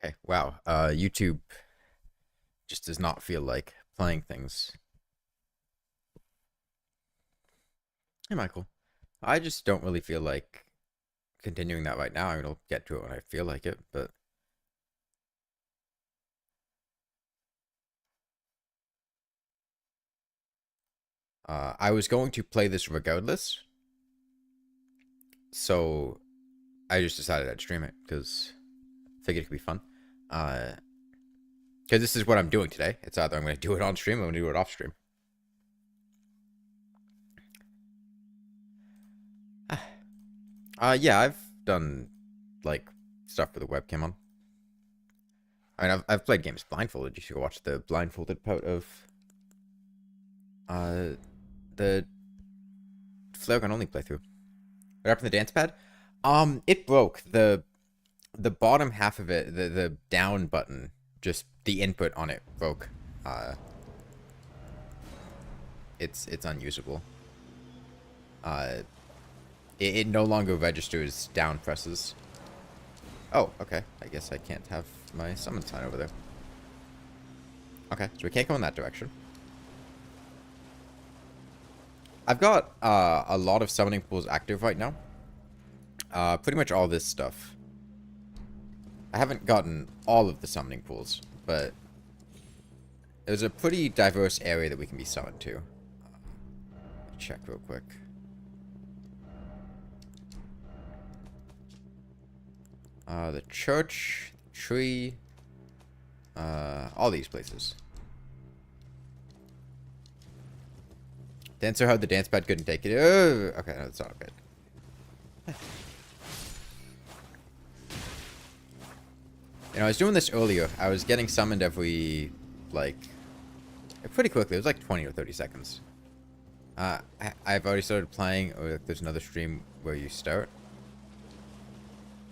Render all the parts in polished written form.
Okay, wow. YouTube just does not feel like playing things. Hey, Michael. I just don't really feel like continuing that right now. I mean, I'll get to it when I feel like it, but I was going to play this regardless, so I just decided I'd stream it because I figured it could be fun. Uh, because this is what I'm doing today. It's either I'm going to do it on stream or I'm going to do it off stream. Yeah, I've done like stuff with the webcam on. I mean, I've played games blindfolded. You should go watch the blindfolded part of uh the flare gun only playthrough. What happened to the dance pad? It broke. The bottom half of it, the down button, just the input on it broke. Uh, it's unusable. Uh, it no longer registers down presses. Oh, okay. I guess I can't have my summon sign over there. Okay, so we can't go in that direction. I've got a lot of summoning pools active right now. Pretty much all this stuff. I haven't gotten all of the summoning pools, but there's a pretty diverse area that we can be summoned to. Check real quick. The church, the tree, all these places. Dancer how the dance pad couldn't take it. Oh, okay, no, that's not good. You know, I was doing this earlier. I was getting summoned every, like, pretty quickly. It was like 20 or 30 seconds. I've already started playing, or there's another stream where you start.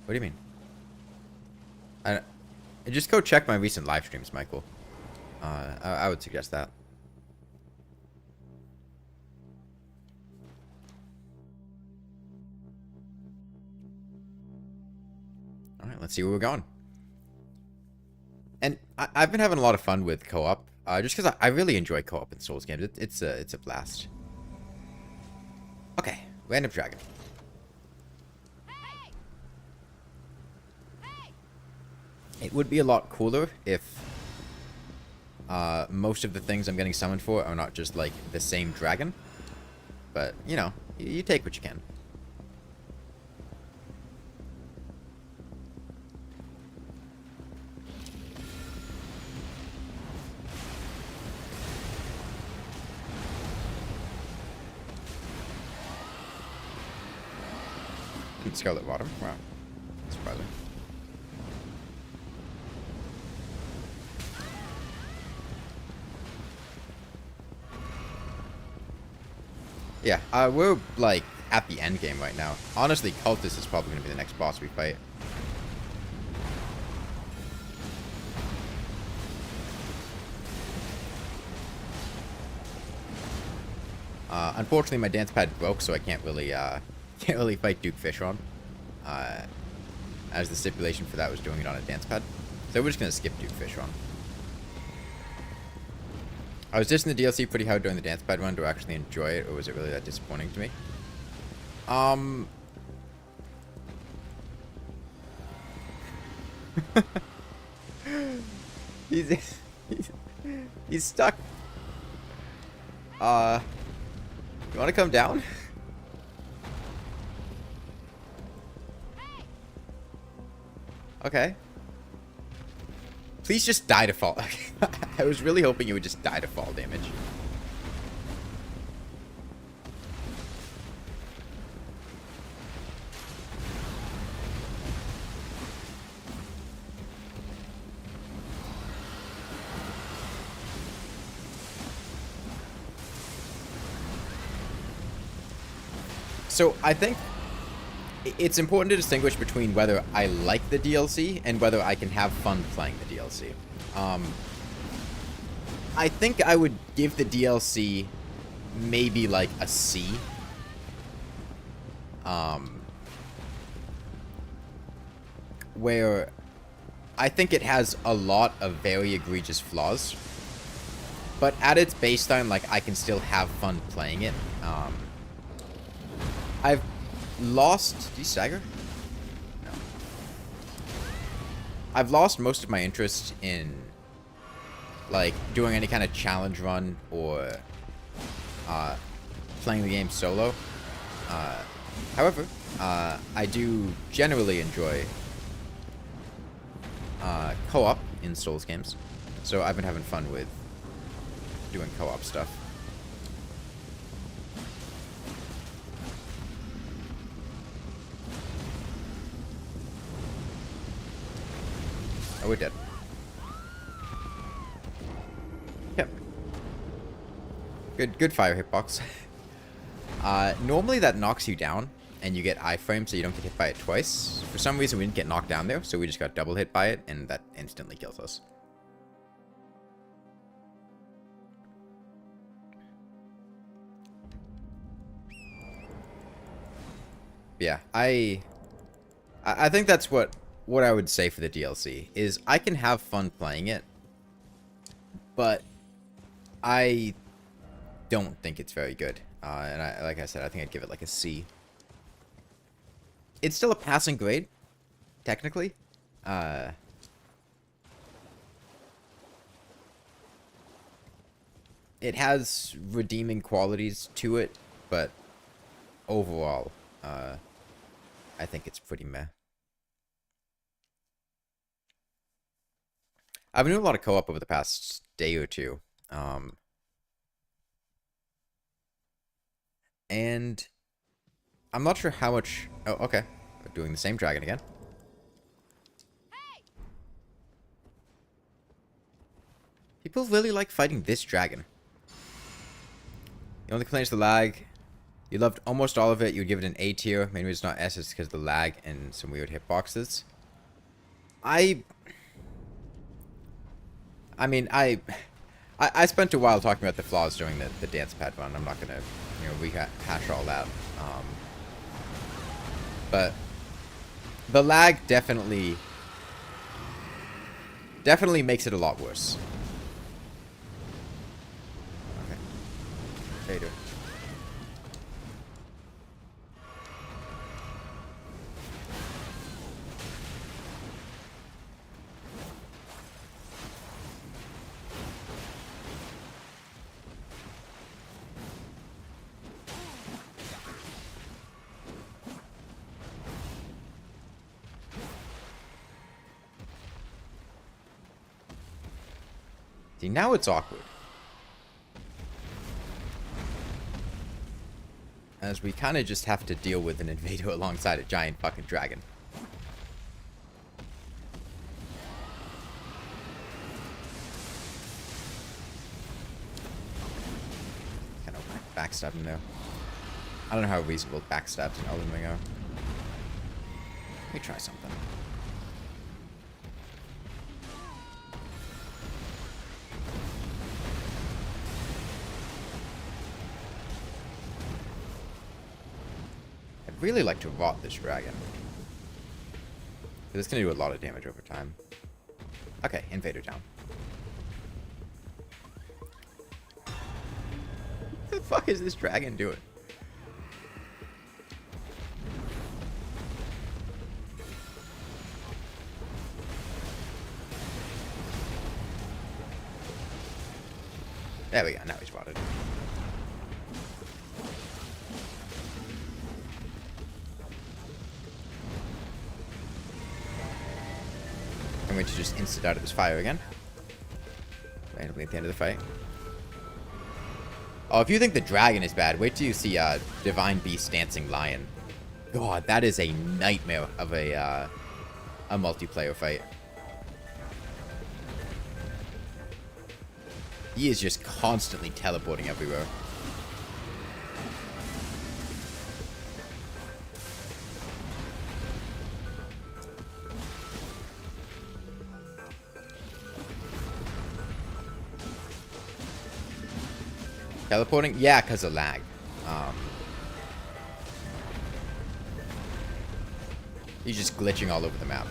What do you mean? Just go check my recent live streams, Michael. I would suggest that. Alright, let's see where we're going. And I've been having a lot of fun with co-op, just because I really enjoy co-op in Souls games. It's a blast. Okay, random dragon. It would be a lot cooler if most of the things I'm getting summoned for are not just, like, the same dragon. But, you know, you take what you can. Scarlet Bottom. Wow. Surprising. Yeah, we're, like, at the end game right now. Honestly, Cultist is probably going to be the next boss we fight. Unfortunately, my dance pad broke, so I can't really fight Duke Fishron. As the stipulation for that was doing it on a dance pad. So we're just going to skip Duke Fishron. I was dissing the DLC pretty hard during the dance pad run. Do I actually enjoy it, or was it really that disappointing to me? He's stuck. You want to come down? Okay. Please just die to fall. I was really hoping you would just die to fall damage. So I think it's important to distinguish between whether I like the DLC and whether I can have fun playing the DLC. I think I would give the DLC maybe like a C. Where I think it has a lot of very egregious flaws. But at its baseline, like, I can still have fun playing it. I've lost... Do you stagger? No. I've lost most of my interest in, like, doing any kind of challenge run or playing the game solo. However, I do generally enjoy co-op in Souls games. So I've been having fun with doing co-op stuff. Oh, we're dead. Yep. Good fire hitbox. Normally that knocks you down, and you get iframe, so you don't get hit by it twice. For some reason, we didn't get knocked down there, so we just got double hit by it, and that instantly kills us. Yeah, I think that's what I would say for the DLC, is I can have fun playing it, but I don't think it's very good. And like I said, I think I'd give it like a C. It's still a passing grade, technically. It has redeeming qualities to it, but overall, I think it's pretty meh. I've been doing a lot of co-op over the past day or two. And I'm not sure how much... Oh, okay. We're doing the same dragon again. Hey! People really like fighting this dragon. The only complaint is the lag. You loved almost all of it. You would give it an A tier. Maybe it's not S, it's because of the lag and some weird hitboxes. I mean, I spent a while talking about the flaws during the dance pad run. I'm not gonna, you know, rehash all that. But the lag definitely makes it a lot worse. Okay. How you doing? See, now it's awkward. As we kind of just have to deal with an invader alongside a giant fucking dragon. Kind of backstab him there. I don't know how reasonable backstabs in Elden Ring are. Let me try something. I'd really like to rot this dragon. Because it's going to do a lot of damage over time. Okay, invader down. What the fuck is this dragon doing? There we go, now he's rotted. I'm going to just instant out of his fire again. Randomly at the end of the fight. Oh, if you think the dragon is bad, wait till you see Divine Beast Dancing Lion. God, that is a nightmare of a multiplayer fight. He is just constantly teleporting everywhere. Teleporting? Yeah, because of lag. He's just glitching all over the map.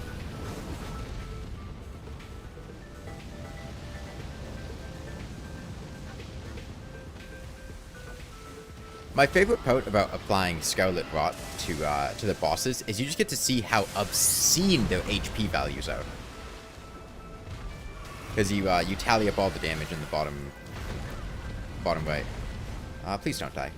My favorite part about applying Scarlet Rot to the bosses is you just get to see how obscene their HP values are. Because you tally up all the damage in the bottom right. Please don't die.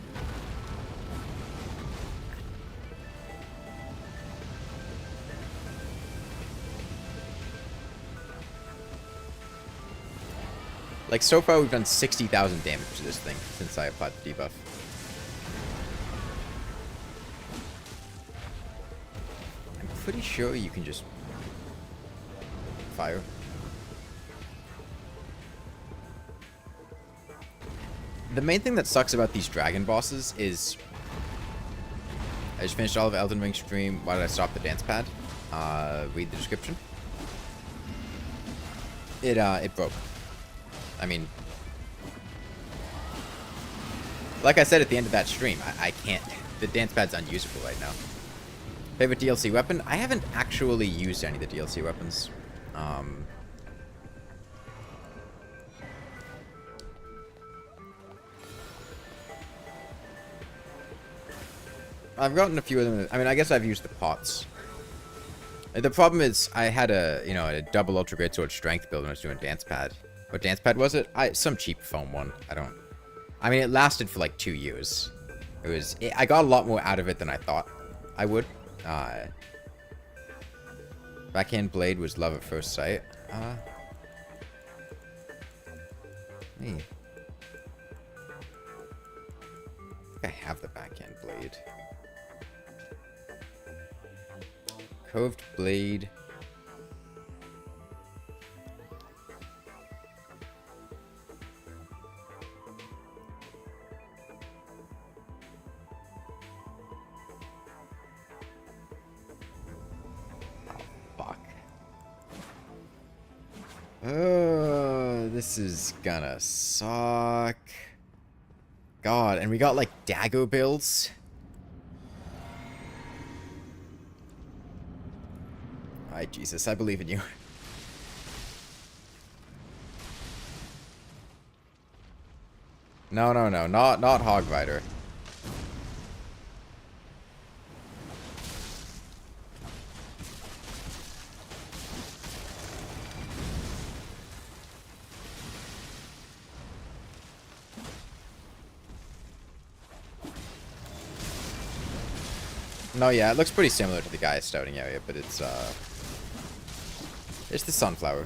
Like, so far we've done 60,000 damage to this thing since I applied the debuff. I'm pretty sure you can just fire. The main thing that sucks about these dragon bosses is I just finished all of Elden Ring stream. Why did I stop the dance pad? Read the description. It broke. I mean, like I said at the end of that stream, I can't. The dance pad's unusable right now. Favorite DLC weapon? I haven't actually used any of the DLC weapons. I've gotten a few of them. I mean, I guess I've used the pots. The problem is I had a double ultra greatsword strength build when I was doing dance pad. What dance pad was it? Some cheap foam one. I mean, it lasted for like 2 years. I got a lot more out of it than I thought I would. Backhand blade was love at first sight. Me. I think I have the backhand blade. Curved blade. This is gonna suck. God, and we got like dagger builds. Alright, Jesus, I believe in you. No, not Hog Rider. No, yeah, it looks pretty similar to the Gaia Stouting area, but it's the sunflower.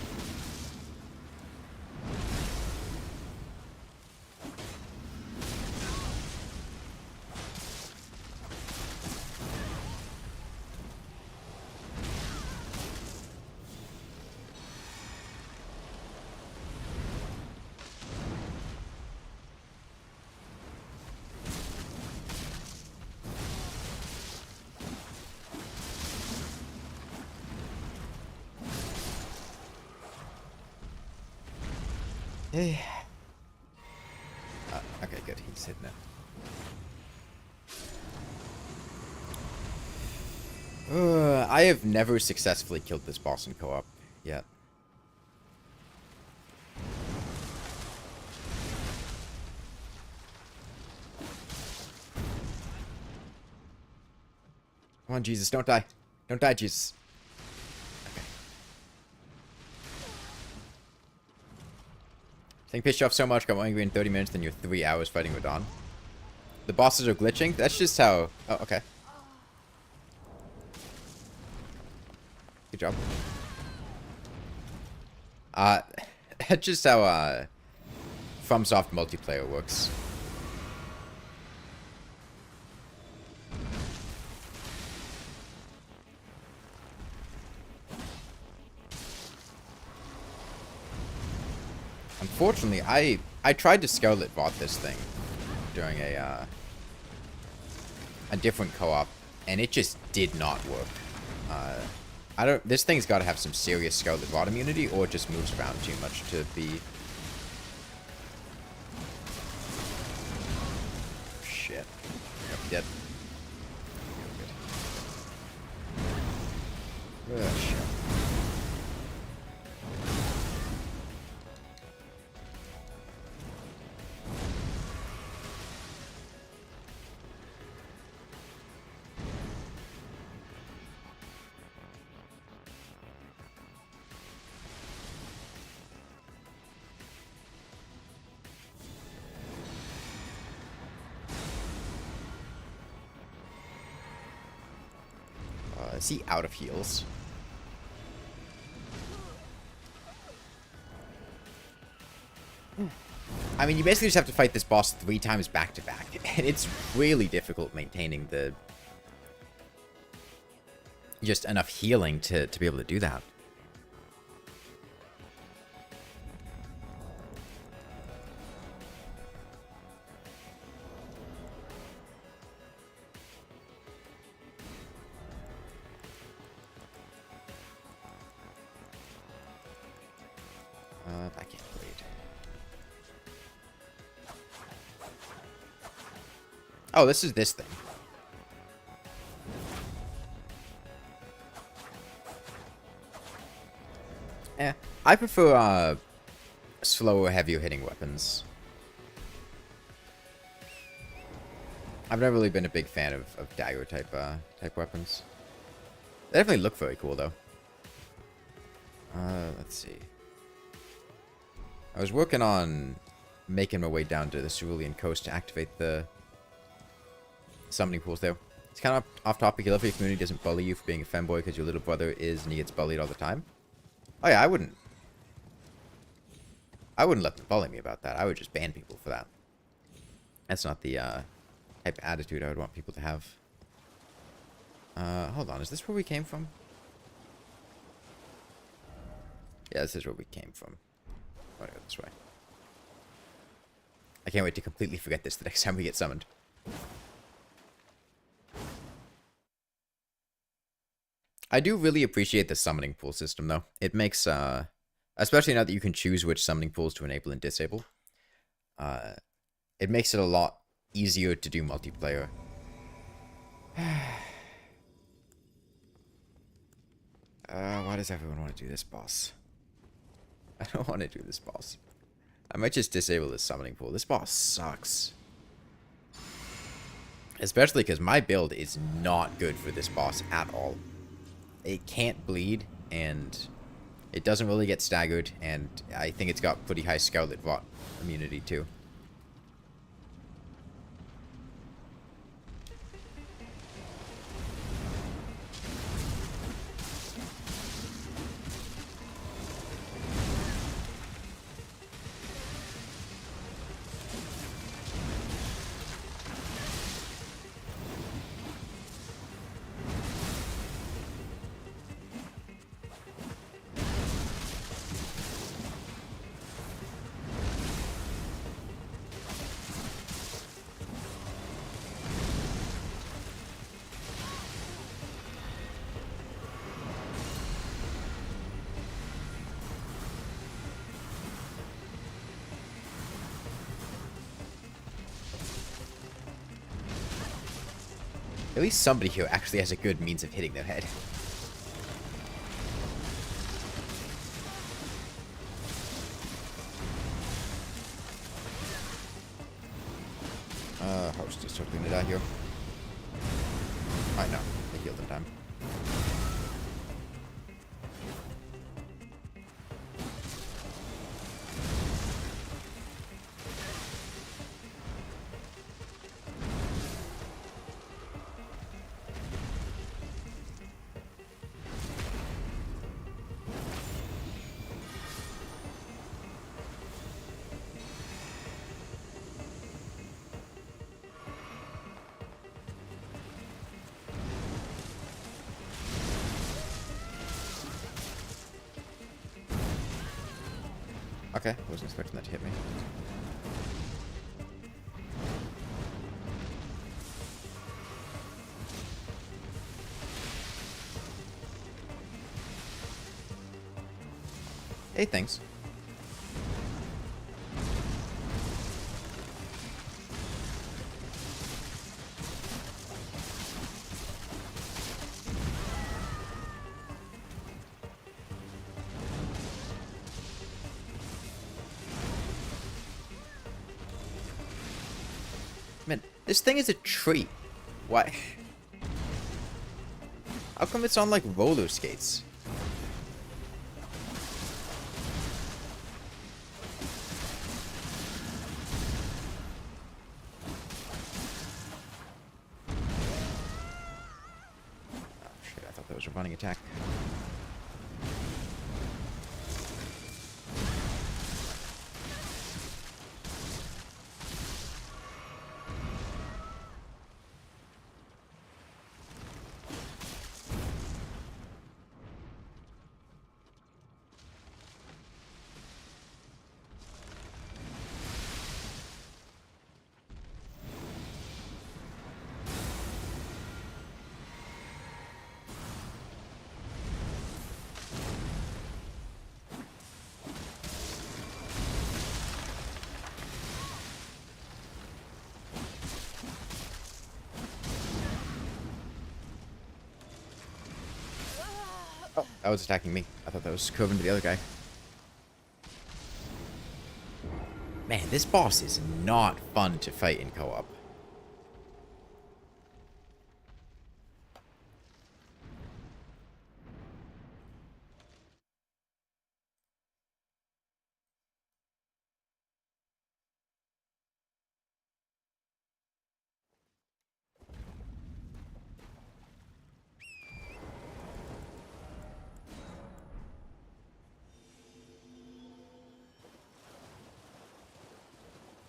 Okay, good. He's hitting it. I have never successfully killed this boss in co-op yet. Come on, Jesus, don't die. Don't die, Jesus. Okay. Thing pissed you off so much, got more angry in 30 minutes than your 3 hours fighting Radon. The bosses are glitching? That's just how... Oh, okay. Good job. That's just how, FromSoft multiplayer works. Unfortunately, I tried to Scarlet bot this thing during a different co-op, and it just did not work. This thing's got to have some serious Scarlet bot immunity, or it just moves around too much to be... Shit. Yep, dead. Oh, shit. Is he out of heals? I mean, you basically just have to fight this boss 3 times back to back, and it's really difficult maintaining the... just enough healing to be able to do that. I can't bleed. Oh, this is this thing. I prefer slower, heavier hitting weapons. I've never really been a big fan of dagger type weapons. They definitely look very cool though. Let's see. I was working on making my way down to the Cerulean coast to activate the summoning pools there. It's kind of off topic. You love your community doesn't bully you for being a femboy because your little brother is and he gets bullied all the time. Oh yeah, I wouldn't let them bully me about that. I would just ban people for that. That's not the type of attitude I would want people to have. Hold on, is this where we came from? Yeah, this is where we came from. Oh, no, this way. I can't wait to completely forget this the next time we get summoned. I do really appreciate the summoning pool system, though. It makes, especially now that you can choose which summoning pools to enable and disable, it makes it a lot easier to do multiplayer. Why does everyone want to do this boss? I don't want to do this boss. I might just disable this summoning pool. This boss sucks. Especially because my build is not good for this boss at all. It can't bleed, and it doesn't really get staggered, and I think it's got pretty high Scarlet bot immunity too. At least somebody here actually has a good means of hitting their head. House just totally gonna die here. I know. I healed in time. Okay, wasn't expecting that to hit me. Hey, thanks. Man, this thing is a tree. Why? How come it's on like roller skates? Oh shit, I thought that was a running attack. Oh, that was attacking me. I thought that was curving to the other guy. Man, this boss is not fun to fight in co-op.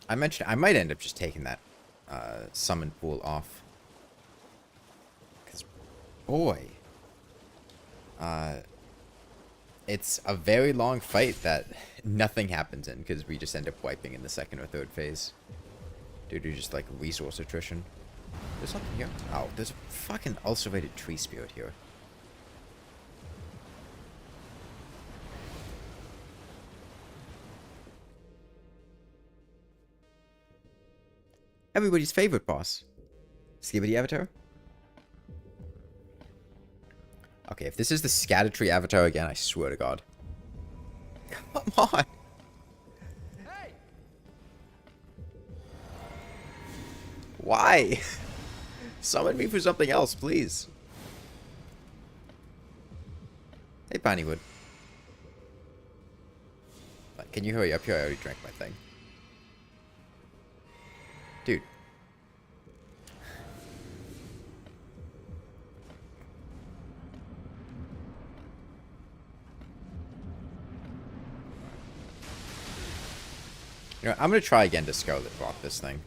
I mentioned I might end up just taking that summon pool off. Because, boy, it's a very long fight that nothing happens in because we just end up wiping in the second or third phase. Due to just like resource attrition. There's something here. Oh, there's a fucking ulcerated tree spirit here. Everybody's favorite boss. Skibidi Avatar? Okay, if this is the Scatter Tree Avatar again, I swear to God. Come on! Hey! Why? Summon me for something else, please. Hey, Pineywood. Can you hurry up here? I already drank my thing. Dude. You know, I'm gonna try again to Scarlet Rock this thing.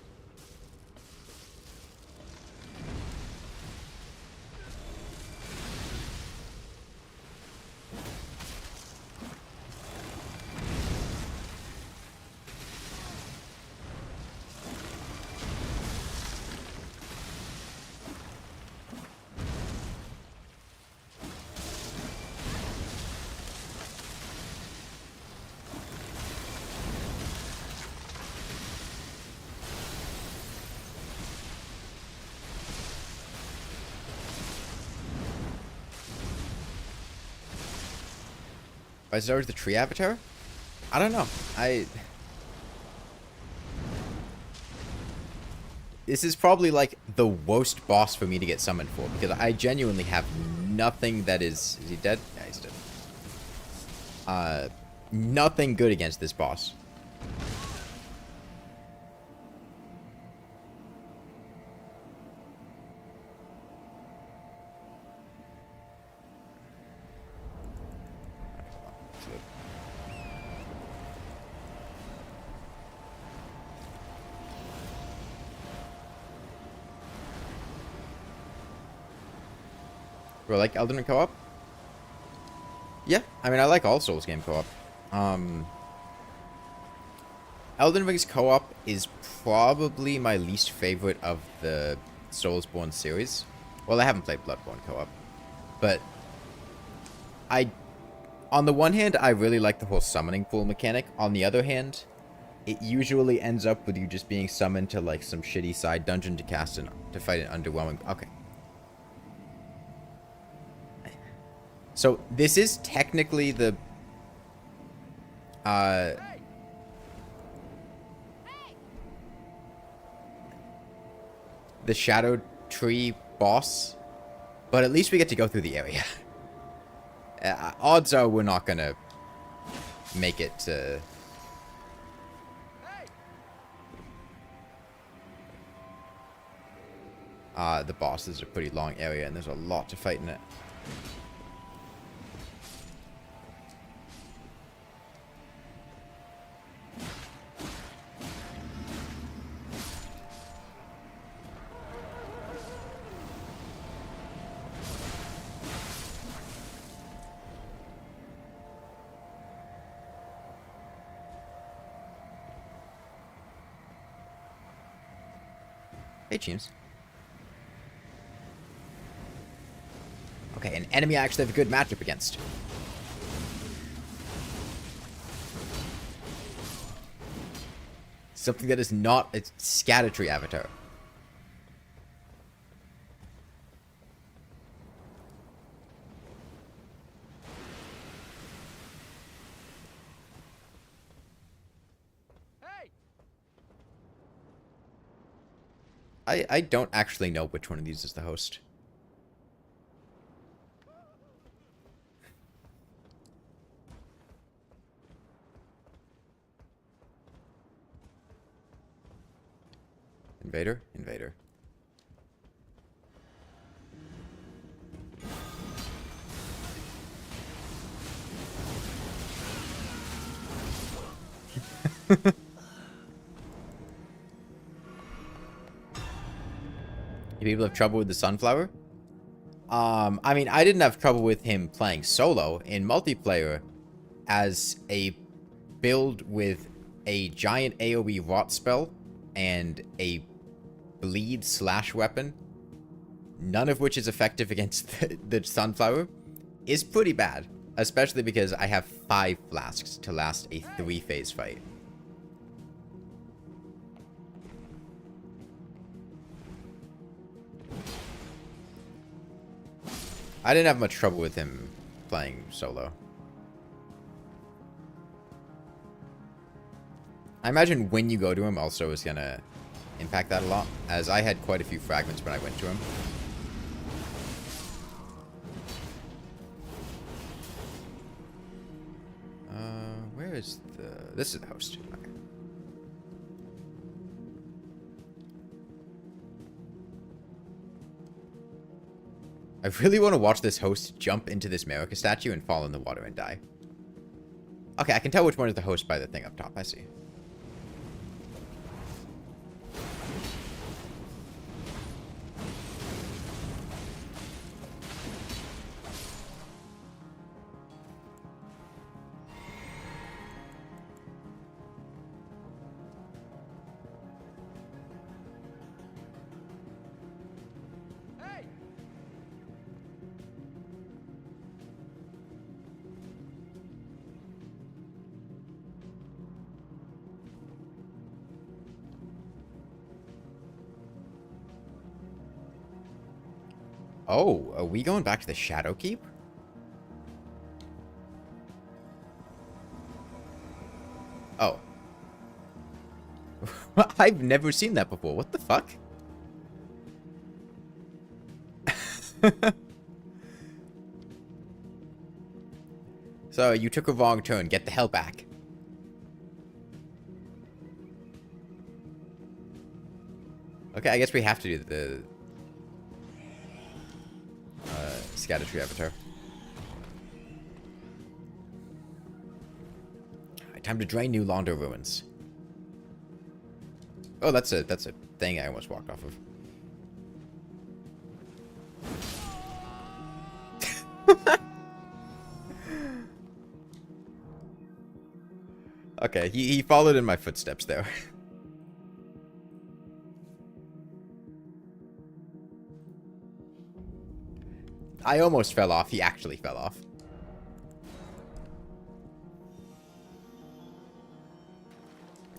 If I start with the tree avatar? I don't know. This is probably like the worst boss for me to get summoned for, because I genuinely have nothing that is... Is he dead? Yeah, he's dead. Nothing good against this boss. Bro, like Elden Ring co-op? Yeah, I mean, I like all Souls game co-op. Elden Ring's co-op is probably my least favorite of the Soulsborne series. Well, I haven't played Bloodborne co-op. But on the one hand, I really like the whole summoning pool mechanic. On the other hand, it usually ends up with you just being summoned to like some shitty side dungeon to fight an underwhelming... Okay. So, this is technically the Shadow Tree boss, but at least we get to go through the area. Odds are we're not gonna make it to... the boss is a pretty long area, and there's a lot to fight in it. Hey, James. Okay, an enemy I actually have a good matchup against. Something that is not a Scatter avatar. I don't actually know which one of these is the host. Invader? Invader. Do people have trouble with the Sunflower? I mean, I didn't have trouble with him playing solo. In multiplayer, as a build with a giant AoE rot spell and a bleed slash weapon, none of which is effective against the Sunflower, is pretty bad. Especially because I have 5 flasks to last a 3-phase fight. I didn't have much trouble with him playing solo. I imagine when you go to him also is going to impact that a lot, as I had quite a few fragments when I went to him. Where is the... This is the host. Okay. I really want to watch this host jump into this America statue and fall in the water and die. Okay, I can tell which one is the host by the thing up top. I see. Oh, are we going back to the Shadow Keep? I've never seen that before. What the fuck? So, you took a wrong turn. Get the hell back. Okay, I guess we have to do the... Scatter Tree Avatar. Alright, time to drain New Londo Ruins. Oh, that's a thing I almost walked off of. Okay, he followed in my footsteps there. I almost fell off. He actually fell off.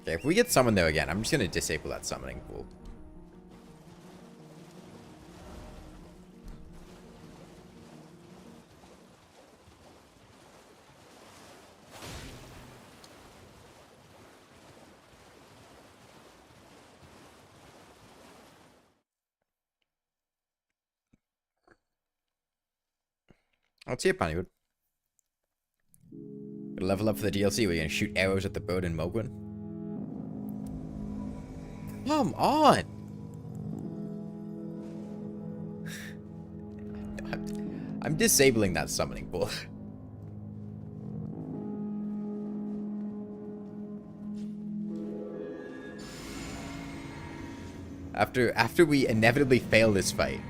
Okay, if we get summoned there again, I'm just going to disable that summoning pool. Let's see it, Ponnywood. Gonna level up for the DLC. We're gonna shoot arrows at the bird in Mogwin. Come on! I'm disabling that summoning pool. After we inevitably fail this fight.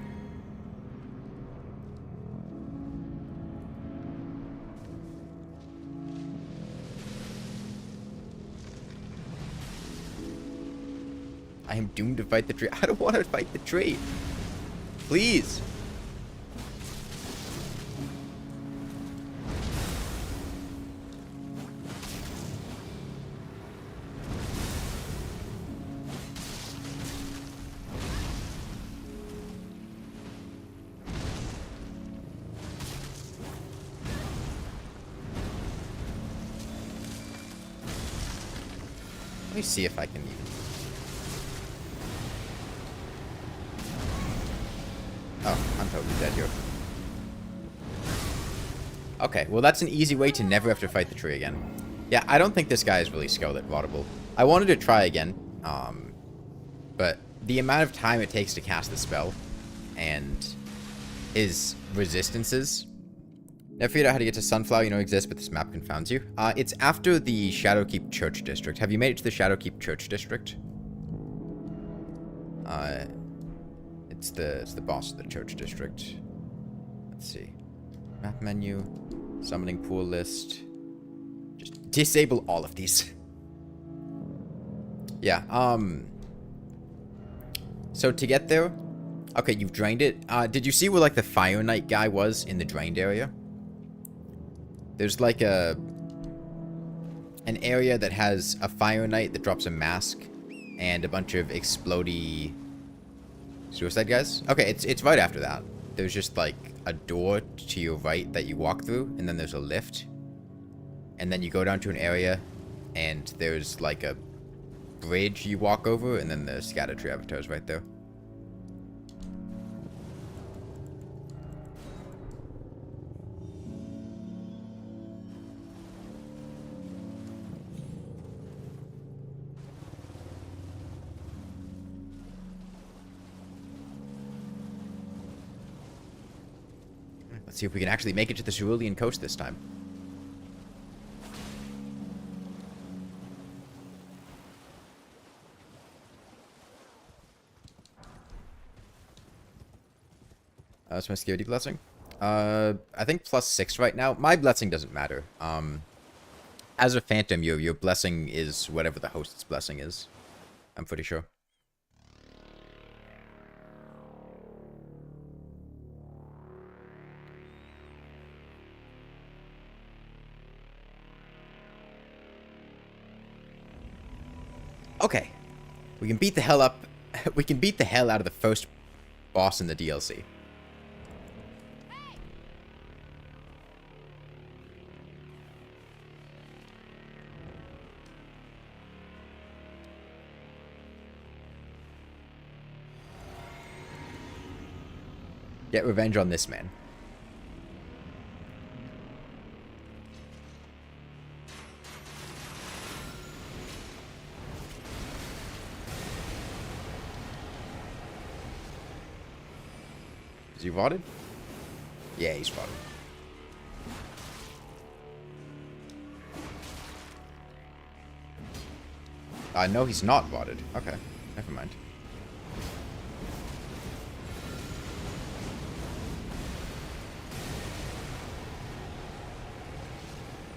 I am doomed to fight the tree. I don't want to fight the tree. Please. Let me see if I can even... Oh, I'm totally dead here. Okay, well that's an easy way to never have to fight the tree again. Yeah, I don't think this guy is really skilled at Vaultable. I wanted to try again, but the amount of time it takes to cast the spell and his resistances. Never figured out how to get to Sunflower, you know it exists, but this map confounds you. It's after the Shadowkeep Church District. Have you made it to the Shadowkeep Church District? It's the boss of the Church District. Let's see. Map menu. Summoning pool list. Just disable all of these. Yeah, so to get there... Okay, you've drained it. Did you see where, like, the Fire Knight guy was in the drained area? There's, like, an area that has a Fire Knight that drops a mask and a bunch of explodey suicide guys. Okay, it's right after that. There's just, like, a door to your right that you walk through, and then there's a lift. And then you go down to an area, and there's, like, a bridge you walk over, and then the Scatter Tree Avatar is right there. Let's see if we can actually make it to the Cerulean coast this time. That's my security blessing. I think +6 right now. My blessing doesn't matter. As a phantom, your blessing is whatever the host's blessing is. I'm pretty sure. Okay. We can beat the hell up. We can beat the hell out of the first boss in the DLC. Get revenge on this man. Is he rotted? Yeah, he's rotted. No, he's not rotted. Okay, never mind.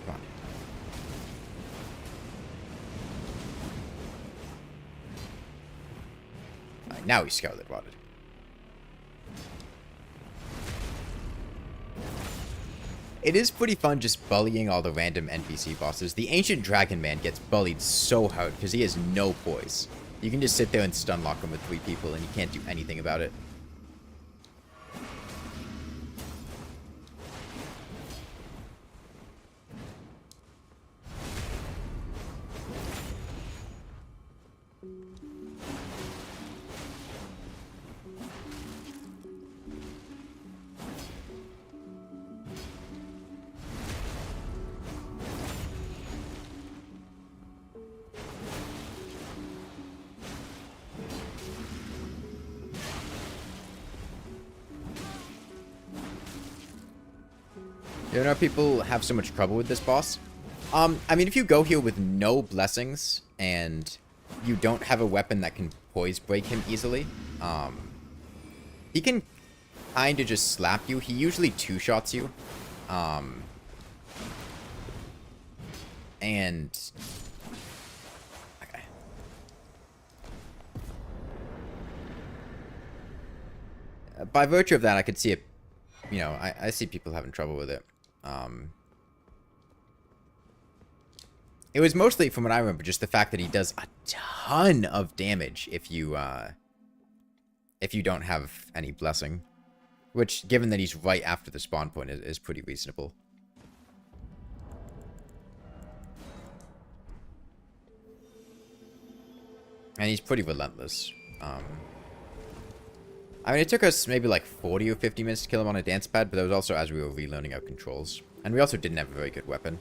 Come on. Alright, now he's scarlet rotted. It is pretty fun just bullying all the random NPC bosses. The Ancient Dragon Man gets bullied so hard because he has no poise. You can just sit there and stun lock him with 3 people and you can't do anything about it. You know, people have so much trouble with this boss. I mean, if you go here with no blessings and you don't have a weapon that can poise break him easily, he can kind of just slap you. He usually 2-shots you. And... okay. By virtue of that, I could see it. You know, I see people having trouble with it. It was mostly, from what I remember, just the fact that he does a ton of damage if you don't have any blessing. Which, given that he's right after the spawn point, is pretty reasonable. And he's pretty relentless. I mean, it took us maybe like 40 or 50 minutes to kill him on a dancepad, but that was also as we were relearning our controls. And we also didn't have a very good weapon.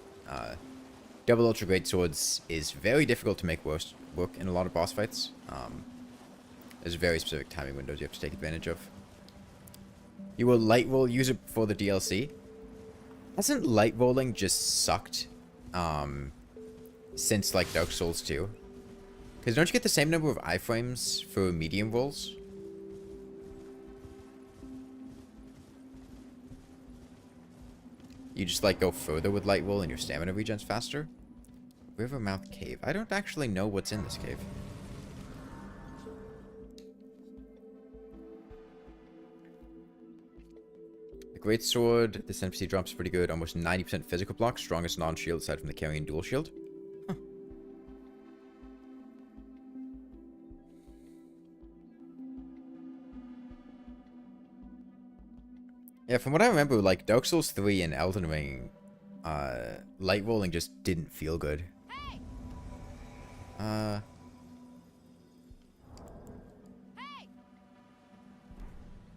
Double Ultra Great Swords is very difficult to make work in a lot of boss fights. There's very specific timing windows you have to take advantage of. You will light roll, use it before the DLC. Hasn't light rolling just sucked since like Dark Souls 2? Because don't you get the same number of iframes for medium rolls? You just like go further with light roll and your stamina regens faster? Rivermouth Cave. I don't actually know what's in this cave. The Great Sword, this NPC drops pretty good. Almost 90% physical block. Strongest non-shield aside from the carrying dual shield. Huh. Yeah, from what I remember, like, Dark Souls 3 and Elden Ring, light rolling just didn't feel good. Hey!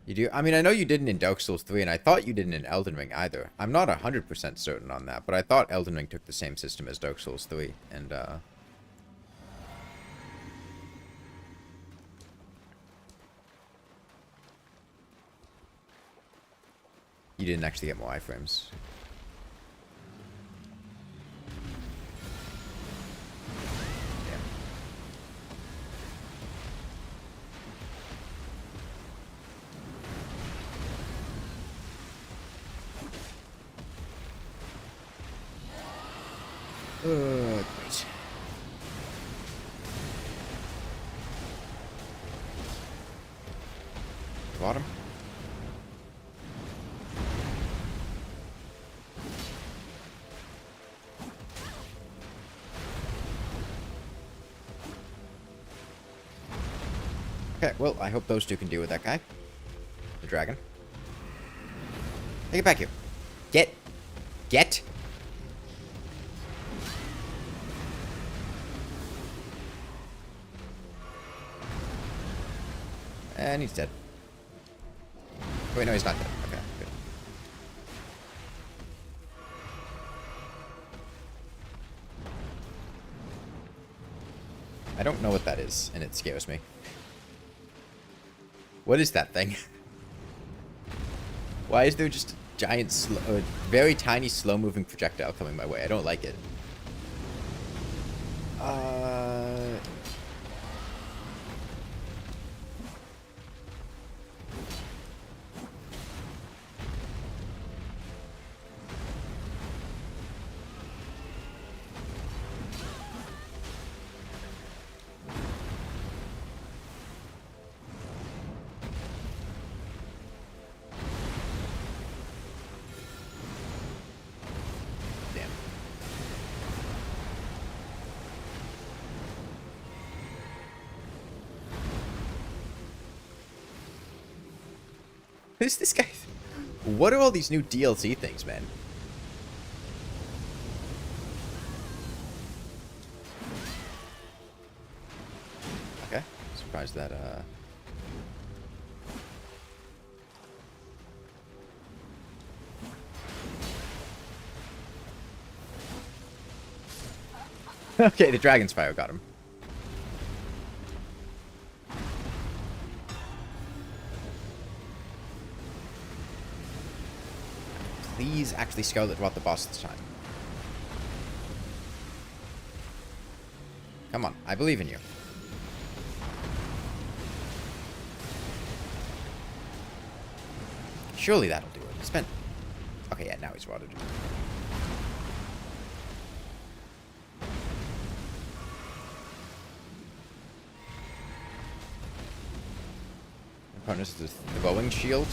You do? I mean, I know you didn't in Dark Souls 3, and I thought you didn't in Elden Ring either. I'm not 100% certain on that, but I thought Elden Ring took the same system as Dark Souls 3, and, you didn't actually get more iframes. Great. Bottom. Okay, well, I hope those two can deal with that guy. The dragon. Hey, get back here. Get! And he's dead. Wait, no, he's not dead. Okay, good. I don't know what that is, and it scares me. What is that thing? Why is there just a giant, very tiny, slow-moving projectile coming my way? I don't like it. Who's this guy? What are all these new DLC things, man? Okay. Surprised that, Okay, the Dragon's Fire got him. Please actually Scarlet Rot the boss this time. Come on, I believe in you. Surely that'll do it. Spent. Okay, yeah, now he's rotted. Partners the throwing shield.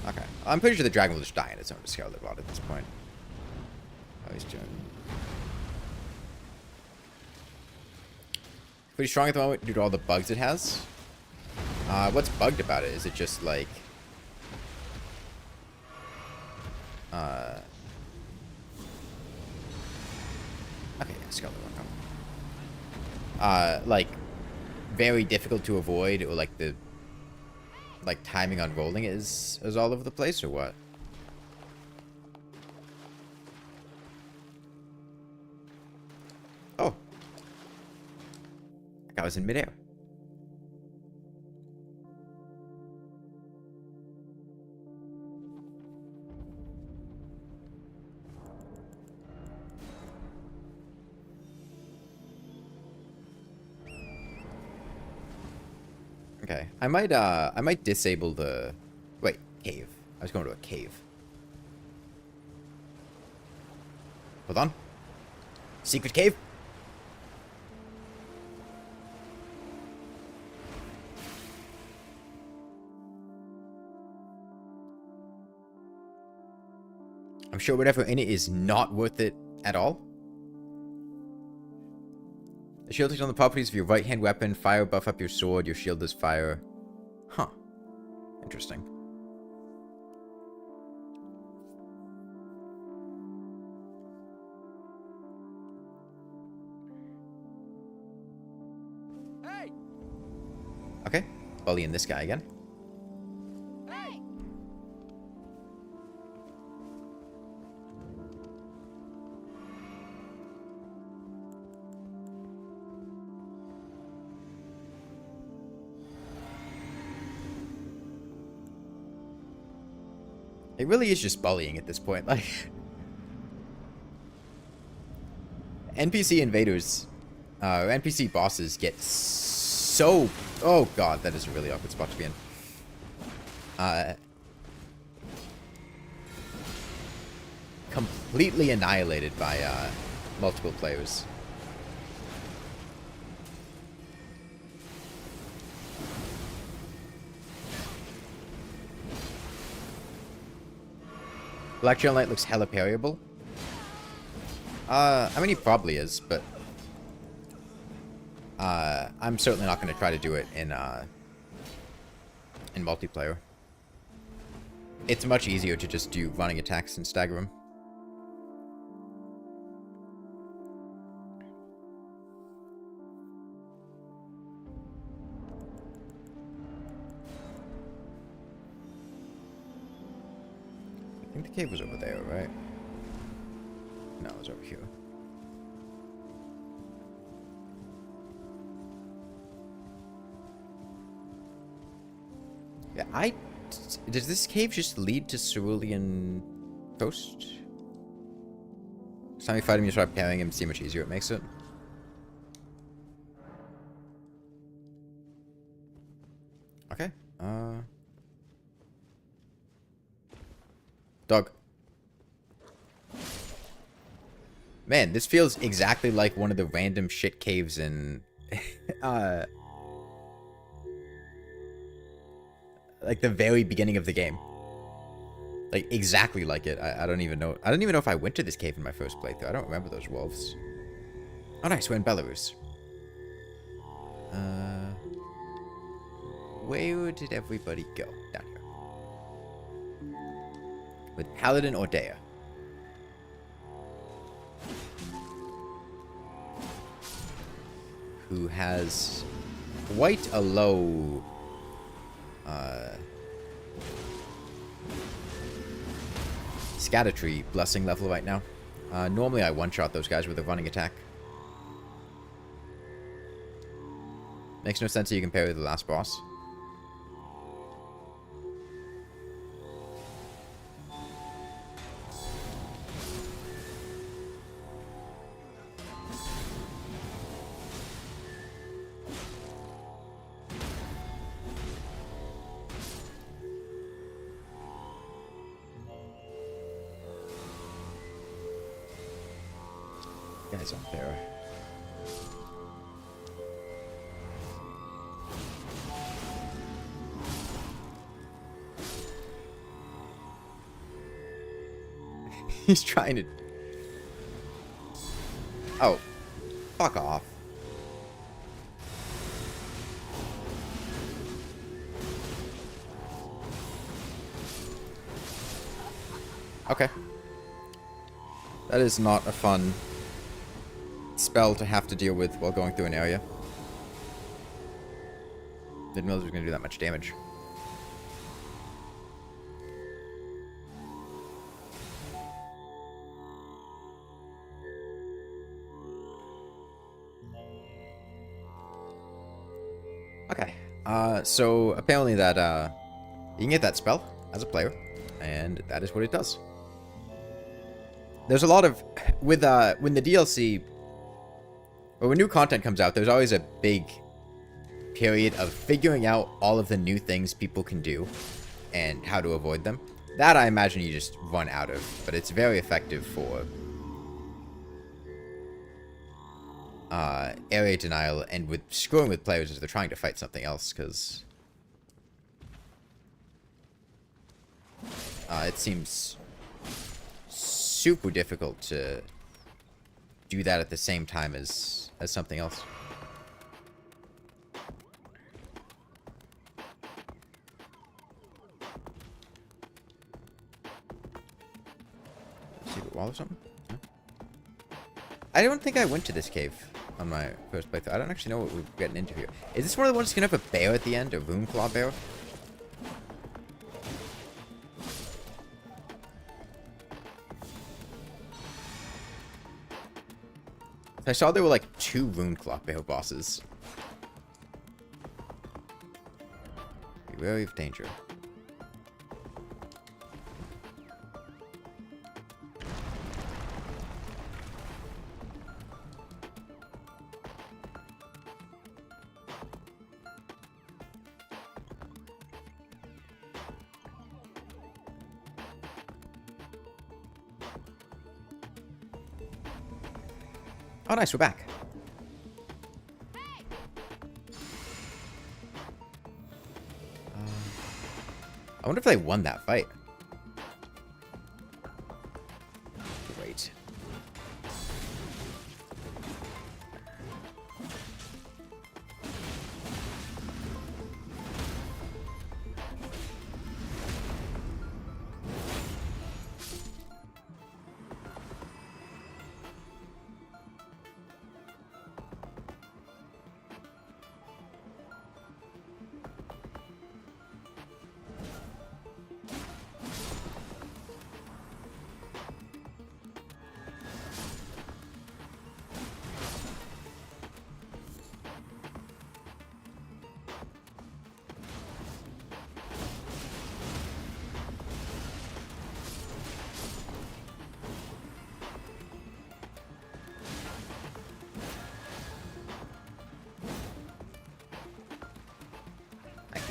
Okay. I'm pretty sure the dragon will just die on its own to Scarlet Rot at this point. Oh, he's doing. Pretty strong at the moment due to all the bugs it has. What's bugged about it? Is it just like... Okay, yeah, Scarlet Rot. Like, very difficult to avoid, or like the... Like, timing on rolling is all over the place, or what? Oh. That guy was in midair. Okay, I might disable the... Wait, cave. I was going to a cave. Hold on. Secret cave? I'm sure whatever in it is not worth it at all. The shield takes on the properties of your right-hand weapon. Fire buff up your sword. Your shield does fire. Huh. Interesting. Hey! Okay. Bullying this guy again. Hey! It really is just bullying at this point. Like, NPC invaders, or NPC bosses get so... Oh god, that is a really awkward spot to be in. Completely annihilated by multiple players. Black Trail Knight looks hella parryable. I mean, he probably is, but... I'm certainly not going to try to do it in multiplayer. It's much easier to just do running attacks and stagger him. The cave was over there, right? No, it was over here. Yeah, does this cave just lead to Cerulean Coast? Next time you fight him, you start parrying him, see how much easier it makes it. Okay. Dog. Man, this feels exactly like one of the random shit caves in... like the very beginning of the game. Like, exactly like it. I don't even know. I don't even know if I went to this cave in my first playthrough. I don't remember those wolves. Oh, nice. We're in Belarus. Where did everybody go? Down here. With Paladin Ordea. Who has quite a low... Scattertree blessing level right now. Normally I one-shot those guys with a running attack. Makes no sense that you compare with the last boss. Guys up there. He's trying to... Oh. Fuck off. Okay. That is not a fun spell to have to deal with while going through an area. Didn't realize it was going to do that much damage. Okay. So apparently that, you can get that spell as a player, and that is what it does. There's a lot of, with, when the DLC, or when new content comes out, there's always a big period of figuring out all of the new things people can do and how to avoid them. That I imagine you just run out of, but it's very effective for area denial and with screwing with players as they're trying to fight something else, because it seems super difficult to do that at the same time as something else. Secret wall or something? No? I don't think I went to this cave on my first playthrough. I don't actually know what we're getting into here. Is this one of the ones that's gonna have a bear at the end? A Runeclaw bear? I saw there were like 2 Runeclaw bear bosses. Be wary of danger. Oh, nice, we're back. I wonder if they won that fight. Great.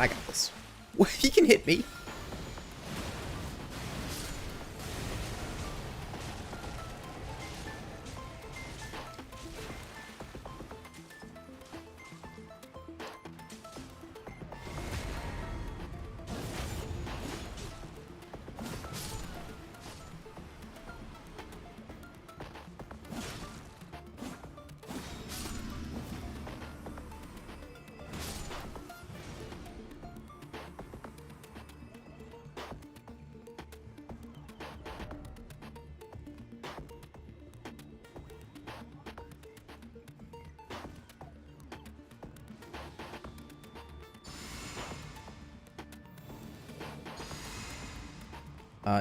I got this. He can hit me.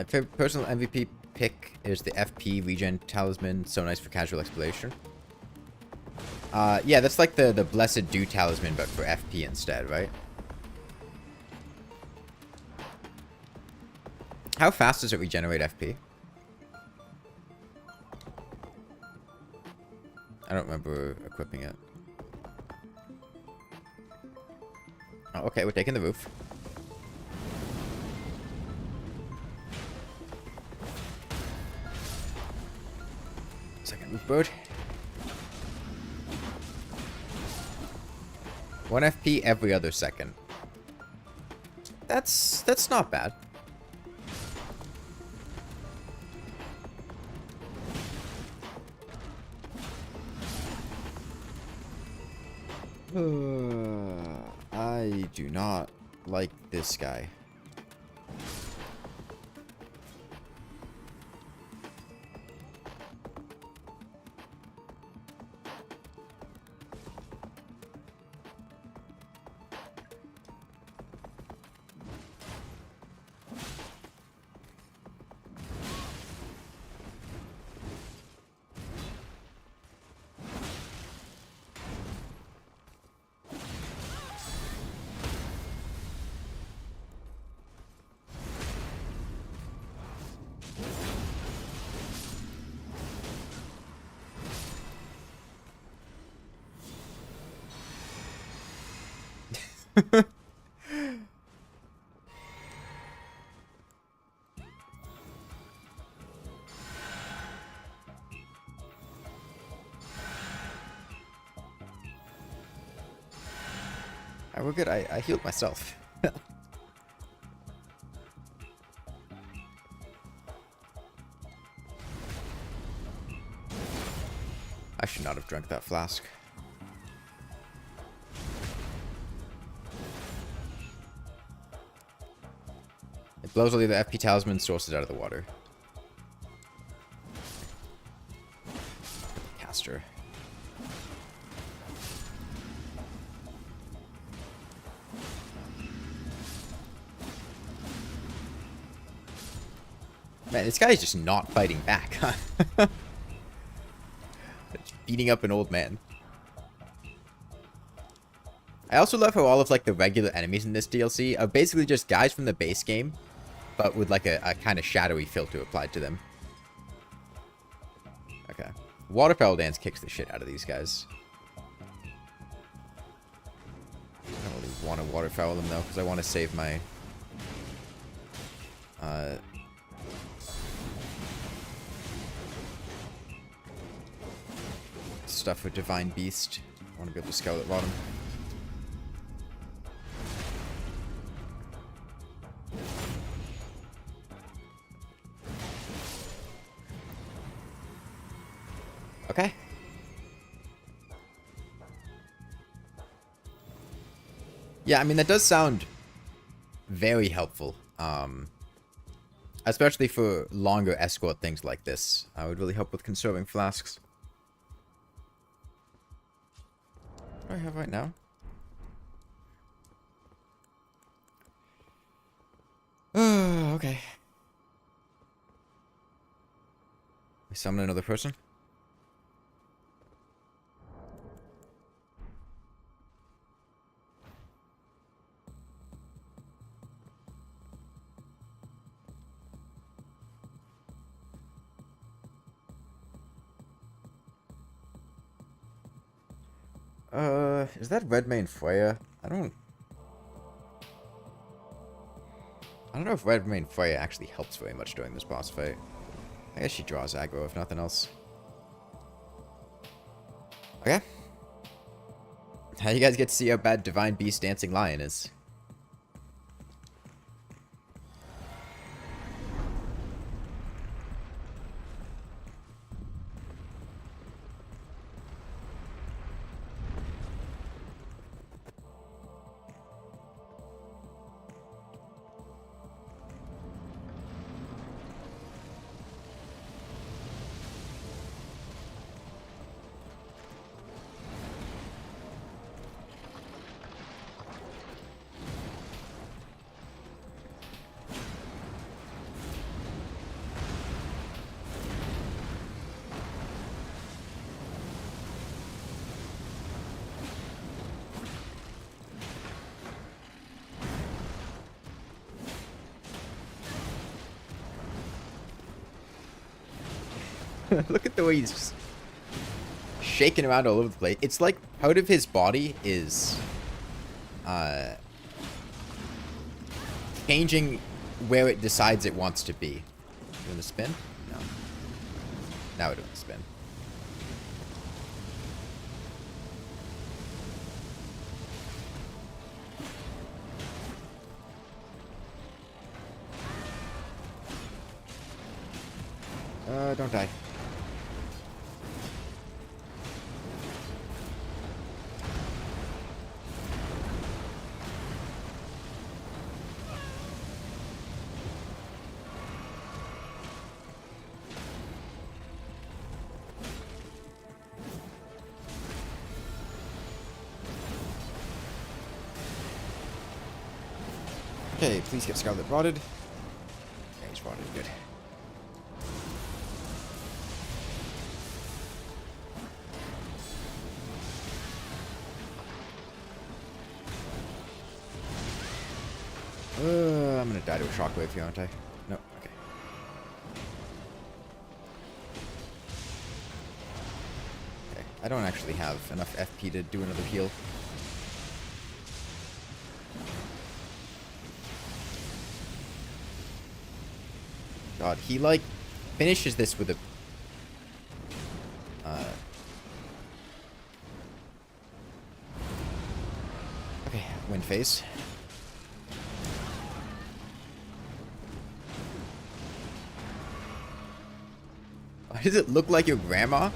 Favorite personal MVP pick is the FP regen talisman. So nice for casual exploration. Yeah, that's like the Blessed Dew talisman, but for FP instead, right? How fast does it regenerate FP? I don't remember equipping it. Oh, okay, we're taking the roof. Second roof bird. 1 FP every other second. That's not bad. I do not like this guy. Alright, we're good. I healed myself. I should not have drunk that flask. It blows all the other FP talisman sources out of the water. Caster. Man, this guy is just not fighting back, huh? Beating up an old man. I also love how all of like the regular enemies in this DLC are basically just guys from the base game, but with like a kind of shadowy filter applied to them. Okay. Waterfowl dance kicks the shit out of these guys. I don't really want to waterfowl them though, because I want to save my stuff for Divine Beast. I want to be able to scout at bottom. Okay. Yeah, I mean, that does sound very helpful. Especially for longer escort things like this. I would really help with conserving flasks. What do I have right now? Oh, okay. We summon another person? Is that Redmane Freya? I don't I don't know if Red Main Freya actually helps very much during this boss fight. I guess she draws aggro if nothing else. Okay. Now you guys get to see how bad Divine Beast Dancing Lion is. Look at the way he's just shaking around all over the place. It's like part of his body is changing where it decides it wants to be. You want to spin? No. Now it doesn't spin. Don't die. Okay, please get Scarlet rotted. Okay, he's rotted, good. I'm gonna die to a shockwave here, aren't I? No, okay. Okay, I don't actually have enough FP to do another heal. God, he like finishes this with a okay, wind phase. Why does it look like your grandma?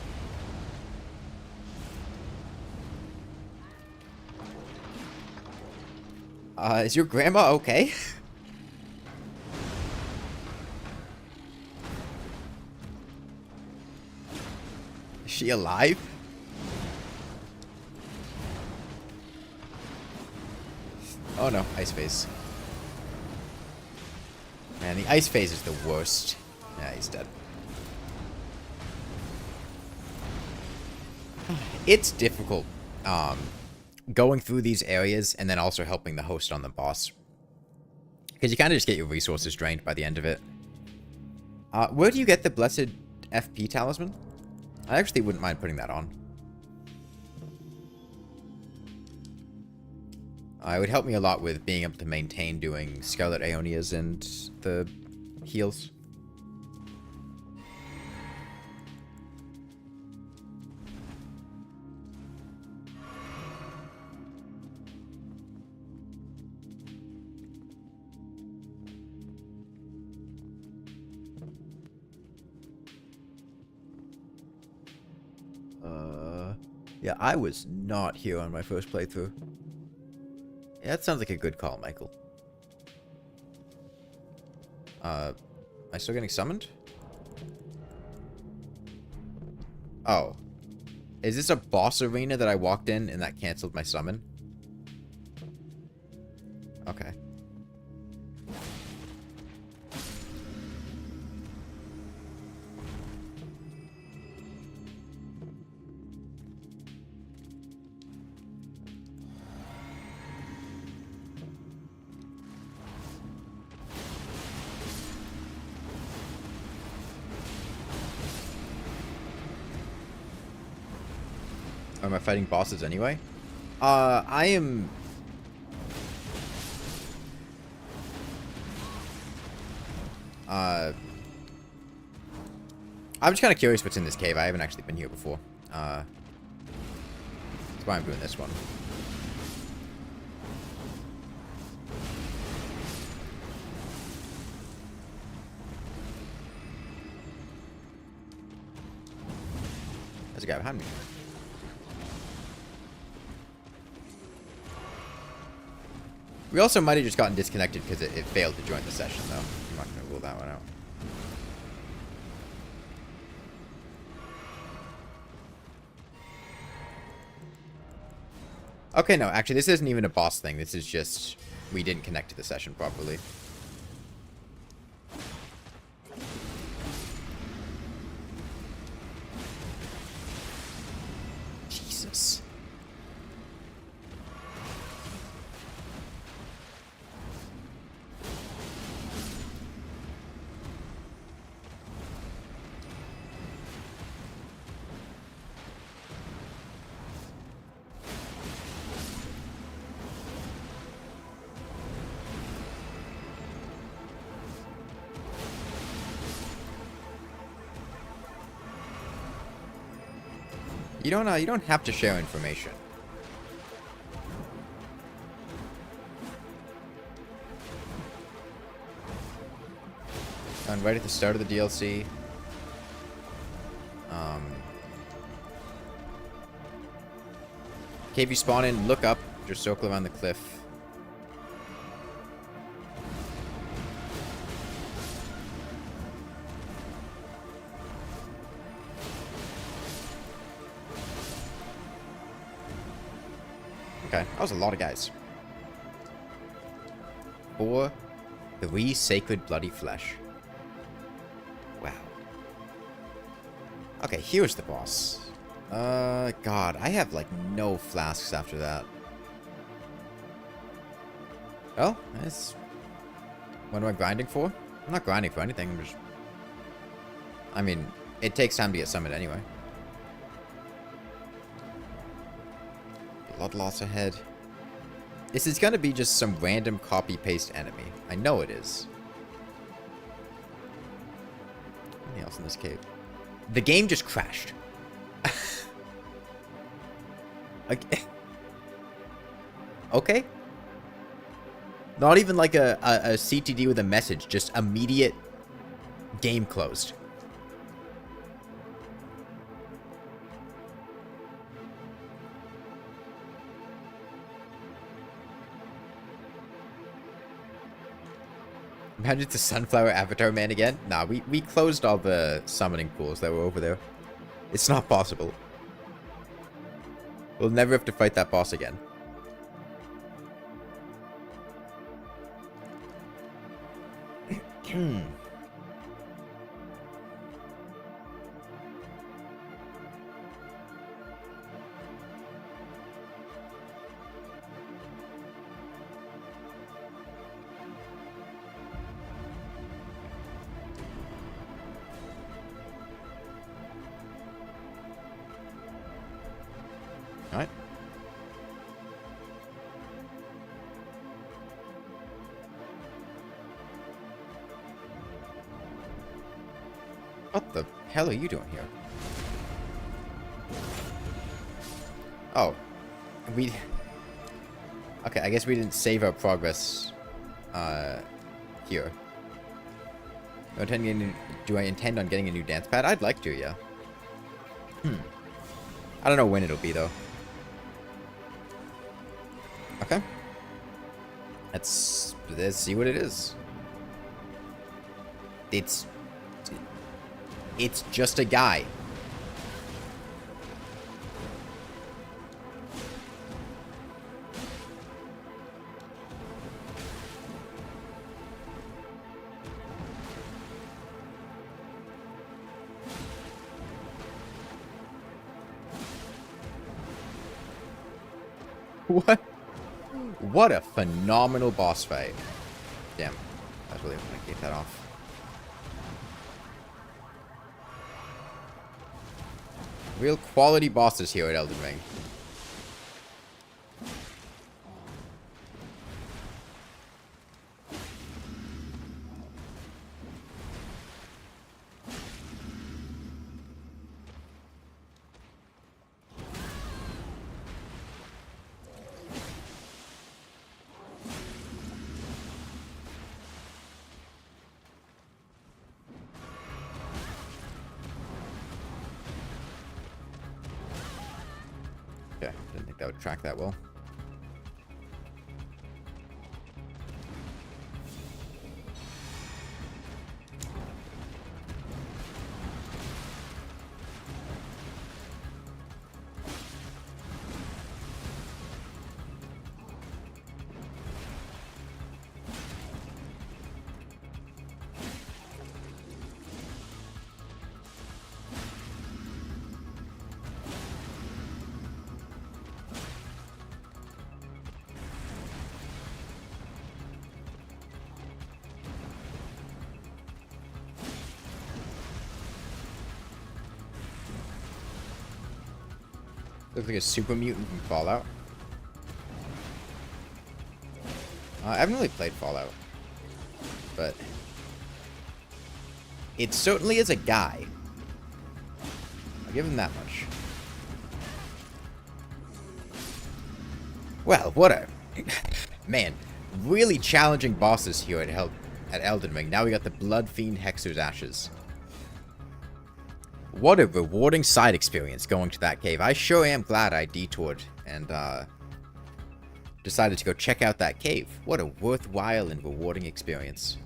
Is your grandma okay? Is she alive? Oh no, ice phase. Man, the ice phase is the worst. Yeah, he's dead. It's difficult going through these areas and then also helping the host on the boss. Because you kind of just get your resources drained by the end of it. Where do you get the Blessed FP Talisman? I actually wouldn't mind putting that on. It would help me a lot with being able to maintain doing Scarlet Aeonias and the heals. Yeah, I was not here on my first playthrough. Yeah, that sounds like a good call, Michael. Am I still getting summoned? Oh. Is this a boss arena that I walked in and that canceled my summon? Okay. Am I fighting bosses anyway? I am... I'm just kind of curious what's in this cave. I haven't actually been here before. That's why I'm doing this one. There's a guy behind me. We also might have just gotten disconnected because it failed to join the session, though. I'm not going to rule that one out. Okay, no, actually, this isn't even a boss thing. This is just we didn't connect to the session properly. Jesus. You don't have to share information. And right at the start of the DLC. Cave you spawn in, look up, just circle around the cliff. Okay, that was a lot of guys. 4, 3 sacred bloody flesh. Wow. Okay, here's the boss. God, I have, like, no flasks after that. Oh, nice. What am I grinding for? I'm not grinding for anything, I'm just... I mean, it takes time to get summoned anyway. Blood loss ahead. This is gonna be just some random copy-paste enemy. I know it is. Anything else in this cave? The game just crashed. Okay. Okay. Not even like a CTD with a message. Just immediate game closed. Imagine it's a sunflower avatar man again. Nah, we closed all the summoning pools that were over there. It's not possible. We'll never have to fight that boss again. Alright. What the hell are you doing here? Oh. We... Okay, I guess we didn't save our progress, here. Do I intend on getting a new dance pad? I'd like to, yeah. I don't know when it'll be, though. Okay. Let's see what it is. It's just a guy. What? What a phenomenal boss fight. Damn. I was really hoping to get that off. Real quality bosses here at Elden Ring. think that would track that well. Looks like a super mutant from Fallout. I haven't really played Fallout, but it certainly is a guy. I'll give him that much. Well, what a man! Really challenging bosses here at Elden Ring. Now we got the Blood Fiend Hexer's Ashes. What a rewarding side experience going to that cave. I sure am glad I detoured and decided to go check out that cave. What a worthwhile and rewarding experience.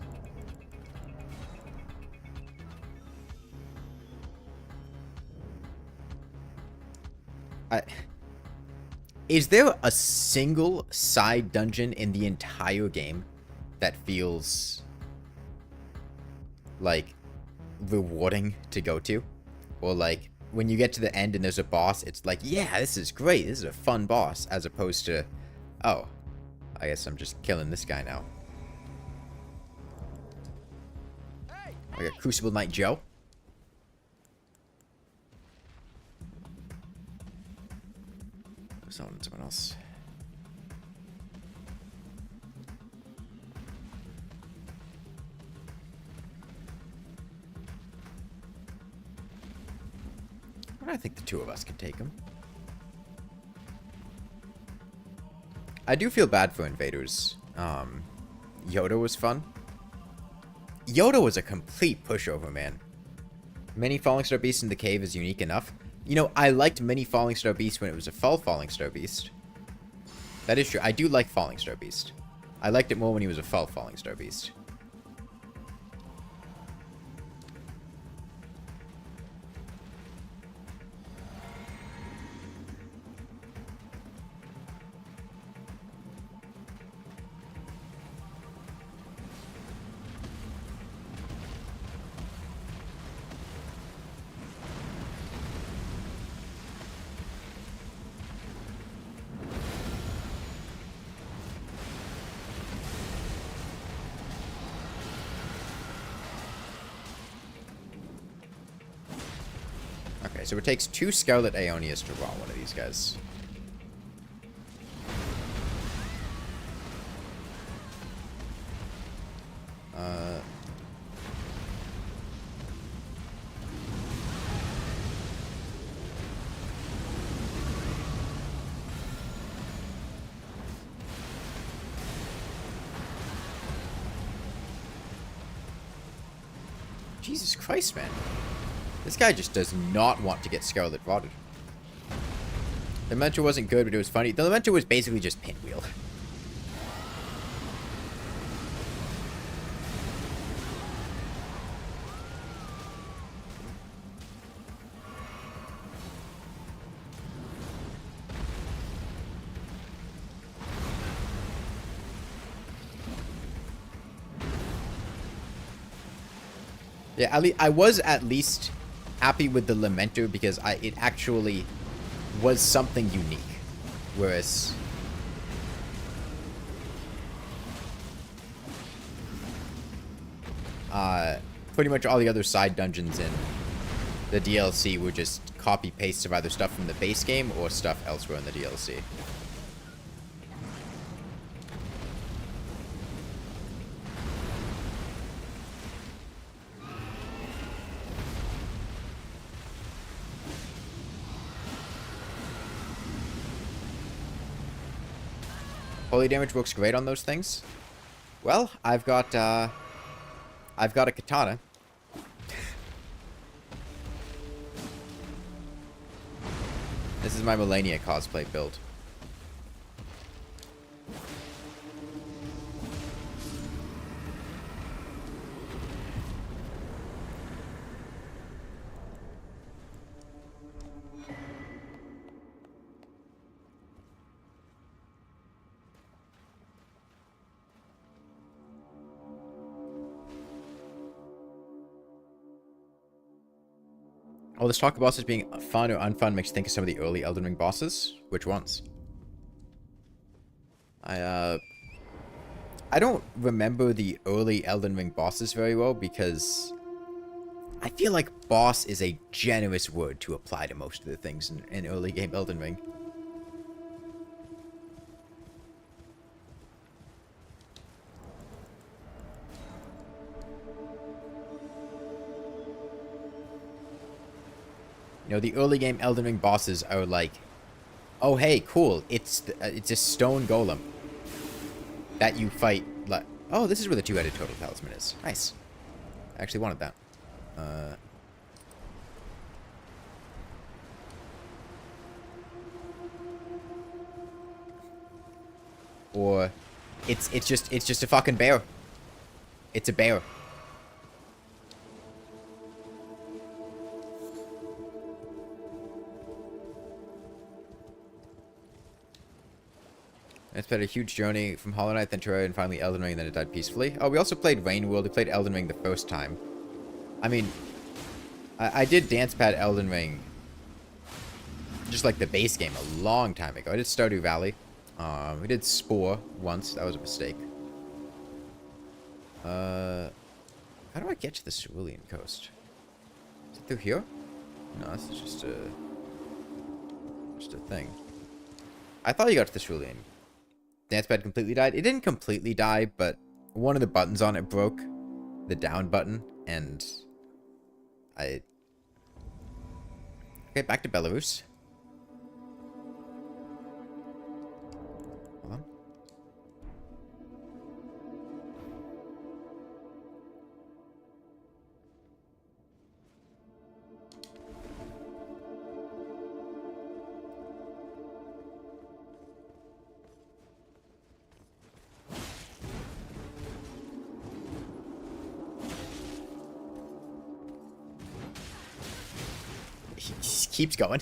Is there a single side dungeon in the entire game that feels like rewarding to go to? Or like when you get to the end and there's a boss, it's like, yeah, this is great. This is a fun boss, as opposed to, oh, I guess I'm just killing this guy now. I got Crucible Knight Joe. Someone else. I think the two of us can take him. I do feel bad for invaders. Yoda was fun. Yoda was a complete pushover, man. Mini Falling Star Beast in the cave is unique enough. You know, I liked Mini Falling Star Beast when it was a full Falling Star Beast. That is true. I do like Falling Star Beast. I liked it more when he was a full Falling Star Beast. Okay, so it takes 2 Scarlet Aeonias to raw one of these guys. Jesus Christ, man. This guy just does not want to get Scarlet Rotted. The Mentor wasn't good, but it was funny. The Mentor was basically just Pinwheel. Yeah, I was at least happy with the Lamenter because it actually was something unique. Whereas pretty much all the other side dungeons in the DLC were just copy-pastes of either stuff from the base game or stuff elsewhere in the DLC. Holy damage works great on those things. Well, I've got a katana. This is my Melania cosplay build. All this talk of bosses being fun or unfun makes you think of some of the early Elden Ring bosses. Which ones? I don't remember the early Elden Ring bosses very well because I feel like boss is a generous word to apply to most of the things in early game Elden Ring. You know, the early game Elden Ring bosses are like, oh hey, cool, it's a stone golem that you fight. Like, oh, this is where the two-headed total talisman is. Nice. I actually wanted that. Or it's just a fucking bear. It's a bear. It's been a huge journey from Hollow Knight, then Terraria, and finally Elden Ring, and then it died peacefully. Oh, we also played Rain World. We played Elden Ring the first time. I mean, I did dancepad Elden Ring, just like the base game, a long time ago. I did Stardew Valley. We did Spore once. That was a mistake. How do I get to the Cerulean Coast? Is it through here? No, this is just a thing. I thought you got to the Cerulean. Dancepad completely died. It didn't completely die, but one of the buttons on it broke. The down button, and okay, back to Belarus. Hold on. He just keeps going.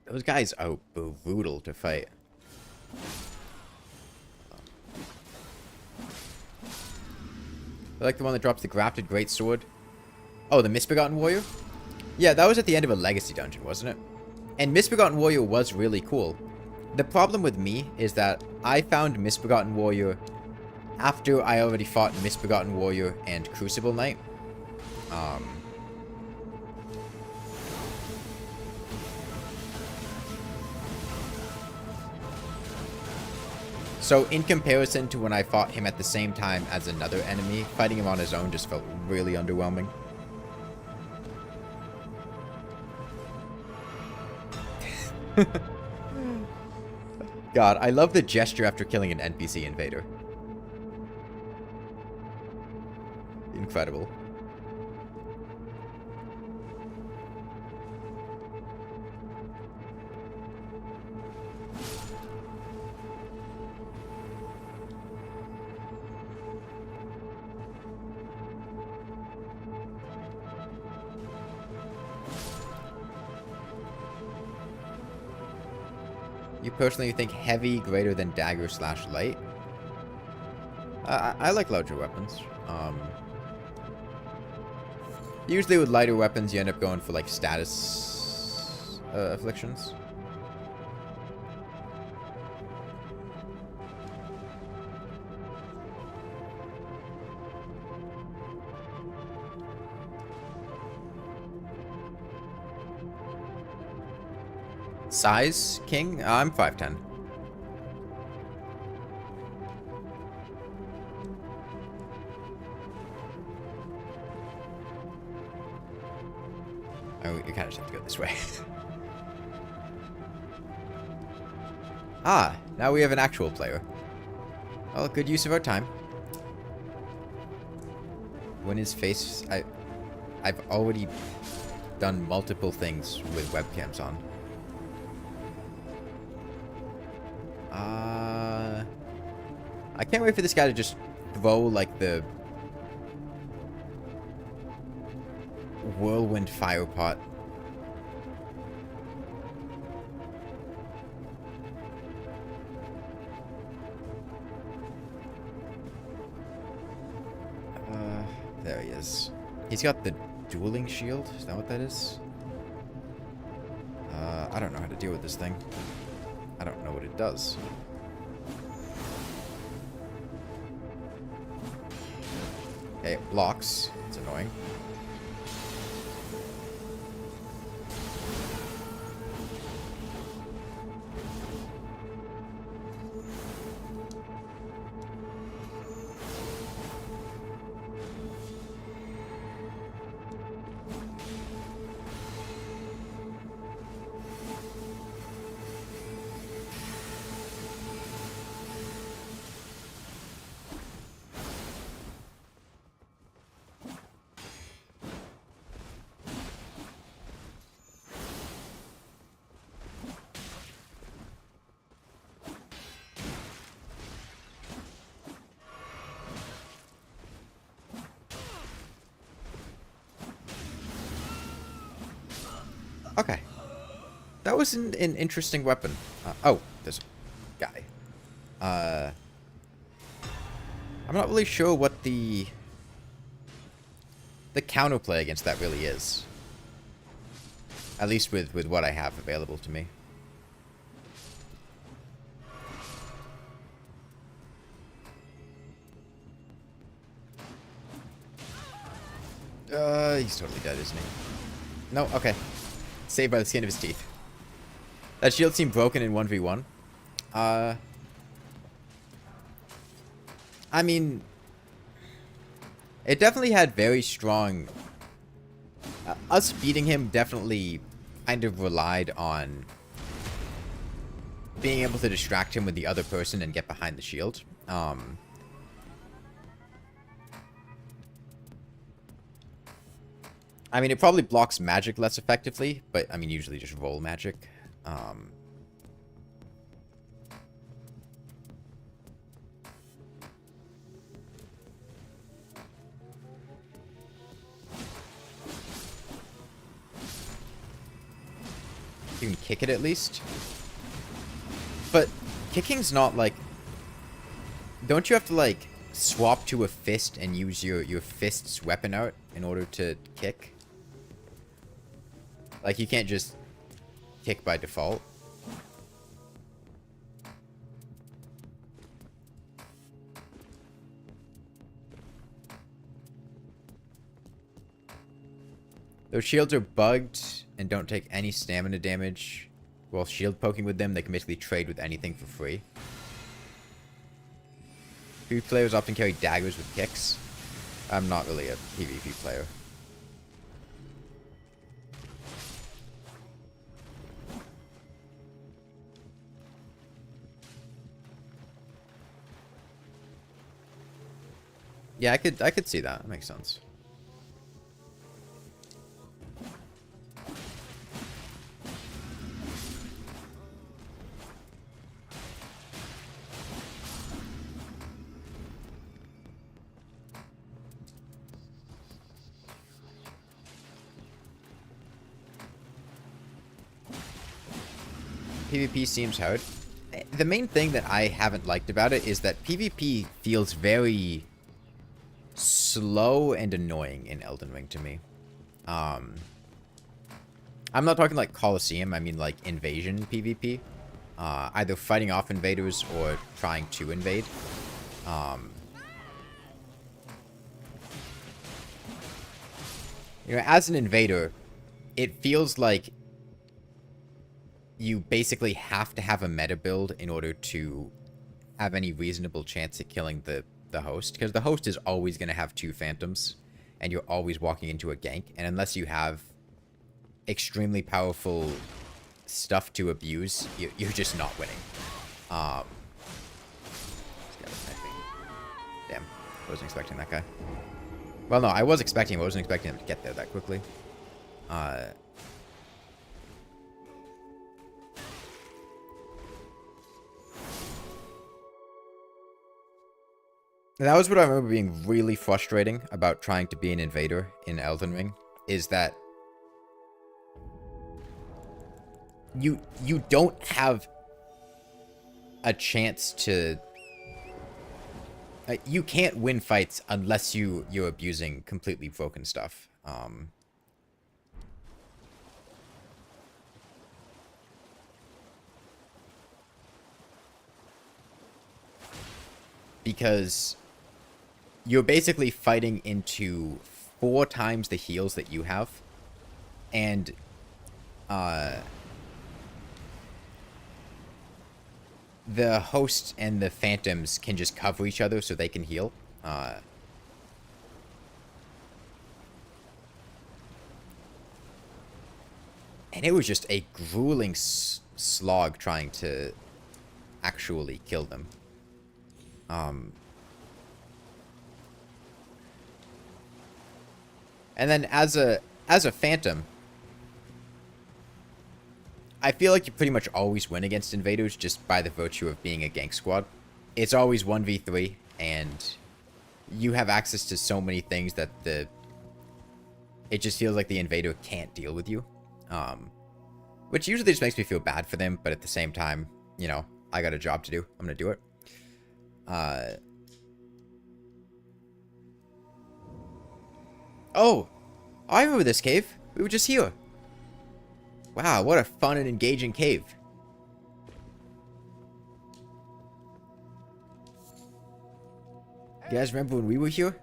Those guys are brutal to fight. I like the one that drops the grafted greatsword. Oh, the Misbegotten Warrior? Yeah, that was at the end of a Legacy dungeon, wasn't it? And Misbegotten Warrior was really cool. The problem with me is that I found Misbegotten Warrior after I already fought Misbegotten Warrior and Crucible Knight. So in comparison to when I fought him at the same time as another enemy, fighting him on his own just felt really underwhelming. God, I love the gesture after killing an NPC invader. Incredible. You personally think heavy greater than dagger / light? I like larger weapons. Usually with lighter weapons, you end up going for like status afflictions. Size, King? I'm 5'10". Oh, you kind of just have to go this way. Ah, now we have an actual player. Well, good use of our time. When his face... I've already done multiple things with webcams on. I can't wait for this guy to just throw, like, the whirlwind fire pot. There he is. He's got the dueling shield. Is that what that is? I don't know how to deal with this thing. I don't know what it does. Okay, it blocks. It's annoying. Okay. That was an interesting weapon. Oh, there's a guy. I'm not really sure what the counterplay against that really is. At least with what I have available to me. He's totally dead, isn't he? No, okay. Saved by the skin of his teeth. That shield seemed broken in 1v1. I mean, it definitely had very strong... us beating him definitely kind of relied on being able to distract him with the other person and get behind the shield. I mean, it probably blocks magic less effectively, but, I mean, usually just roll magic. You can kick it at least. But kicking's not, like... Don't you have to, like, swap to a fist and use your fist's weapon out in order to kick? Like, you can't just kick by default. Those shields are bugged and don't take any stamina damage. While shield poking with them, they can basically trade with anything for free. PvP players often carry daggers with kicks. I'm not really a PvP player. Yeah, I could see that. That makes sense. PvP seems hard. The main thing that I haven't liked about it is that PvP feels very slow and annoying in Elden Ring to me. I'm not talking like Colosseum, I mean like invasion PvP. Either fighting off invaders or trying to invade. You know, as an invader, it feels like you basically have to have a meta build in order to have any reasonable chance at killing the host. Because the host is always going to have 2 phantoms, and you're always walking into a gank. And unless you have extremely powerful stuff to abuse, you're just not winning. Damn, I wasn't expecting that guy. Well, no, I was expecting him. I wasn't expecting him to get there that quickly. That was what I remember being really frustrating about trying to be an invader in Elden Ring, is that you don't have a chance to... You can't win fights unless you're abusing completely broken stuff. Because you're basically fighting into 4 times the heals that you have. And, the host and the phantoms can just cover each other so they can heal. And it was just a grueling slog trying to actually kill them. And then as a phantom, I feel like you pretty much always win against invaders just by the virtue of being a gank squad. It's always 1v3, and you have access to so many things that it just feels like the invader can't deal with you. Which usually just makes me feel bad for them, but at the same time, you know, I got a job to do. I'm gonna do it. Oh! I remember this cave. We were just here. Wow, what a fun and engaging cave. You guys remember when we were here?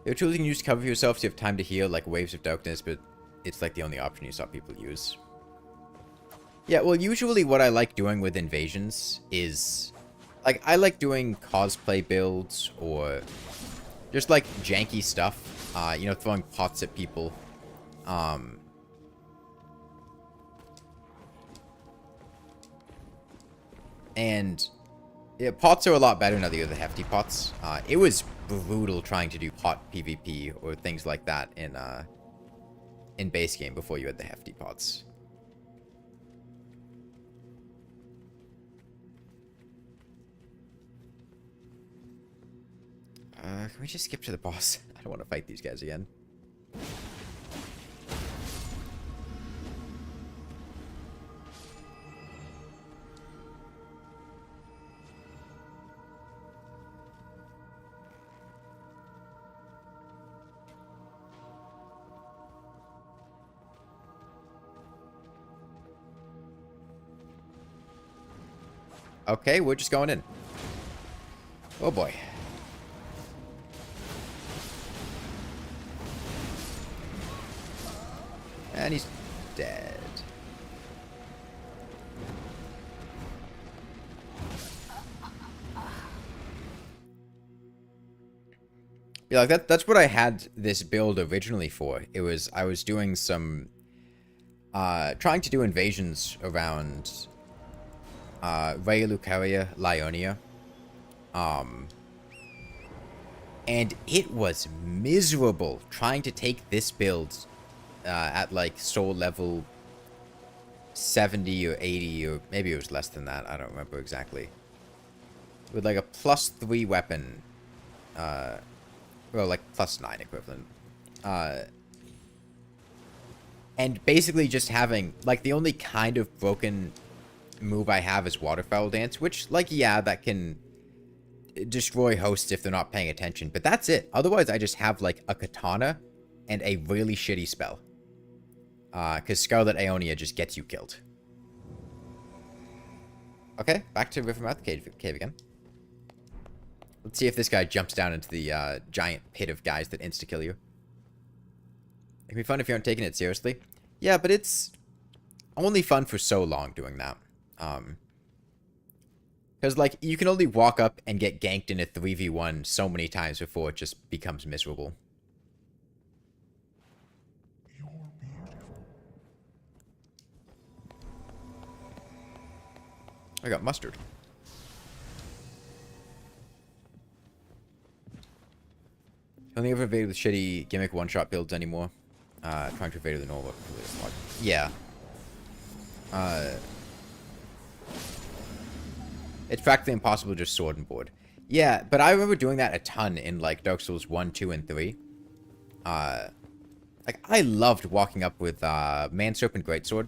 There are tools you can use to cover yourself so you have time to heal, like Waves of Darkness, but it's like the only option you saw people use. Yeah, well, usually what I like doing with invasions is... like, I like doing cosplay builds, or just, like, janky stuff. You know, throwing pots at people. And... yeah, pots are a lot better now that you have the hefty pots. It was brutal trying to do pot PvP, or things like that in base game before you had the hefty pots. Can we just skip to the boss? I don't want to fight these guys again. Okay, we're just going in. Oh boy. And he's dead. Yeah, like that's what I had this build originally for. It was, I was doing some trying to do invasions around Raya Lucaria, Lionia. And it was miserable trying to take this build at like soul level 70 or 80, or maybe it was less than that. I don't remember exactly. With like a +3 weapon. Well, like +9 equivalent. And basically just having, like, the only kind of broken move I have is Waterfowl Dance, which, like, yeah, that can destroy hosts if they're not paying attention, but that's it. Otherwise, I just have, like, a katana and a really shitty spell. Because Scarlet Aeonia just gets you killed. Okay, back to Rivermouth Cave again. Let's see if this guy jumps down into the giant pit of guys that insta-kill you. It can be fun if you aren't taking it seriously. Yeah, but it's only fun for so long doing that. Because, like, you can only walk up and get ganked in a 3v1 so many times before it just becomes miserable. I got mustard. Only ever invade with shitty gimmick one-shot builds anymore. Trying to invade with the normal. Yeah. It's practically impossible to just sword and board. Yeah, but I remember doing that a ton in, like, Dark Souls 1, 2, and 3. Like, I loved walking up with Man Serpent Greatsword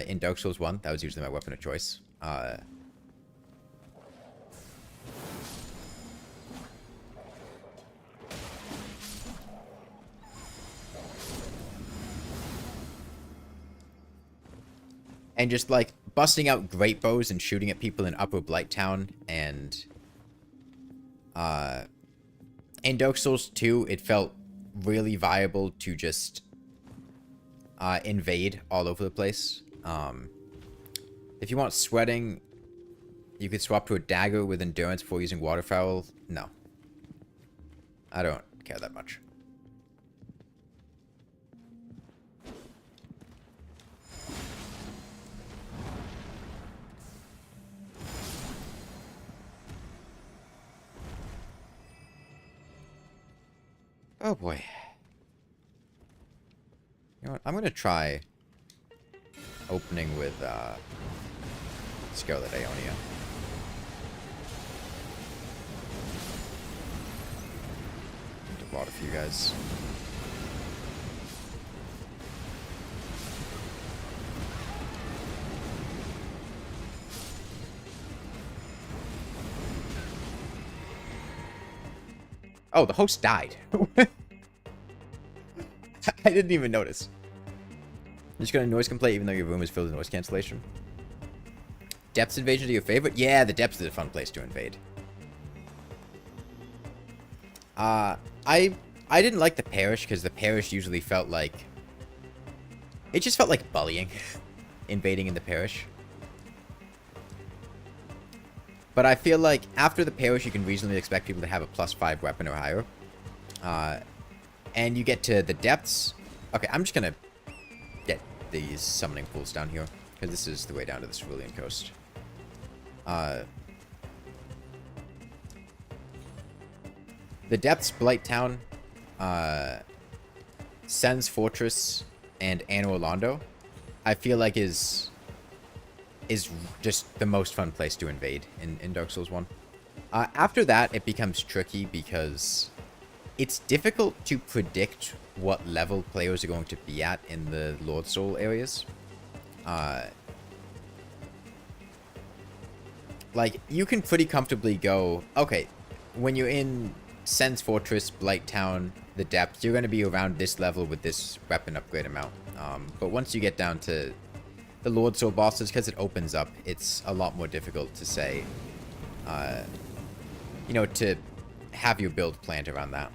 in Dark Souls 1. That was usually my weapon of choice. And just, like, busting out great bows and shooting at people in Upper Blighttown. And in Dark Souls 2, it felt really viable to just invade all over the place. If you want sweating, you could swap to a dagger with endurance before using waterfowl. No. I don't care that much. Oh boy. You know what? I'm gonna try opening with Scarlet Aeonia. Need to bot a few guys. Oh, the host died. I didn't even notice. I'm just gonna noise complain even though your room is filled with noise cancellation. Depths invasion to your favorite? Yeah, the depths is a fun place to invade. I didn't like the parish because the parish usually felt like... It just felt like bullying. Invading in the parish. But I feel like after the parish, you can reasonably expect people to have a +5 weapon or higher. And you get to the depths. Okay, I'm just gonna get these summoning pools down here, because this is the way down to the Cerulean Coast. The depths, Blighttown, Sen's Fortress, and Anor Londo, I feel like is just the most fun place to invade in Dark Souls 1. After that, it becomes tricky because it's difficult to predict what level players are going to be at in the Lord Soul areas. Like, you can pretty comfortably go, okay, when you're in Sen's Fortress, Blighttown, the depths, you're going to be around this level with this weapon upgrade amount. But once you get down to the Lord Soul bosses, because it opens up, it's a lot more difficult to say, you know, to have your build planned around that.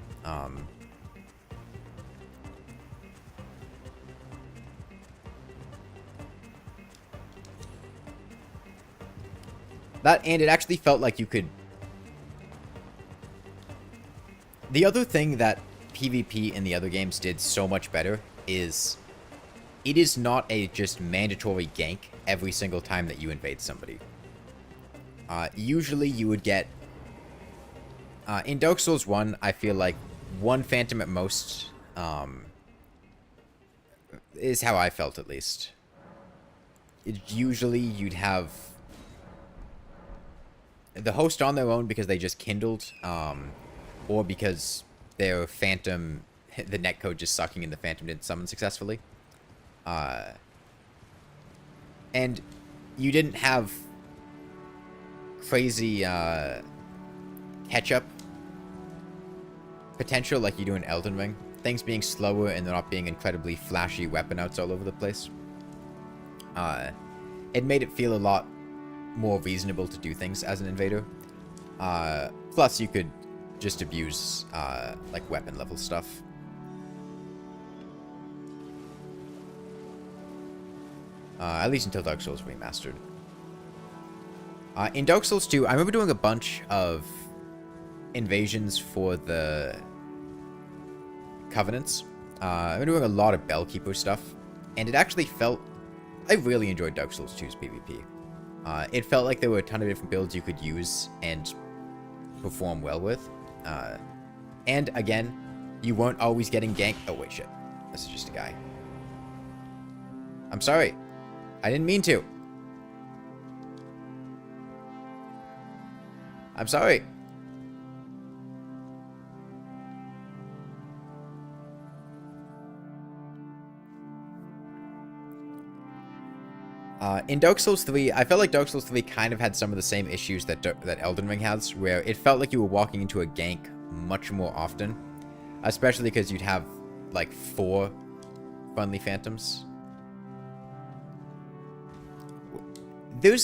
And it actually felt like you could... The other thing that PvP in the other games did so much better is it is not a just mandatory gank every single time that you invade somebody. Usually you would get... in Dark Souls 1, I feel like one Phantom at most is how I felt, at least. Usually you'd have the host on their own because they just kindled, or because their Phantom, the netcode just sucking and the Phantom didn't summon successfully. And you didn't have crazy catch-up potential like you do in Elden Ring. Things being slower and not being incredibly flashy weapon outs all over the place. It made it feel a lot more reasonable to do things as an invader. Plus, you could just abuse, like, weapon level stuff. At least until Dark Souls Remastered. In Dark Souls 2, I remember doing a bunch of invasions for the Covenants. I've been doing a lot of Bellkeeper stuff, and it actually felt... I really enjoyed Dark Souls 2's PvP. It felt like there were a ton of different builds you could use and perform well with. And, again, you weren't always getting ganked. Oh, wait, shit. This is just a guy. I'm sorry. I didn't mean to. I'm sorry. In Dark Souls 3, I felt like Dark Souls 3 kind of had some of the same issues that Elden Ring has, where it felt like you were walking into a gank much more often. Especially because you'd have, like, 4 friendly phantoms. There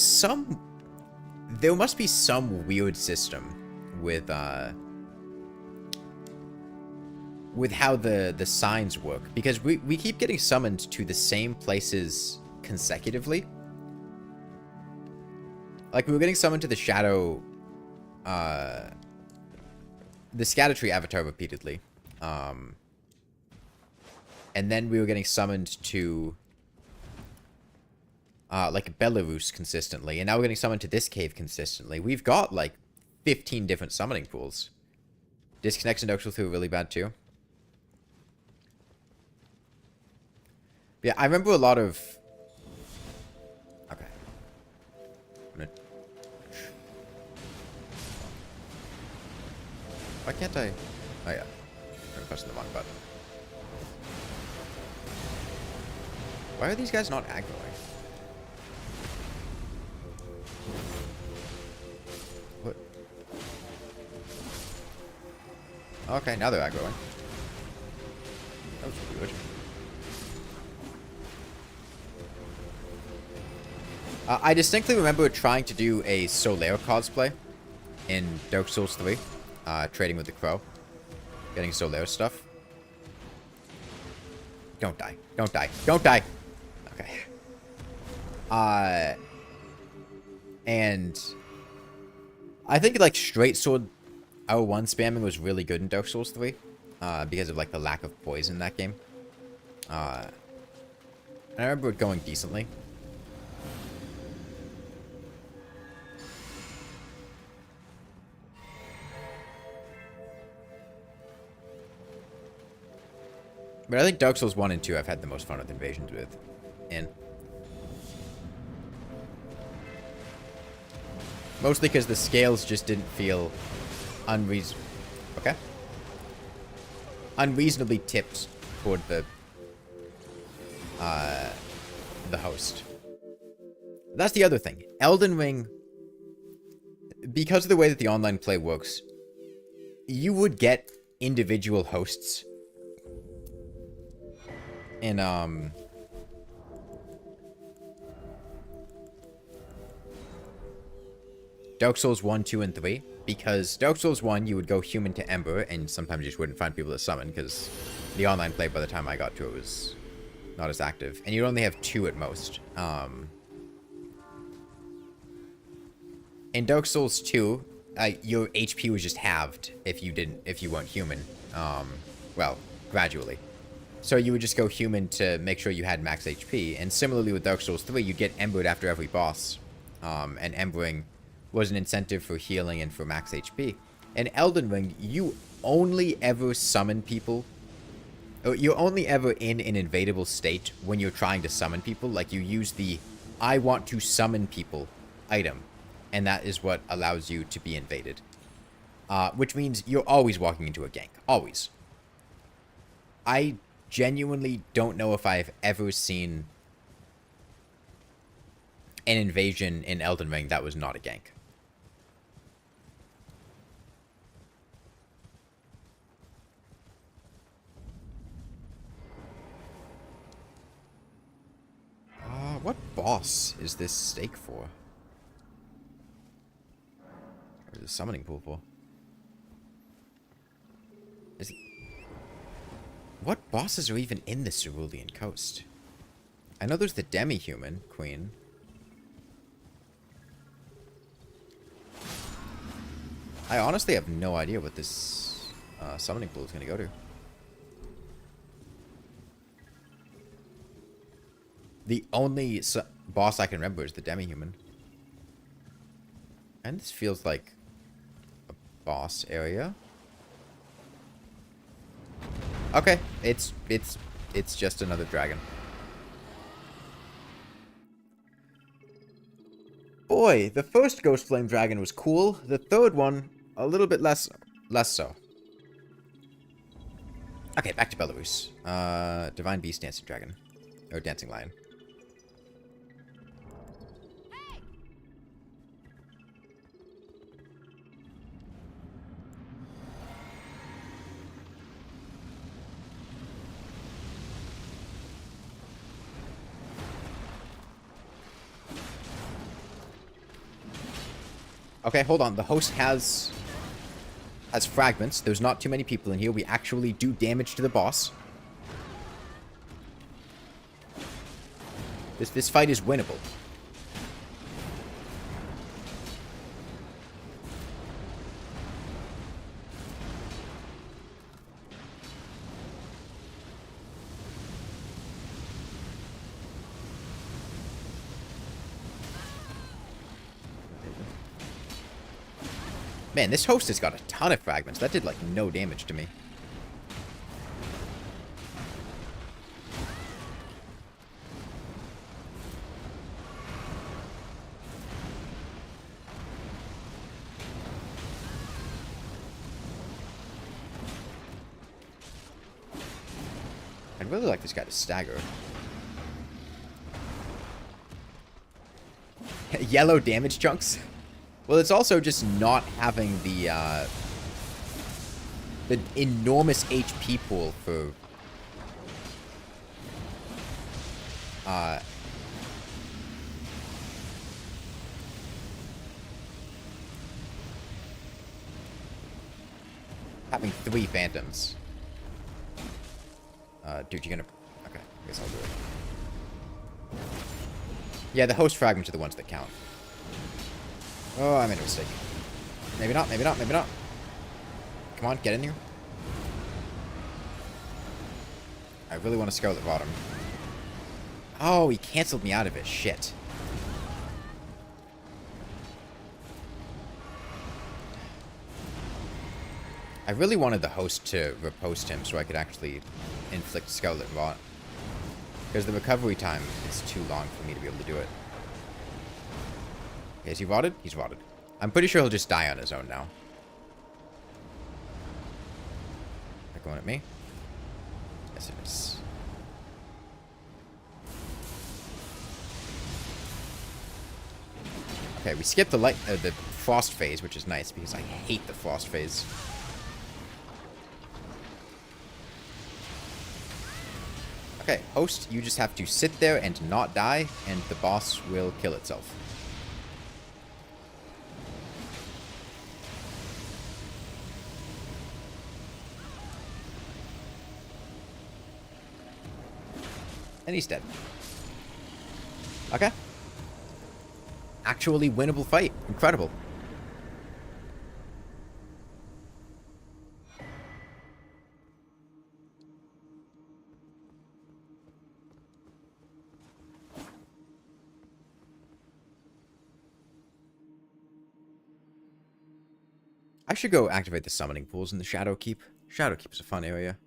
must be some weird system with how the signs work. Because we keep getting summoned to the same places consecutively. Like, we were getting summoned to the Shadow... the Scatter Tree Avatar repeatedly. And then we were getting summoned to... like, Belarus consistently. And now we're getting summoned to this cave consistently. We've got, like, 15 different summoning pools. Disconnects in Dark Souls 3 were really bad, too. Yeah, I remember a lot of... Okay. I'm gonna... Why can't I... Oh, yeah. I'm pressing the wrong button. Why are these guys not aggroing? What? Okay, now they're aggroing. That was weird. I distinctly remember trying to do a Solaire cosplay in Dark Souls 3. Trading with the Crow. Getting Solaire stuff. Don't die. Don't die. Don't die! Okay. And... I think, like, straight sword R1 spamming was really good in Dark Souls 3. Because of, like, the lack of poison in that game. And I remember it going decently. But I think Dark Souls 1 and 2 I've had the most fun with invasions with. Mostly because the scales just didn't feel unreasonably tipped toward the host. That's the other thing. Elden Ring, because of the way that the online play works, you would get individual hosts in Dark Souls 1, 2, and 3, because Dark Souls 1, you would go human to Ember, and sometimes you just wouldn't find people to summon, because the online play, by the time I got to it, was not as active. And you'd only have 2 at most. In Dark Souls 2, your HP was just halved if you weren't human. Well, gradually. So you would just go human to make sure you had max HP. And similarly with Dark Souls 3, you'd get embered after every boss. And embering was an incentive for healing and for max HP. In Elden Ring, you only ever summon people. Or you're only ever in an invadable state when you're trying to summon people. Like, you use the I want to summon people item. And that is what allows you to be invaded. Which means you're always walking into a gank. Always. I genuinely don't know if I've ever seen an invasion in Elden Ring that was not a gank. What boss is this stake for? Or is it a summoning pool for? Is it... What bosses are even in the Cerulean Coast? I know there's the demi-human queen. I honestly have no idea what this summoning pool is going to go to. The only boss I can remember is the demi-human. And this feels like a boss area. Okay, it's just another dragon. Boy, the first Ghost Flame Dragon was cool. The third one, a little bit less so. Okay, back to Belarus. Divine Beast Dancing Dragon. Or Dancing Lion. Okay, hold on. The host has fragments. There's not too many people in here. We actually do damage to the boss. This fight is winnable. Man, this host has got a ton of fragments. That did, like, no damage to me. I'd really like this guy to stagger. Yellow damage chunks? Well, it's also just not having the enormous HP pool for having 3 phantoms. Dude, you're gonna... Okay, I guess I'll do it. Yeah, the host fragments are the ones that count. Oh, I made a mistake. Maybe not, maybe not, maybe not. Come on, get in here. I really want to scale the bottom. Oh, he canceled me out of it. Shit. I really wanted the host to riposte him so I could actually inflict Skeleton Rot. Because the recovery time is too long for me to be able to do it. Okay, is he rotted? He's rotted. I'm pretty sure he'll just die on his own now. They're going at me? Yes, it is. Okay, we skipped the frost phase, which is nice because I hate the frost phase. Okay, host, you just have to sit there and not die, and the boss will kill itself. And he's dead. Okay. Actually winnable fight. Incredible. I should go activate the summoning pools in the Shadow Keep. Shadow Keep is a fun area.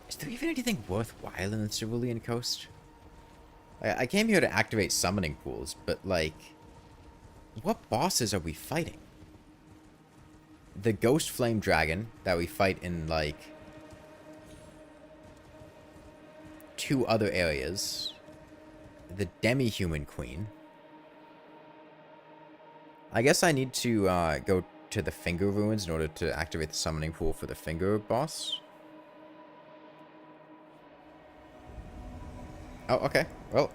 Is there even anything worthwhile in the Cerulean Coast? I came here to activate summoning pools, but, like, what bosses are we fighting? The Ghost Flame Dragon that we fight in, like, 2 other areas. The Demi-Human Queen. I guess I need to go to the Finger Ruins in order to activate the summoning pool for the Finger boss. Oh, okay. Well,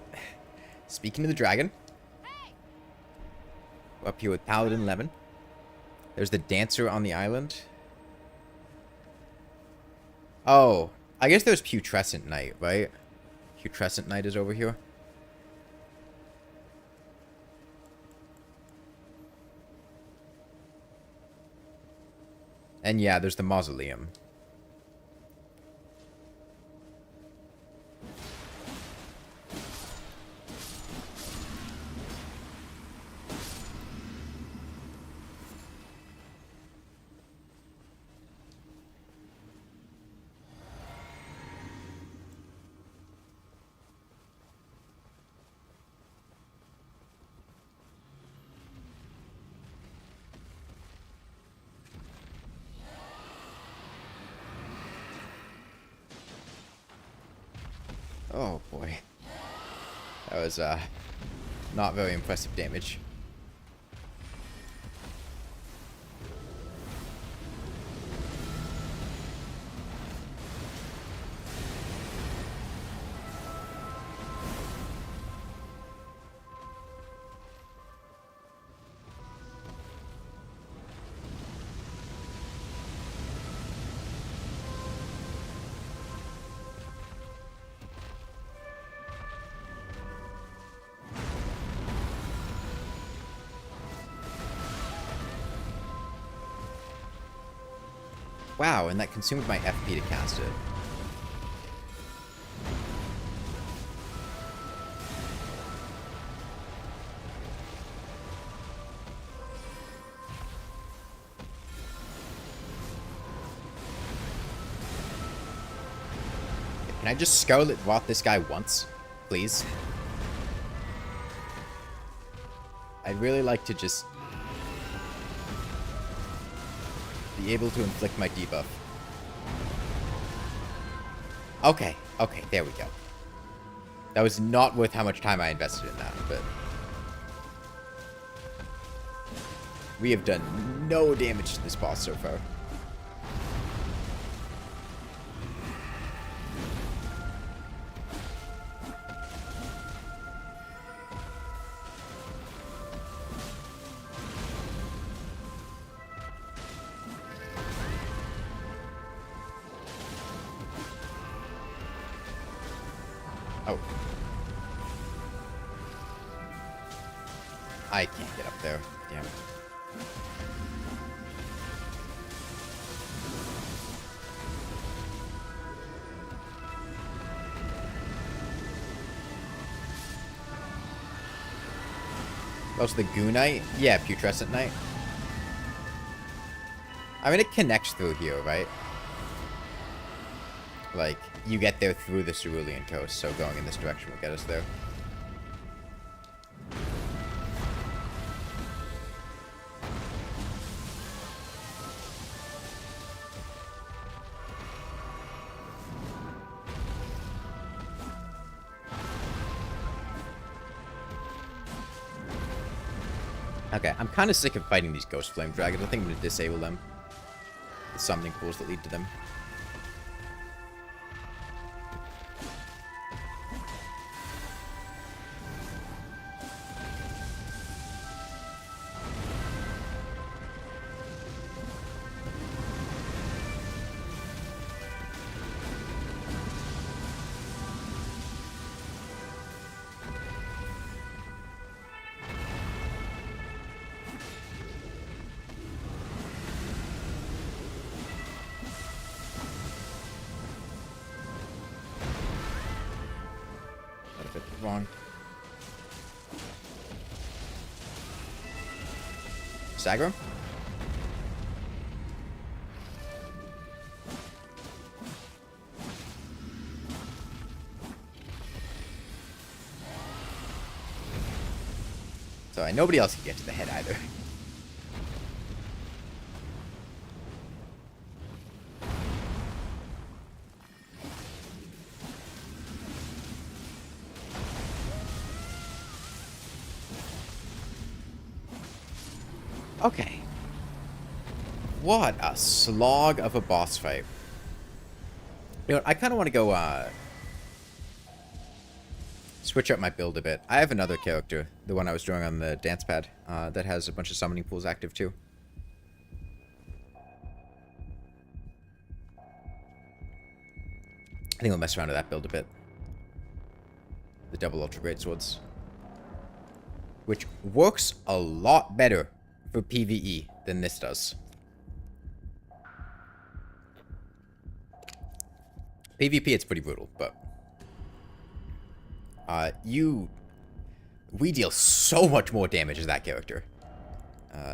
speaking of the dragon. We're up here with Paladin Lemon. There's the dancer on the island. Oh, I guess there's Putrescent Knight, right? Putrescent Knight is over here. And yeah, there's the Mausoleum. Oh boy. That was not very impressive damage. Wow, and that consumed my FP to cast it. Can I just Scarlet Rot this guy once? Please? I'd really like to just be able to inflict my debuff. Okay, okay, there we go. That was not worth how much time I invested in that, but... we have done no damage to this boss so far. Oh. I can't get up there. Damn it. Also the Goo Knight? Yeah, Putrescent Knight. I mean, it connects through here, right? Like, you get there through the Cerulean Coast, so going in this direction will get us there. Okay, I'm kind of sick of fighting these Ghost Flame Dragons. I think I'm going to disable them. The summoning pools that lead to them. Wrong. Sagro? So nobody else can get to the head either. Okay. What a slog of a boss fight. You know what, I kind of want to go, switch up my build a bit. I have another character, the one I was drawing on the dancepad, that has a bunch of summoning pools active too. I think I'll mess around with that build a bit. The double ultra great swords. Which works a lot better for PvE than this does. PvP, it's pretty brutal, but we deal so much more damage as that character.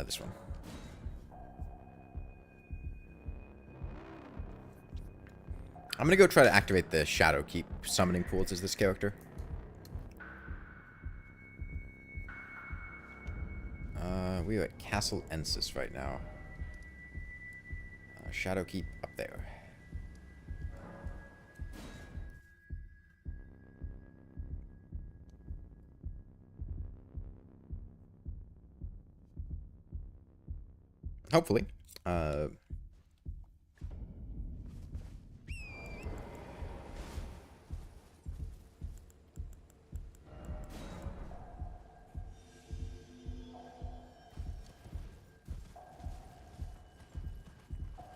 This one. I'm gonna go try to activate the Shadow Keep summoning pools as this character. We are at Castle Ensis right now. Shadow Keep up there. Hopefully.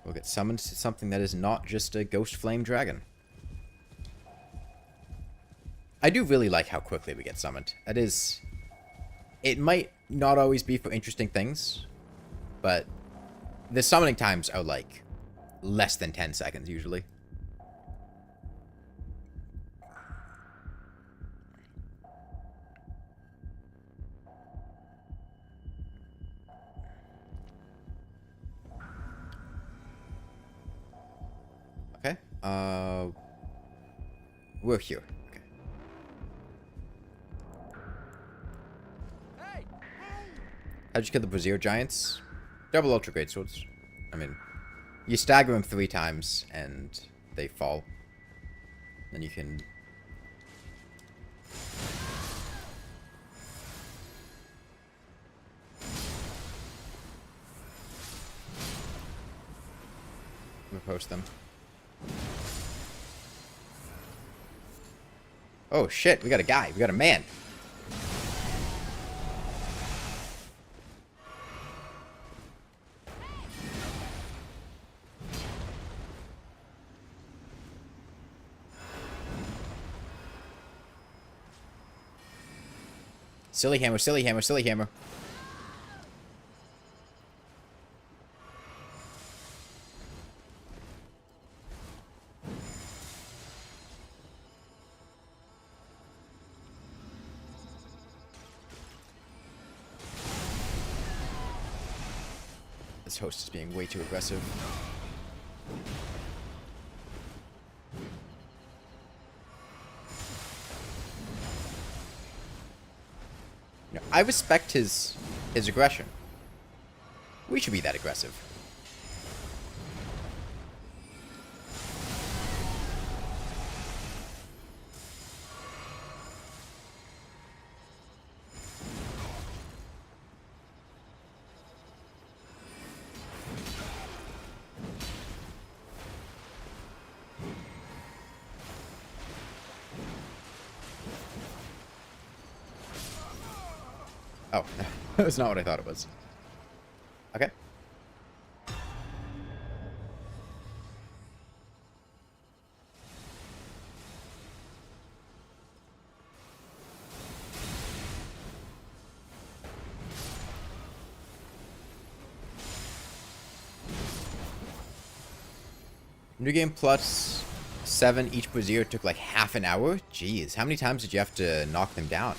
We'll get summoned to something that is not just a Ghost Flame Dragon. I do really like how quickly we get summoned. That is... It might not always be for interesting things, but the summoning times are, like, less than 10 seconds usually. Okay. We're here. Okay. How'd you kill the Brazier Giants? Double Ultra Great Swords. I mean, you stagger them 3 times and they fall. Then you can... post them. Oh shit, we got a guy. We got a man. Silly hammer, silly hammer, silly hammer. This host is being way too aggressive. You know, I respect his aggression. We should be that aggressive. Oh, that's not what I thought it was. Okay. New game plus 7 each Brazier took like half an hour? Jeez, how many times did you have to knock them down?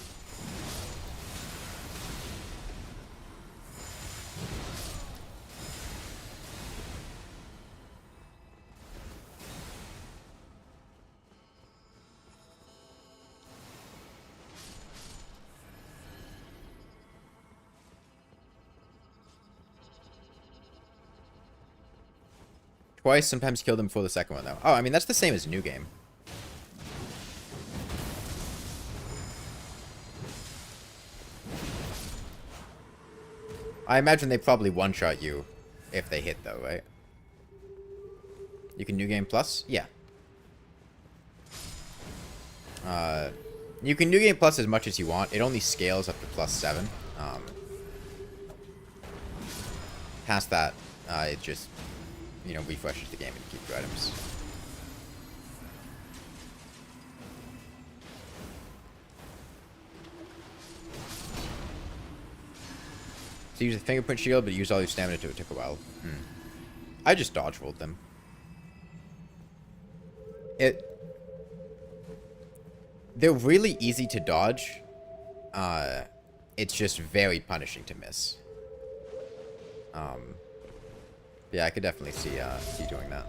Twice, sometimes kill them before the second one, though. Oh, I mean, that's the same as new game. I imagine they probably one-shot you if they hit, though, right? You can new game plus? Yeah. You can new game plus as much as you want. It only scales up to +7. Past that, it just... you know, refreshes the game and keeps your items. So use a fingerprint shield, but use all your stamina to it. Took a while. I just dodge rolled them. They're really easy to dodge. It's just very punishing to miss. Yeah, I could definitely see doing that.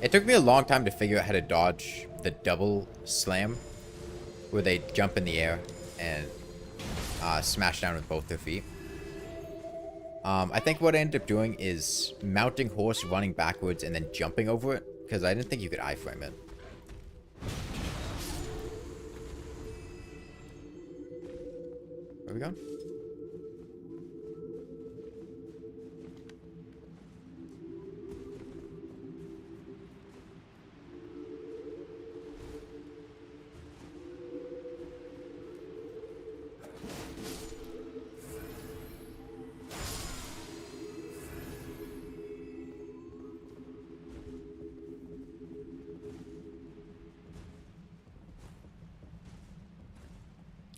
It took me a long time to figure out how to dodge the double slam, where they jump in the air and smash down with both their feet. I think what I ended up doing is mounting horse, running backwards, and then jumping over it, because I didn't think you could iframe it. Where are we going?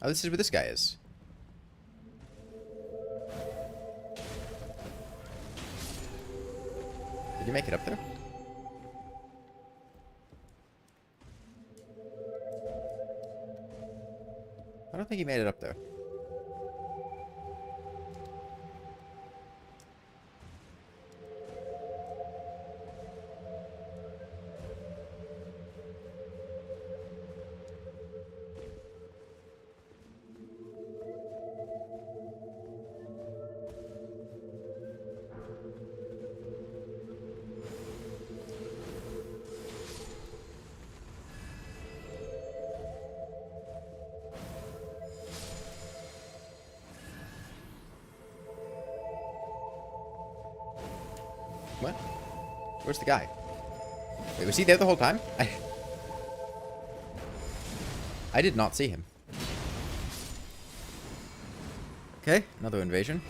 Oh, this is where this guy is. you make it up there? I don't think he made it up there. What? Where's the guy? Wait, was he there the whole time? I did not see him. Okay, another invasion.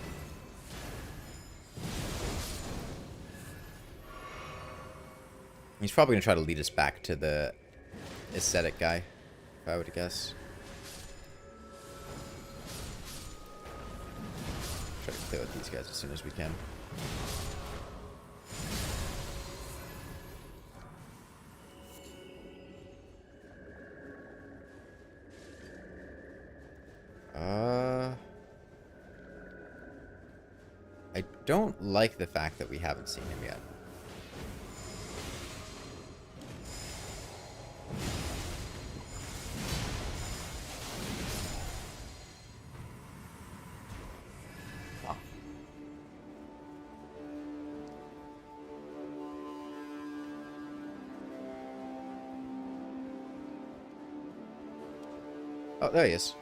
He's probably going to try to lead us back to the aesthetic guy, if I were to guess. Try to clear out these guys as soon as we can. I don't like the fact that we haven't seen him yet. Oh, there he is.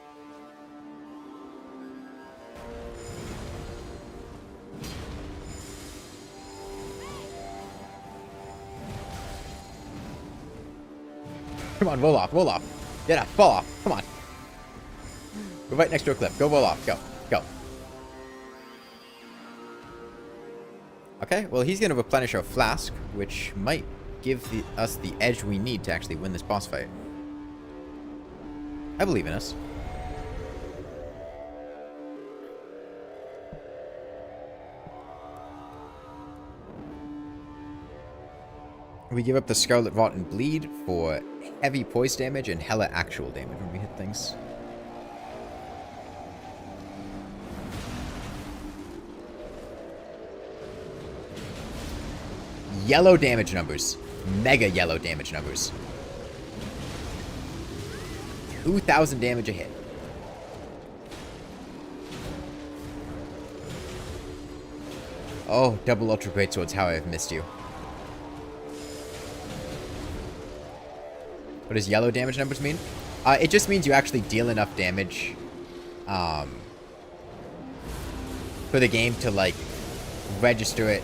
Come on, roll off, roll off. Get up, fall off, come on. We're right next to a cliff. Go roll off, go, go. Okay, well he's going to replenish our flask, which might give us the edge we need to actually win this boss fight. I believe in us. We give up the Scarlet Rot and Bleed for heavy poise damage and hella actual damage when we hit things. Yellow damage numbers. Mega yellow damage numbers. 2,000 damage a hit. Oh, double ultra greatswords, how I have missed you. What does yellow damage numbers mean? It just means you actually deal enough damage for the game to, like, register it.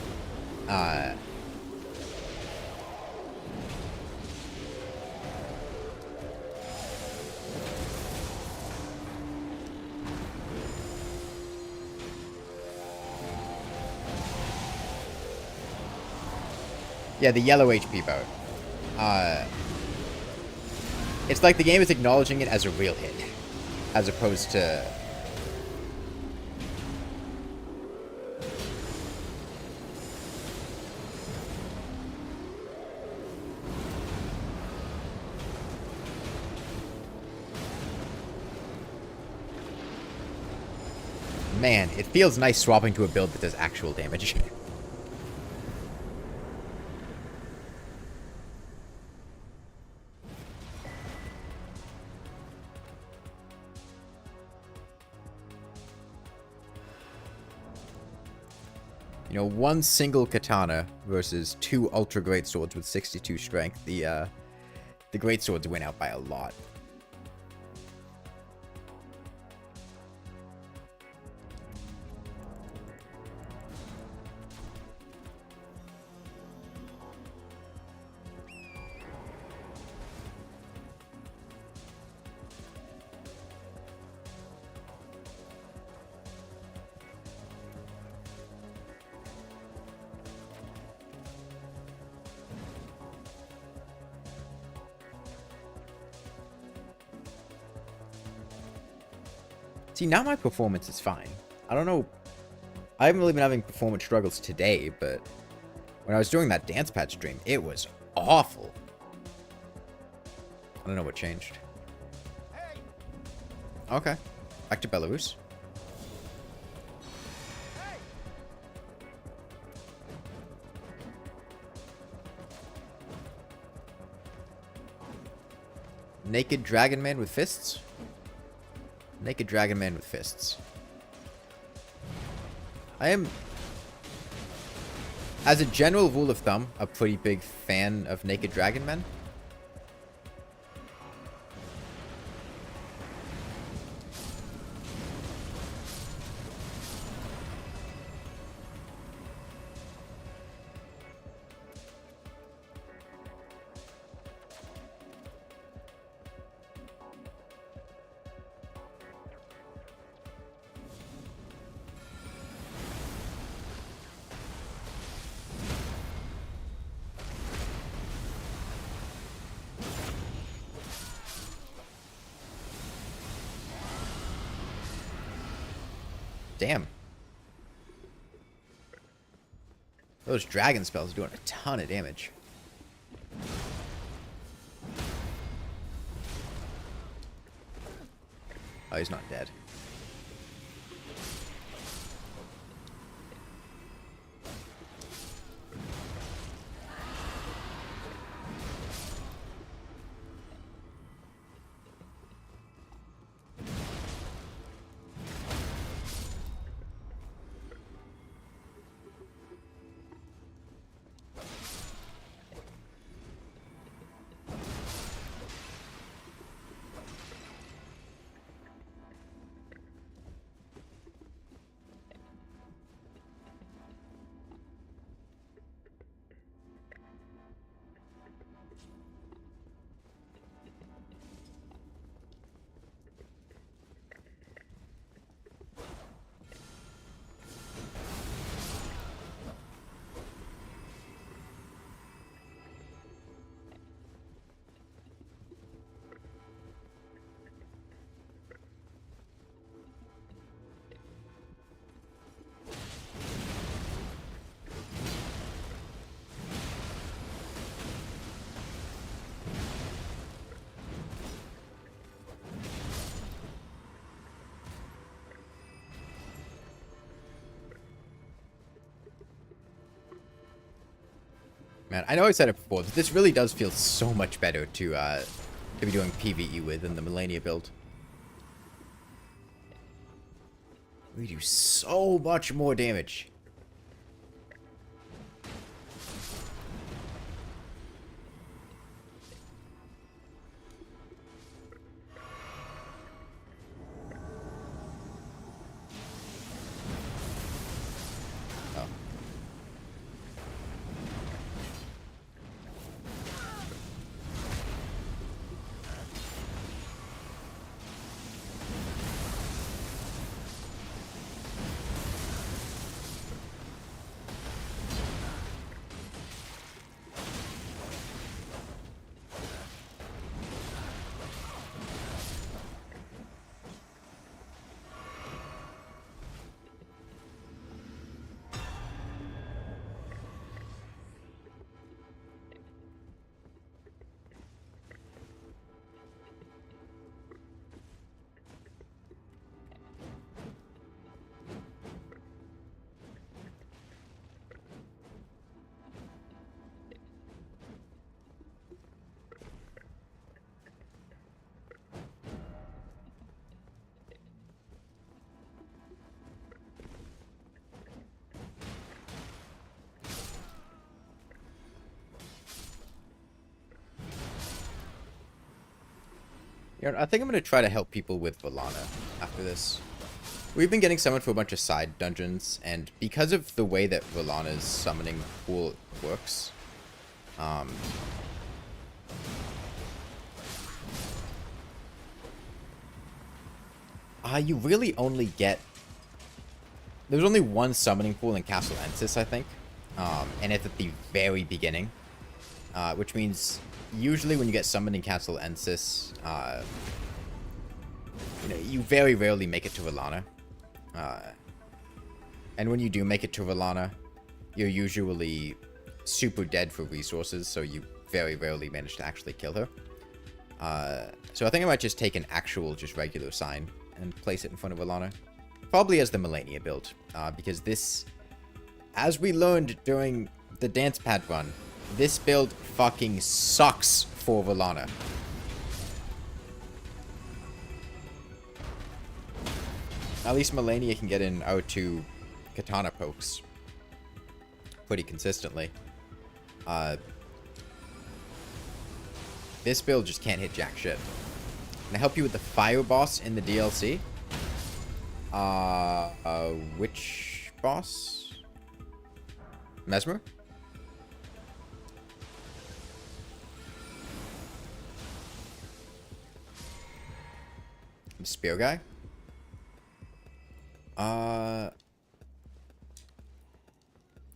Yeah, the yellow HP bar. It's like the game is acknowledging it as a real hit, as opposed to... Man, it feels nice swapping to a build that does actual damage. You know, one single katana versus two ultra great swords with 62 strength. The great swords win out by a lot. See, now my performance is fine. I don't know. I haven't really been having performance struggles today, but When I was doing that dancepad stream, it was awful. I don't know what changed. Okay. Back to Belarus. Naked dragon man with fists? Naked dragon man with fists. I am, as a general rule of thumb, a pretty big fan of naked dragon men. Damn. Those dragon spells are doing a ton of damage. Oh, he's not dead. Man, I know I said it before, but this really does feel so much better to be doing PvE with than the Millennia build. We do so much more damage. You know, I think I'm going to try to help people with Rellana after this. We've been getting summoned for a bunch of side dungeons, and because of the way that Rellana's summoning pool works, you really only get... There's only one summoning pool in Castle Ensis, I think, and it's at the very beginning, which means usually when you get summoned in Castle Ensis, you know, you very rarely make it to Rellana. And when you do make it to Rellana, you're usually super dead for resources, so you very rarely manage to actually kill her. So I think I might just take an actual, just regular sign and place it in front of Rellana. Probably as the Melania build, because this, as we learned during the dancepad run, this build fucking sucks for Rellana. At least Melania can get in our 2 katana pokes pretty consistently. This build just can't hit jack shit. Can I help you with the fire boss in the DLC? Which boss? Messmer? The spear guy? I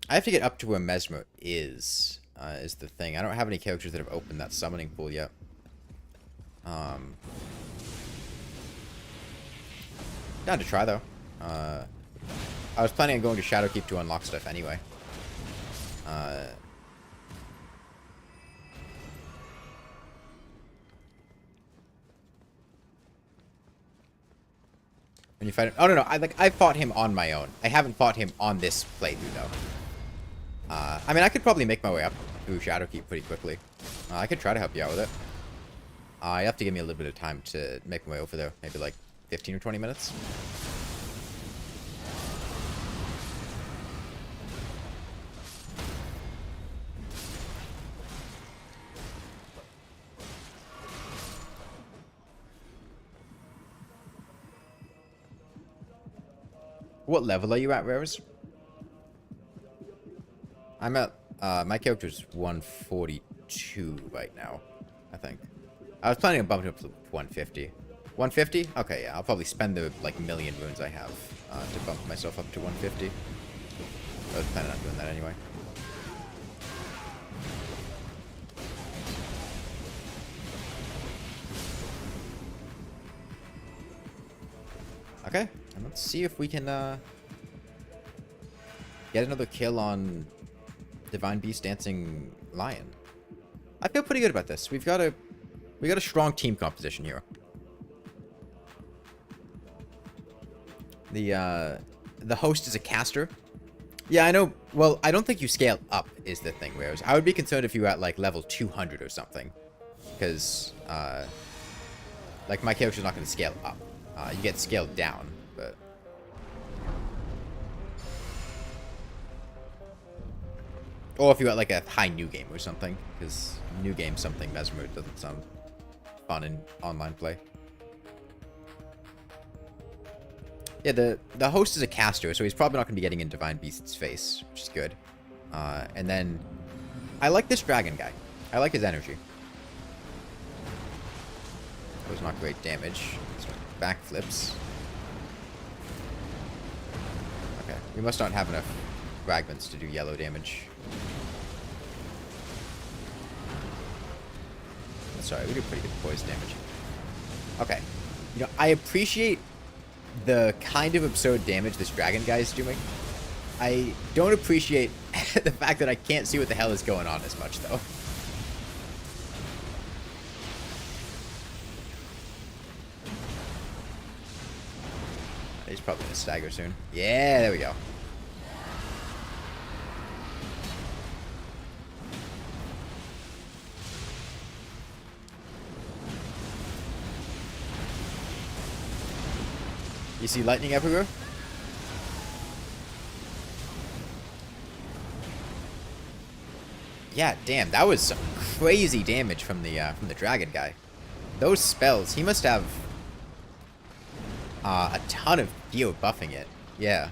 have to get up to where Messmer is the thing. I don't have any characters that have opened that summoning pool yet. Down to try, though. I was planning on going to Shadowkeep to unlock stuff anyway. When you fight him... Oh, no. I fought him on my own. I haven't fought him on this playthrough, though. I mean, I could probably make my way up through Shadowkeep pretty quickly. I could try to help you out with it. You have to give me a little bit of time to make my way over there. Maybe like 15 or 20 minutes. What level are you at, Rares? I'm at, my character's 142 right now, I think. I was planning on bumping up to 150. 150? Okay, yeah, I'll probably spend the, like, million runes I have, to bump myself up to 150. I was planning on doing that anyway. Okay, and let's see if we can, get another kill on Divine Beast Dancing Lion. I feel pretty good about this. We got a strong team composition here. The host is a caster. Yeah, I know. Well, I don't think you scale up is the thing, whereas I would be concerned if you were at like level 200 or something, because like my character's not going to scale up. You get scaled down, but or if you got like a high new game or something, because new game something Messmer doesn't sound fun in online play. Yeah, the host is a caster, so he's probably not going to be getting in Divine Beast's face, which is good. And then I like this dragon guy. I like his energy. That was not great damage. Backflips. Okay, we must not have enough fragments to do yellow damage. Sorry, we do pretty good poise damage. Okay. You know, I appreciate the kind of absurd damage this dragon guy is doing. I don't appreciate the fact that I can't see what the hell is going on as much, though. He's probably going to stagger soon. Yeah, there we go. You see lightning everywhere? Yeah, damn, that was some crazy damage from the dragon guy. Those spells, he must have a ton of gear buffing it. Yeah.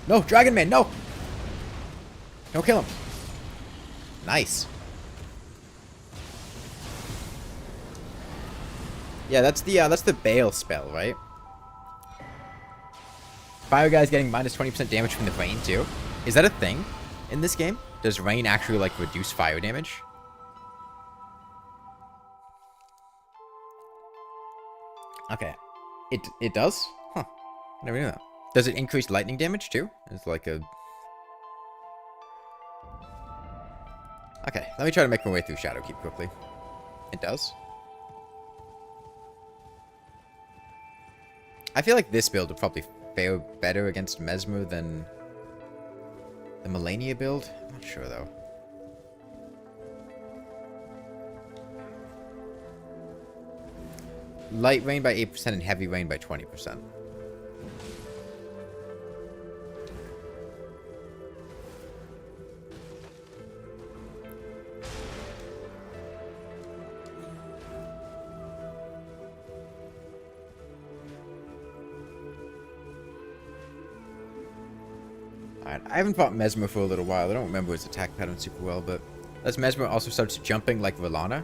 No, Dragon Man, no! Don't kill him. Nice. Yeah, that's the Bale spell, right? Fire guy's getting minus 20% damage from the rain too. Is that a thing in this game? Does rain actually like reduce fire damage? It does? Huh. Never knew that. Does it increase lightning damage too? It's like a... Okay, let me try to make my way through Shadowkeep quickly. It does? I feel like this build would probably fare better against Messmer than the Melania build. I'm not sure though. Light rain by 8% and heavy rain by 20%. Alright, I haven't fought Messmer for a little while. I don't remember his attack pattern super well, but as Messmer also starts jumping like Rellana.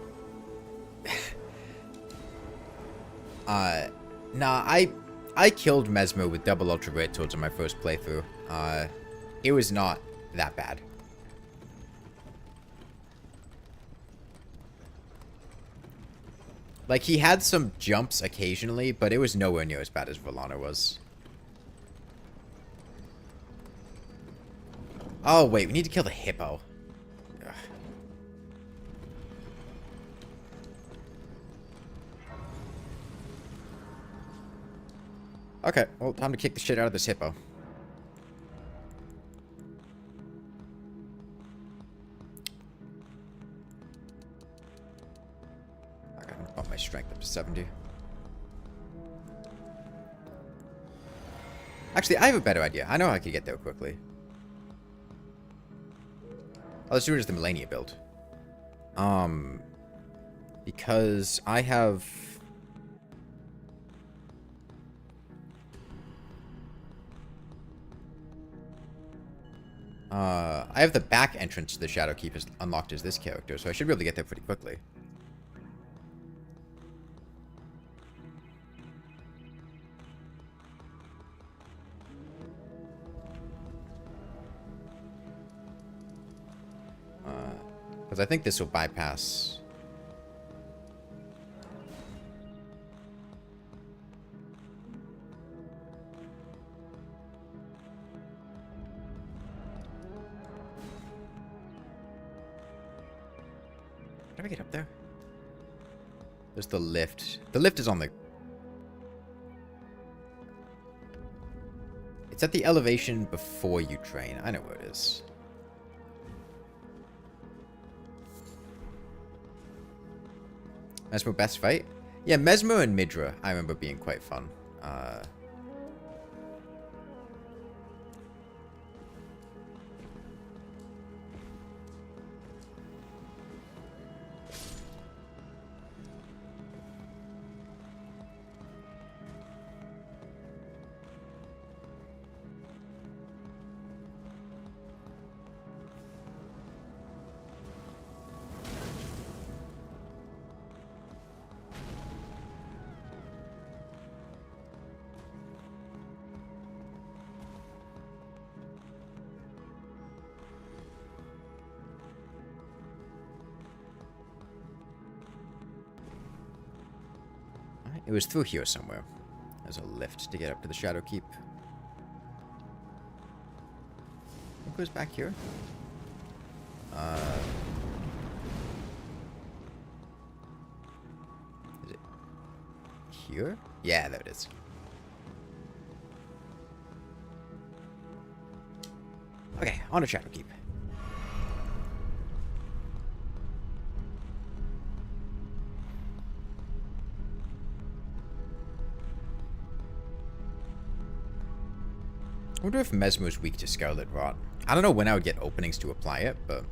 Nah, I killed Messmer with double ultra great swords on my first playthrough. It was not that bad. Like, he had some jumps occasionally, but it was nowhere near as bad as Rellana was. Oh, wait, we need to kill the hippo. Ugh. Okay, well, time to kick the shit out of this hippo. I gotta bump my strength up to 70. Actually, I have a better idea. I know I could get there quickly. Oh, let's do it as the Melania build. Because I have... I have the back entrance to the Shadowkeep is unlocked as this character, so I should be able to get there pretty quickly. Because I think this will bypass... How do I get up there? There's the lift. The lift is on the... It's at the elevation before you train. I know where it is. Messmer best fight? Yeah, Messmer and Midra, I remember being quite fun. It was through here somewhere. There's a lift to get up to the Shadowkeep. What goes back here? Is it here? Yeah, there it is. Okay, on to Shadowkeep. I wonder if Messmer's weak to Scarlet Rot. I don't know when I would get openings to apply it, but...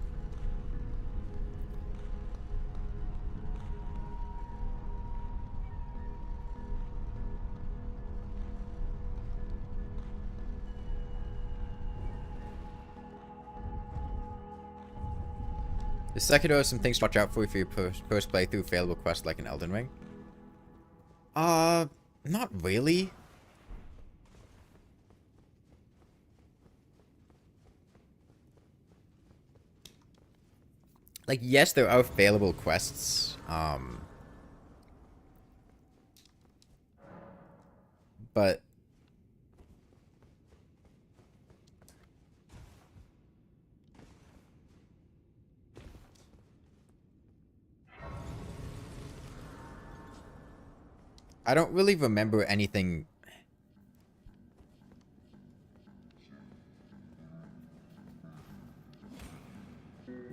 The Sekiro has some things to watch out for your first playthrough, failable quest like an Elden Ring. Not really. Like, yes, there are failable quests. but I don't really remember anything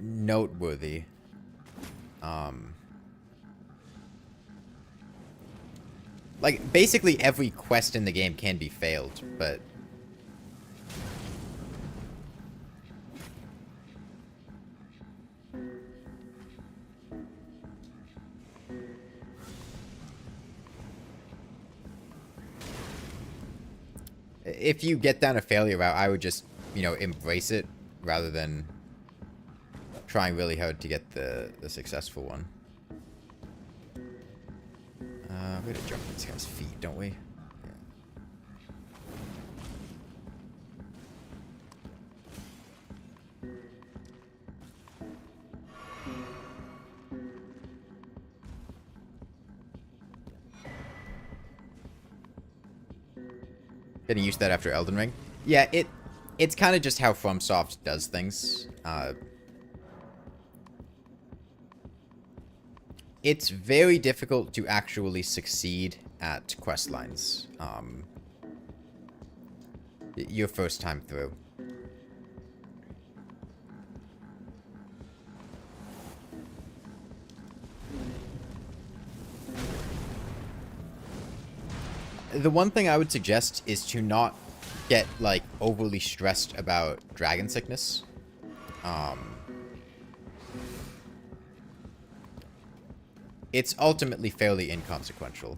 noteworthy. Like, basically every quest in the game can be failed, but... if you get down a failure route, I would just, you know, embrace it rather than trying really hard to get the successful one. We gotta jump on this guy's feet, don't we? Getting used to that after Elden Ring. Yeah, it's kind of just how FromSoft does things. It's very difficult to actually succeed at quest lines. Your first time through. The one thing I would suggest is to not get, like, overly stressed about dragon sickness. It's ultimately fairly inconsequential.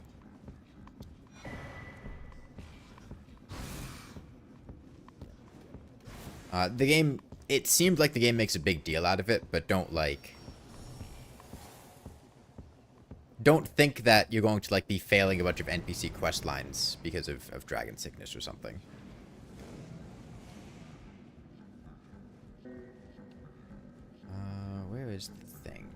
The game... it seemed like the game makes a big deal out of it, but don't, like... don't think that you're going to, like, be failing a bunch of NPC quest lines because of dragon sickness or something. Where is the thing?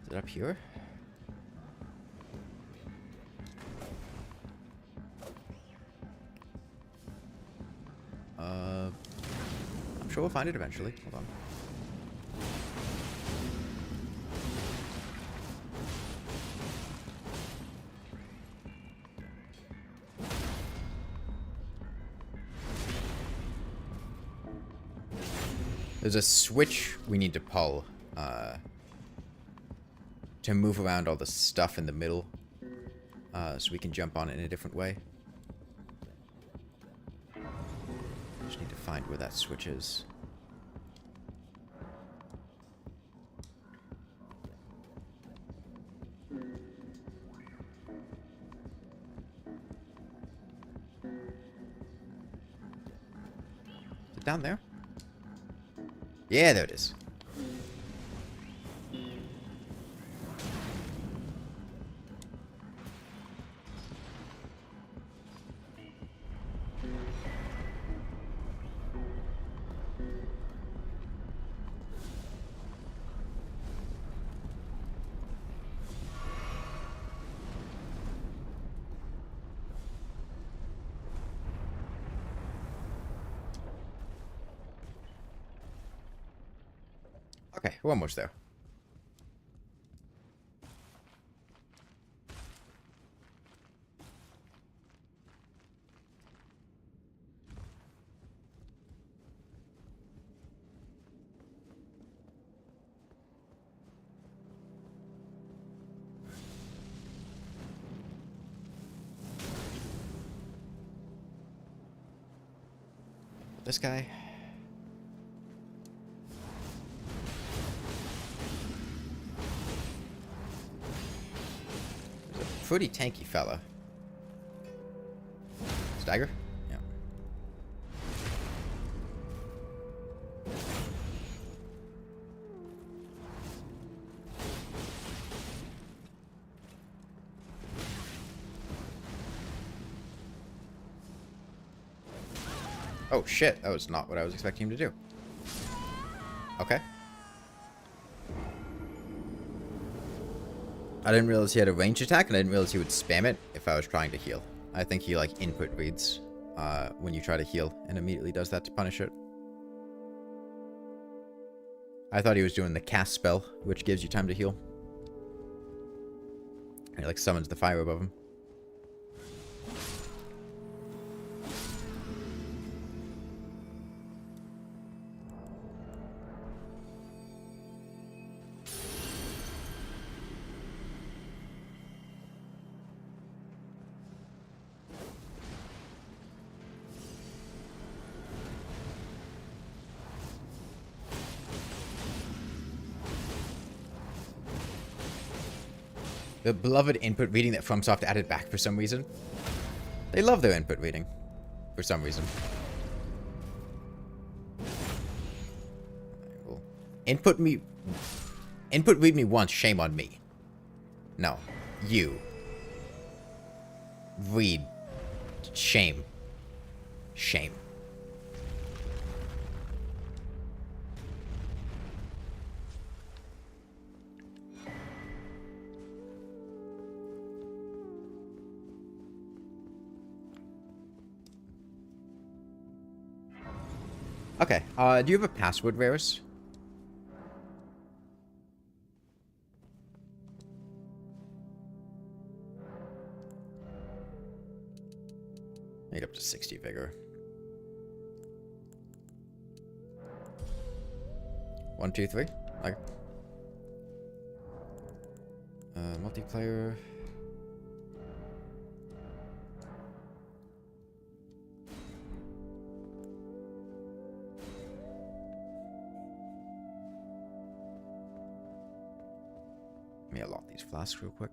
Is it up here? I'm sure we'll find it eventually. Hold on. There's a switch we need to pull to move around all the stuff in the middle so we can jump on it in a different way. Just need to find where that switch is. Is it down there? Yeah, there it is. Okay, we're almost there. This guy. Pretty tanky fella. Stagger? Yeah. Oh, shit. That was not what I was expecting him to do. Okay. I didn't realize he had a ranged attack, and I didn't realize he would spam it if I was trying to heal. I think he, like, input reads when you try to heal, and immediately does that to punish it. I thought he was doing the cast spell, which gives you time to heal. And he, like, summons the fire above him. The beloved input reading that FromSoft added back for some reason. They love their input reading. For some reason. Input read me once, shame on me. No. You. Read. Shame. Shame. Okay, do you have a password, Varus? Make up to 60 vigor. 1, 2, 3. Okay. Multiplayer. Let me allot these flasks real quick.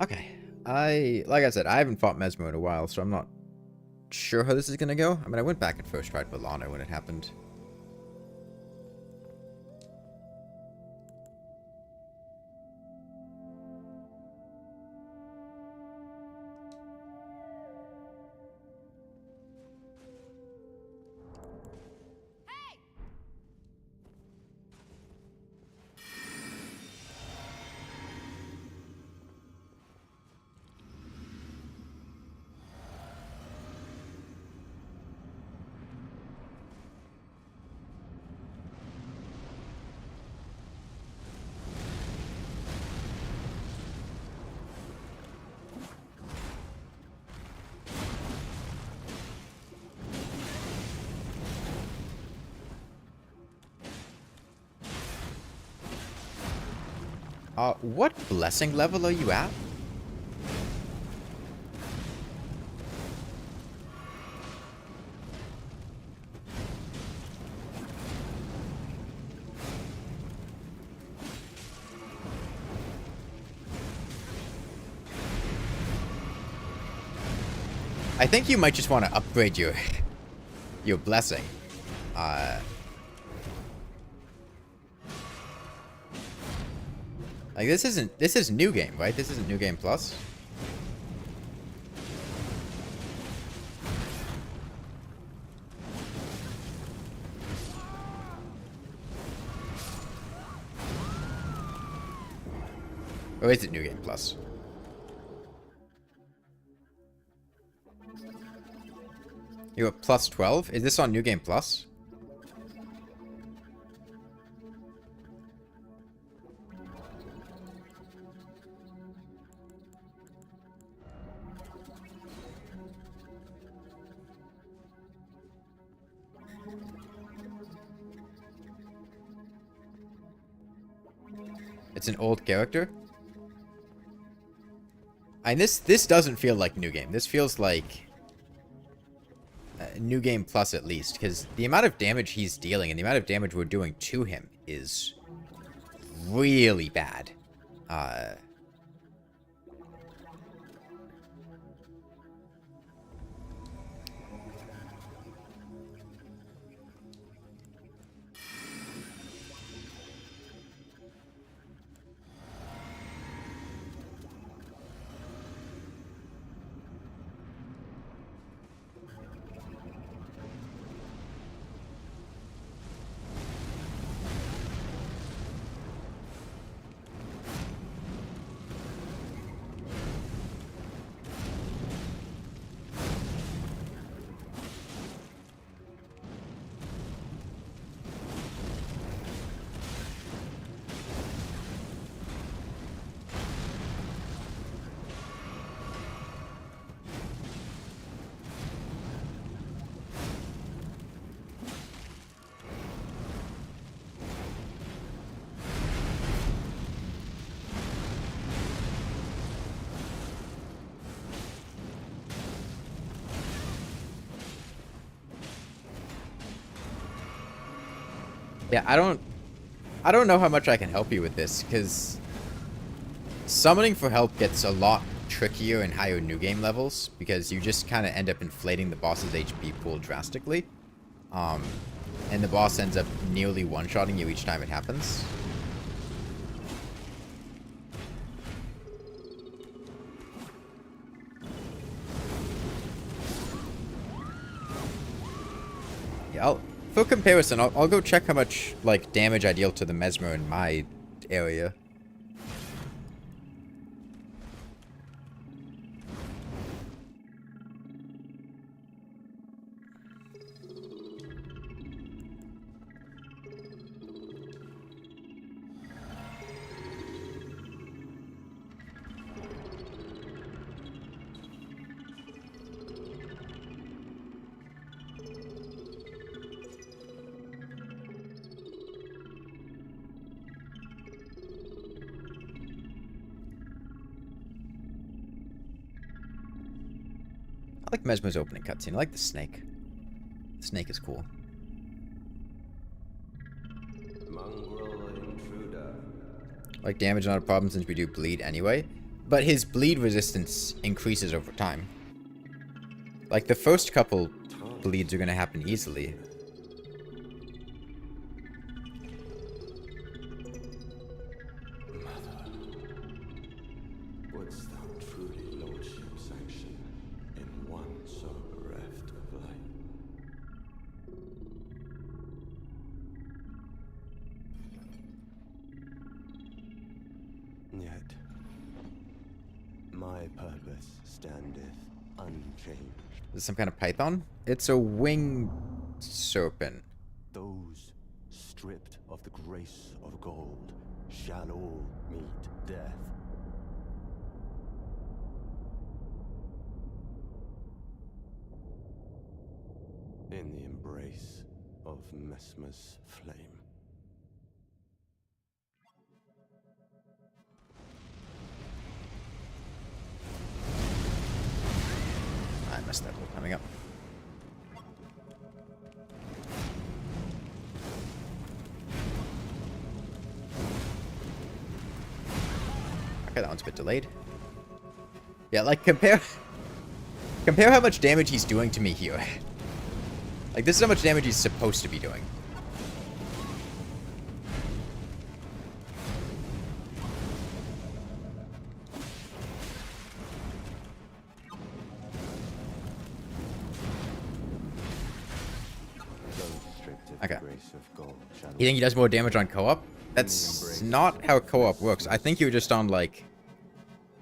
Okay. Like I said, I haven't fought Messmer in a while, so I'm not sure how this is gonna go. I mean, I went back and first tried Rellana when it happened. What blessing level are you at? I think you might just want to upgrade your blessing. Like this is new game, right? This isn't new game plus. Or is it new game plus? You're at plus 12? Is this on new game plus? It's an old character. And this doesn't feel like new game. This feels like new game plus at least, because the amount of damage he's dealing and the amount of damage we're doing to him is really bad. Yeah, I don't know how much I can help you with this, because summoning for help gets a lot trickier in higher new game levels, because you just kind of end up inflating the boss's HP pool drastically. And the boss ends up nearly one-shotting you each time it happens. Yeah, for comparison, I'll go check how much, like, damage I deal to the Messmer in my area. I like Messmer's opening cutscene. I like the snake. The snake is cool. Like, damage not a problem since we do bleed anyway. But his bleed resistance increases over time. Like, the first couple bleeds are going to happen easily. Is this some kind of python? It's a winged serpent. Those stripped of the grace of gold shall all meet death. In the embrace of Messmer's flame. I messed that up coming up. Okay, that one's a bit delayed. Yeah, like, compare how much damage he's doing to me here. Like, this is how much damage he's supposed to be doing. Okay. You think he does more damage on co-op? That's not how co-op works. I think you're just on, like,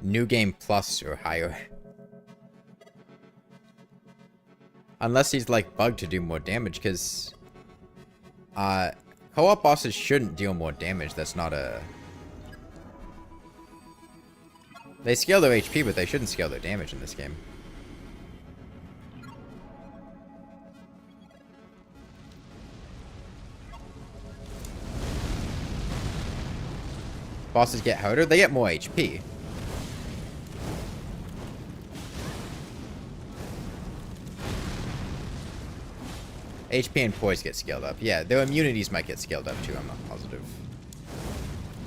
New Game Plus or higher. Unless he's, like, bugged to do more damage, because co-op bosses shouldn't deal more damage. That's not a... They scale their HP, but they shouldn't scale their damage in this game. Bosses get harder, they get more HP. HP and poise get scaled up. Yeah, their immunities might get scaled up too, I'm not positive.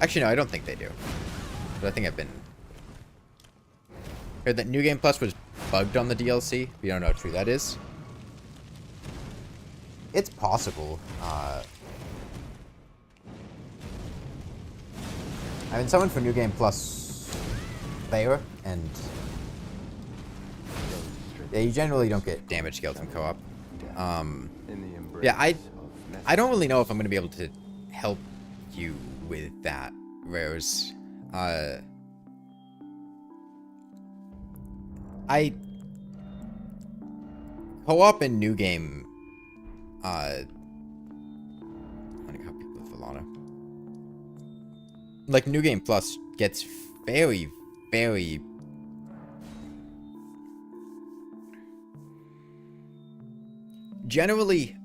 Actually, no, I don't think they do. But I think I've been... Heard that New Game Plus was bugged on the DLC. We don't know how true that is. It's possible. I mean, someone for New Game Plus player, and... Yeah, you generally don't get damage scaled from co-op. Yeah, I don't really know if I'm going to be able to help you with that, Rares. Co-op and New Game, I want to help people with Rellana. Like, New Game Plus gets very, very... Generally,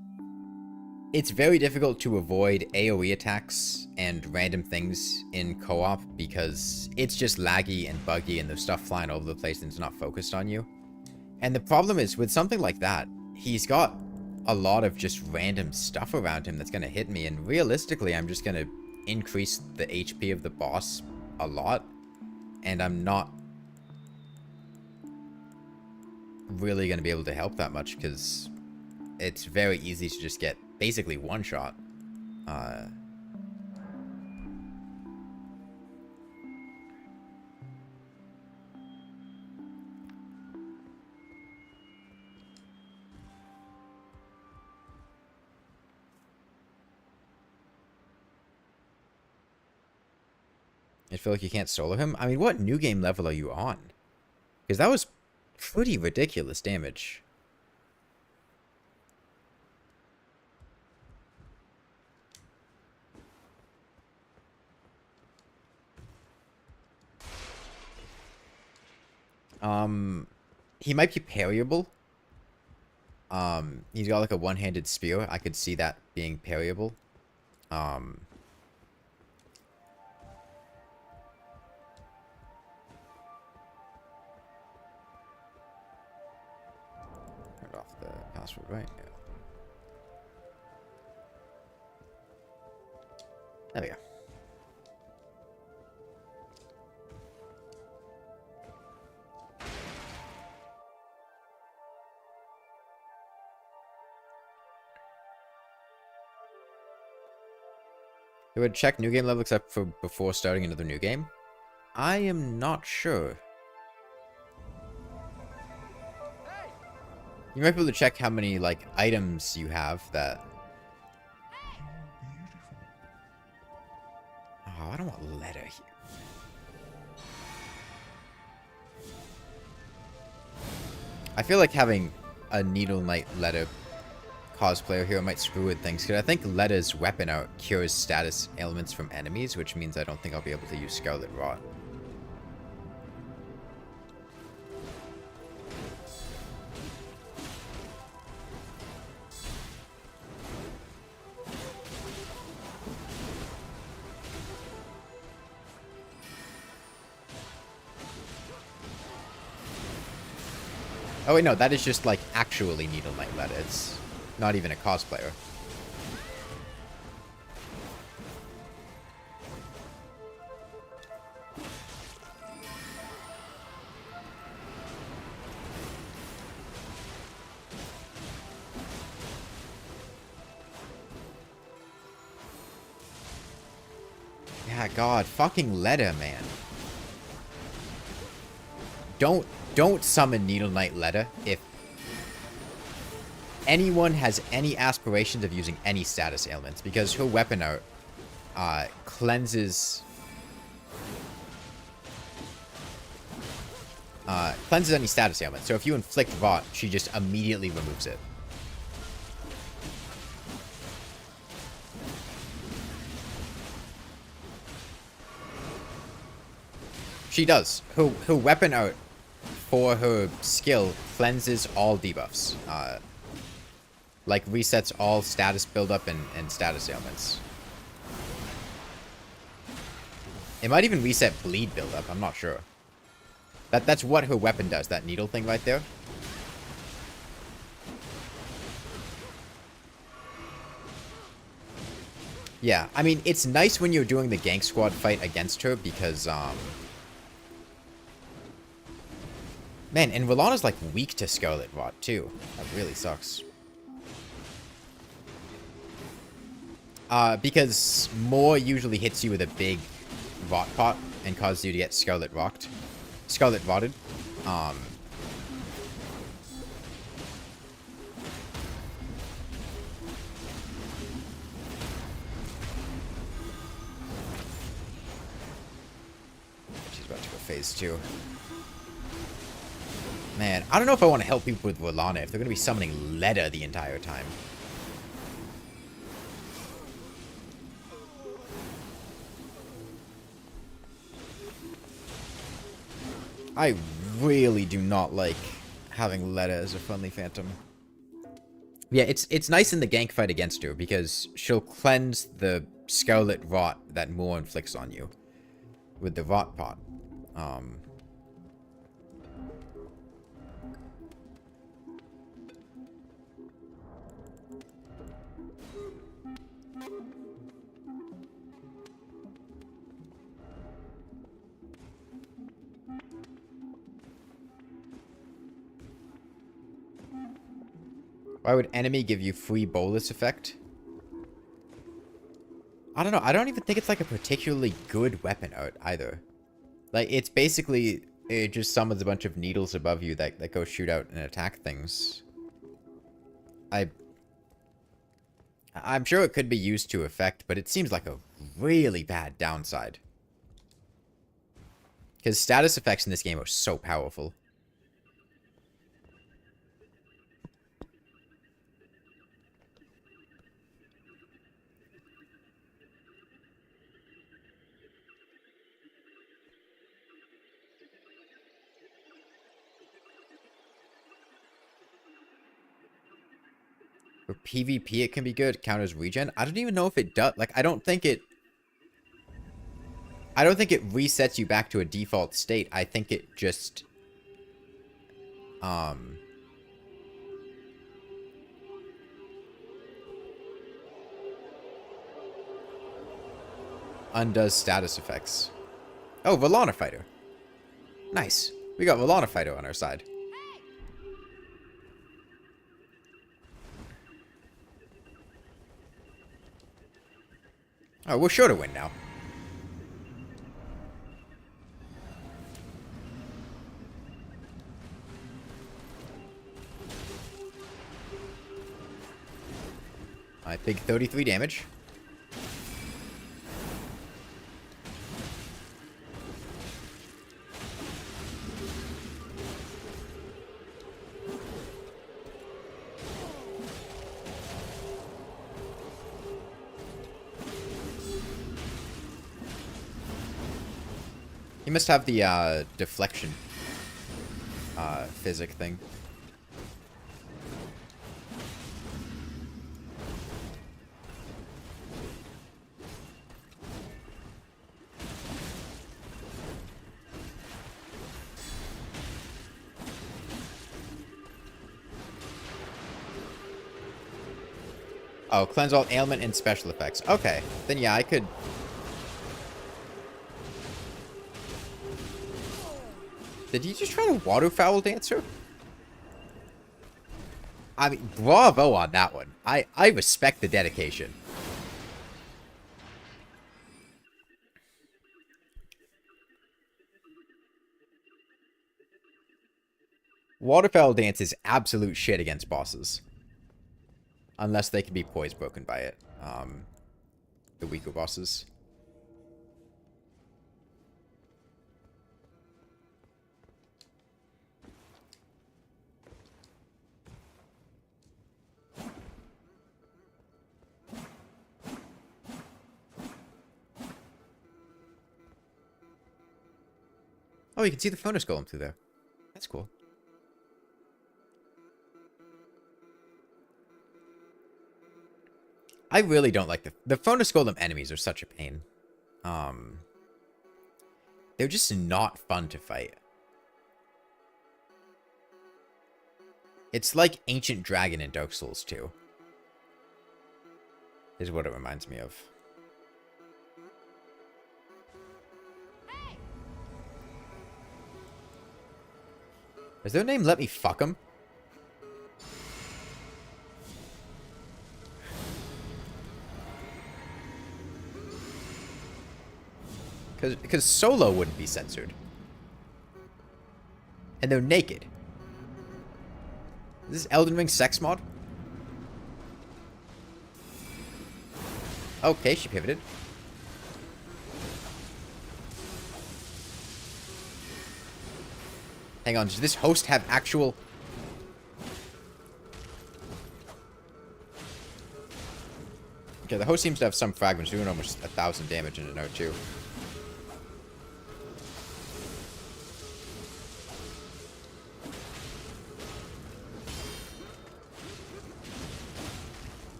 it's very difficult to avoid AoE attacks and random things in co-op because it's just laggy and buggy and there's stuff flying all over the place and it's not focused on you. And the problem is, with something like that, he's got a lot of just random stuff around him that's going to hit me, and realistically, I'm just going to increase the HP of the boss a lot, and I'm not really going to be able to help that much because it's very easy to just get basically one shot. I feel like you can't solo him. I mean, what New Game level are you on? Because that was pretty ridiculous damage. He might be parryable. He's got like a one-handed spear. I could see that being parryable. Turn off the password, right? Yeah. There we go. It would check new game level except for before starting another new game? I am not sure. You might be able to check how many, like, items you have that... Oh, I don't want letter here. I feel like having a Needle Knight letter cosplayer here might screw with things, because I think Letta's weapon art cures status ailments from enemies, which means I don't think I'll be able to use Scarlet Rot. Oh wait, no, that is just like actually Needle Knight Letta. It's not even a cosplayer. Yeah, God, fucking Letta, man. Don't summon Needle Knight Letta if anyone has any aspirations of using any status ailments, because her weapon art cleanses any status ailment. So if you inflict Rot, she just immediately removes it. She does. Her weapon art for her skill cleanses all debuffs. Like resets all status buildup and status ailments. It might even reset bleed buildup, I'm not sure. That's what her weapon does, that needle thing right there. Yeah, I mean, it's nice when you're doing the gank squad fight against her because, man, and Rellana's, like, weak to Scarlet Rot, too. That really sucks. Because more usually hits you with a big Rot pot and causes you to get Scarlet Rotted. She's about to go phase 2. Man, I don't know if I want to help people with Rellana if they're going to be summoning Leda the entire time. I really do not like having Leda as a friendly phantom. Yeah, it's nice in the gank fight against her because she'll cleanse the Scarlet Rot that Moore inflicts on you with the Rot pot. Why would enemy give you free bolus effect? I don't know. I don't even think it's like a particularly good weapon art either. Like, it's basically, it just summons a bunch of needles above you that go shoot out and attack things. I'm sure it could be used to effect, but it seems like a really bad downside. Because status effects in this game are so powerful. For PvP, it can be good. Counters regen. I don't even know if it does. Like, I don't think it resets you back to a default state. I think it just, undoes status effects. Oh, Rellana Fighter. Nice. We got Rellana Fighter on our side. Oh, we're sure to win now. I think 33 damage. He must have the deflection physic thing. Oh, cleanse all ailment and special effects. Okay, then yeah, I could. Did he just try to waterfowl dancer? I mean, bravo on that one. I respect the dedication. Waterfowl dance is absolute shit against bosses. Unless they can be poise broken by it. The weaker bosses. Oh, you can see the Phoenix Golem through there. That's cool. I really don't like the Phoenix Golem enemies are such a pain. They're just not fun to fight. It's like Ancient Dragon in Dark Souls 2. Is what it reminds me of. Is their name Let Me Fuck 'Em? Because Solo wouldn't be censored. And they're naked. Is this Elden Ring sex mod? Okay, she pivoted. Hang on, does this host have actual... Okay, the host seems to have some fragments, doing almost 1,000 damage in a note, too.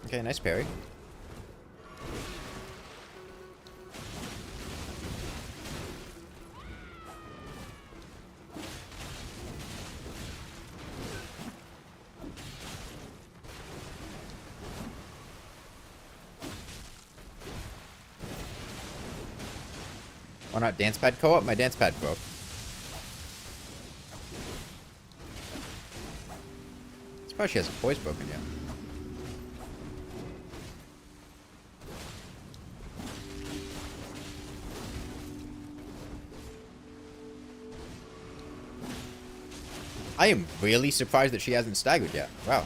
Okay, nice parry. Why not dancepad co-op? My dancepad broke. Surprised she hasn't voice broken yet. I am really surprised that she hasn't staggered yet. Wow.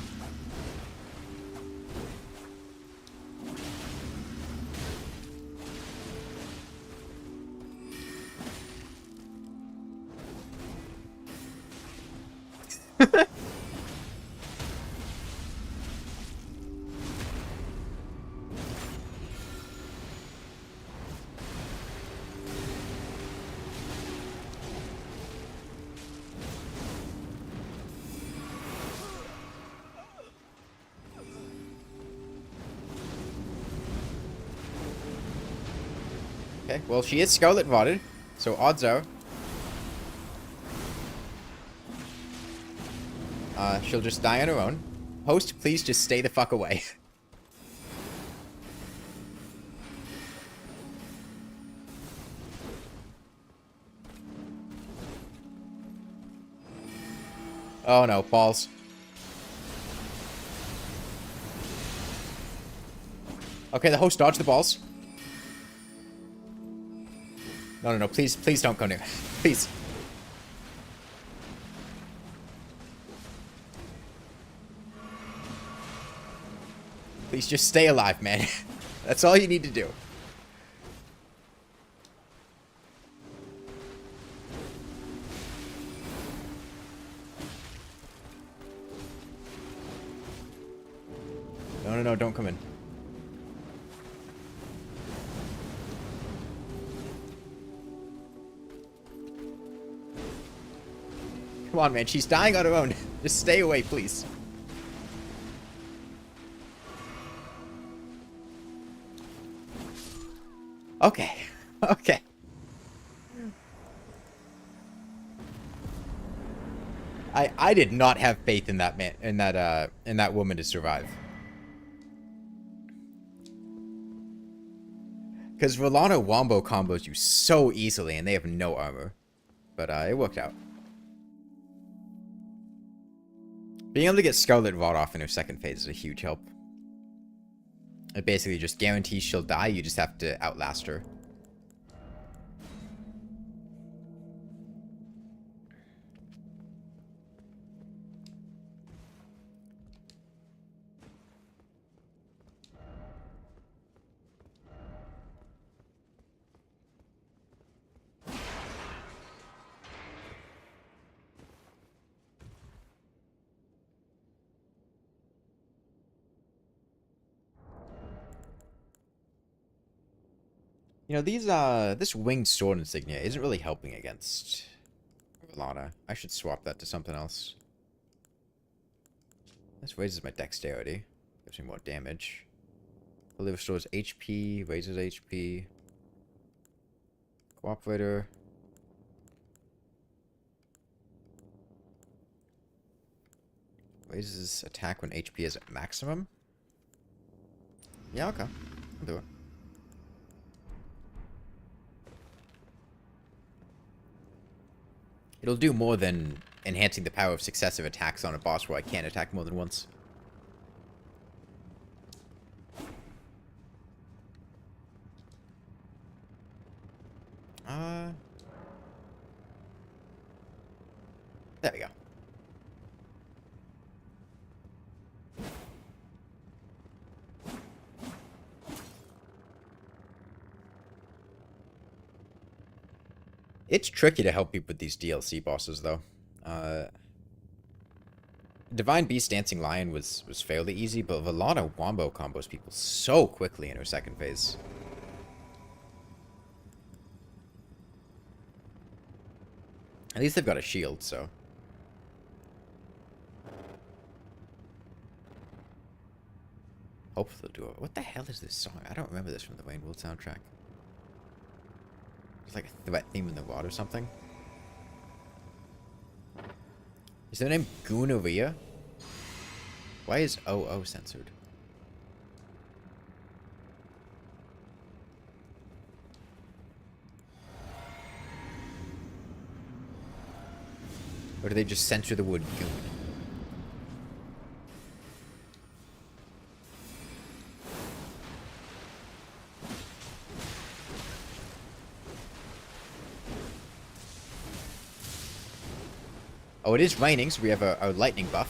Okay, well, she is Scarlet Rotted, so odds are... she'll just die on her own. Host, please just stay the fuck away. Oh no, balls. Okay, the host dodged the balls. No, no, no, please, please don't go near. Please. Please just stay alive, man. That's all you need to do. No, no, no, don't come in. Come on, man. She's dying on her own. Just stay away, please. Okay. Okay. I did not have faith in that man, in that woman to survive. Because Rellana wombo combos you so easily, and they have no armor. But it worked out. Being able to get Scarlet Rot off in her second phase is a huge help. It basically just guarantees she'll die, you just have to outlast her. You know, this winged sword insignia isn't really helping against Rellana. I should swap that to something else. This raises my dexterity. Gives me more damage. Fully restores HP, raises HP. Cooperator. Raises attack when HP is at maximum. Yeah, okay. I'll do it. It'll do more than enhancing the power of successive attacks on a boss where I can't attack more than once. There we go. It's tricky to help people with these DLC bosses, though. Divine Beast Dancing Lion was fairly easy, but Rellana wombo combos people so quickly in her second phase. At least they've got a shield, so... Hopefully they'll do it. What the hell is this song? I don't remember this from the Wayne World soundtrack. It's like a threat theme in the water or something. Is their name Goonaria? Why is OO censored? Or do they just censor the word goon? Oh, it is raining, so we have a lightning buff.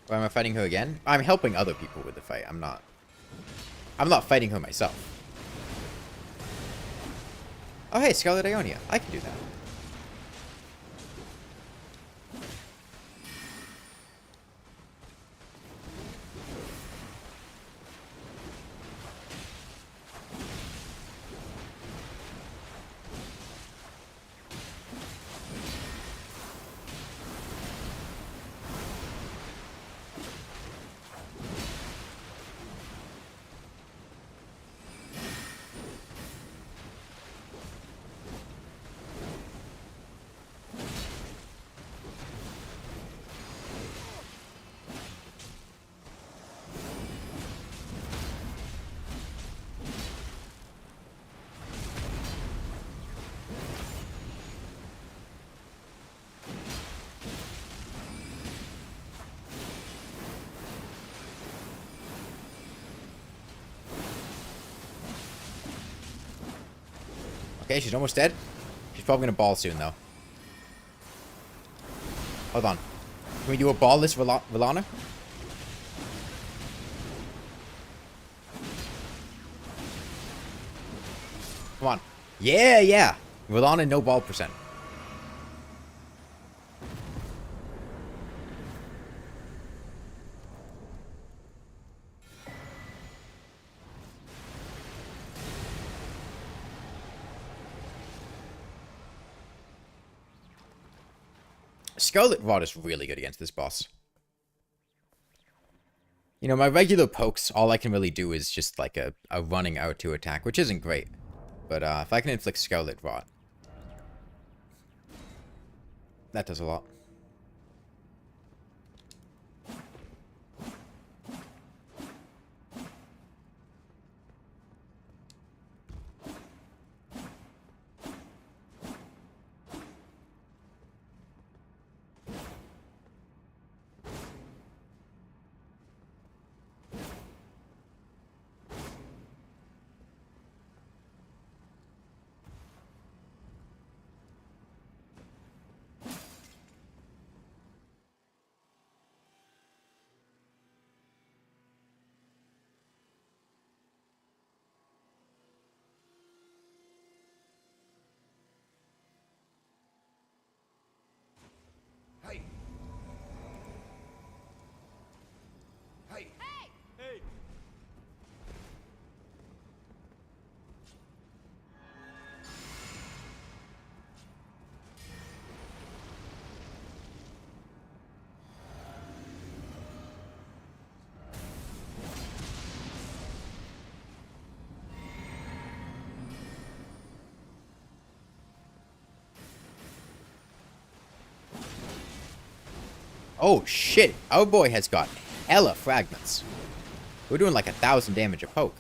Why am I fighting her again? I'm helping other people with the fight. I'm not fighting her myself. Oh, hey, Scarlet Ionia. I can do that. Okay, she's almost dead. She's probably gonna ball soon, though. Hold on. Can we do a ballless Rellana? Come on. Yeah, yeah. Rellana, no ball percent. Scarlet Rod is really good against this boss. You know, my regular pokes, all I can really do is just like a running R2 attack, which isn't great. But if I can inflict Scarlet Rot, that does a lot. Oh, shit. Our boy has got hella fragments. We're doing like 1,000 damage a poke.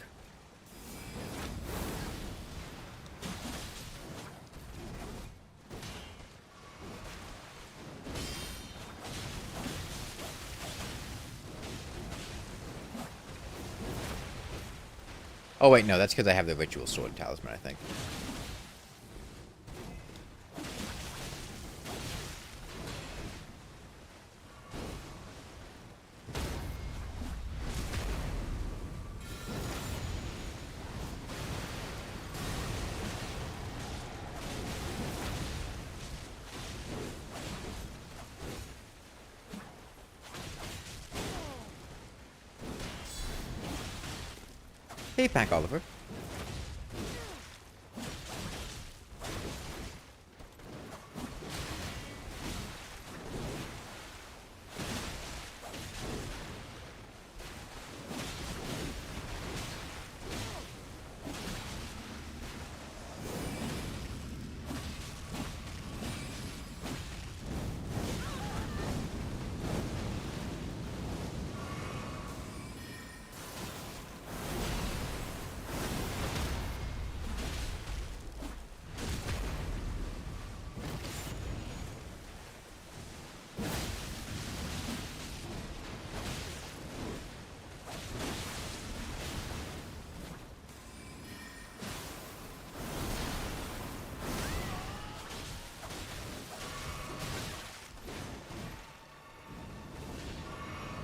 Oh, wait, no. That's because I have the Ritual Sword Talisman, I think. Hey, Pack Oliver.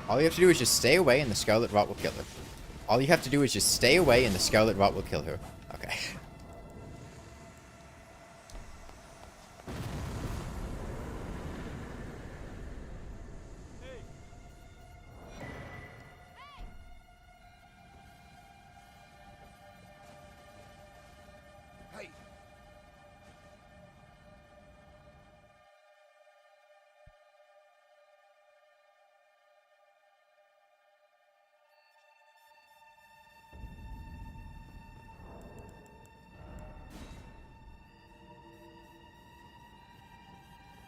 All you have to do is just stay away and the Scarlet Rot will kill her. All you have to do is just stay away and the Scarlet Rot will kill her. Okay. Hey!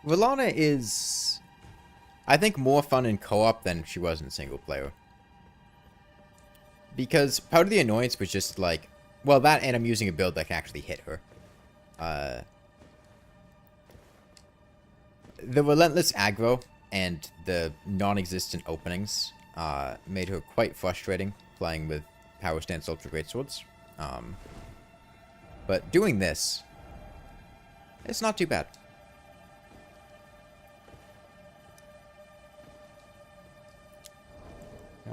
Rellana is, I think, more fun in co-op than she was in single player. Because part of the annoyance was just like, well, that and I'm using a build that can actually hit her. The relentless aggro and the non-existent openings made her quite frustrating playing with Power Stance Ultra Greatswords. But doing this, it's not too bad.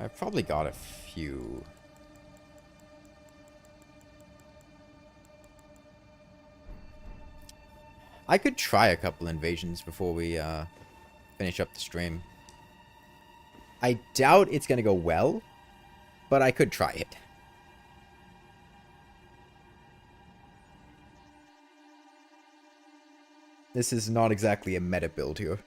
I've probably got a few. I could try a couple invasions before we finish up the stream. I doubt it's going to go well, but I could try it. This is not exactly a meta build here.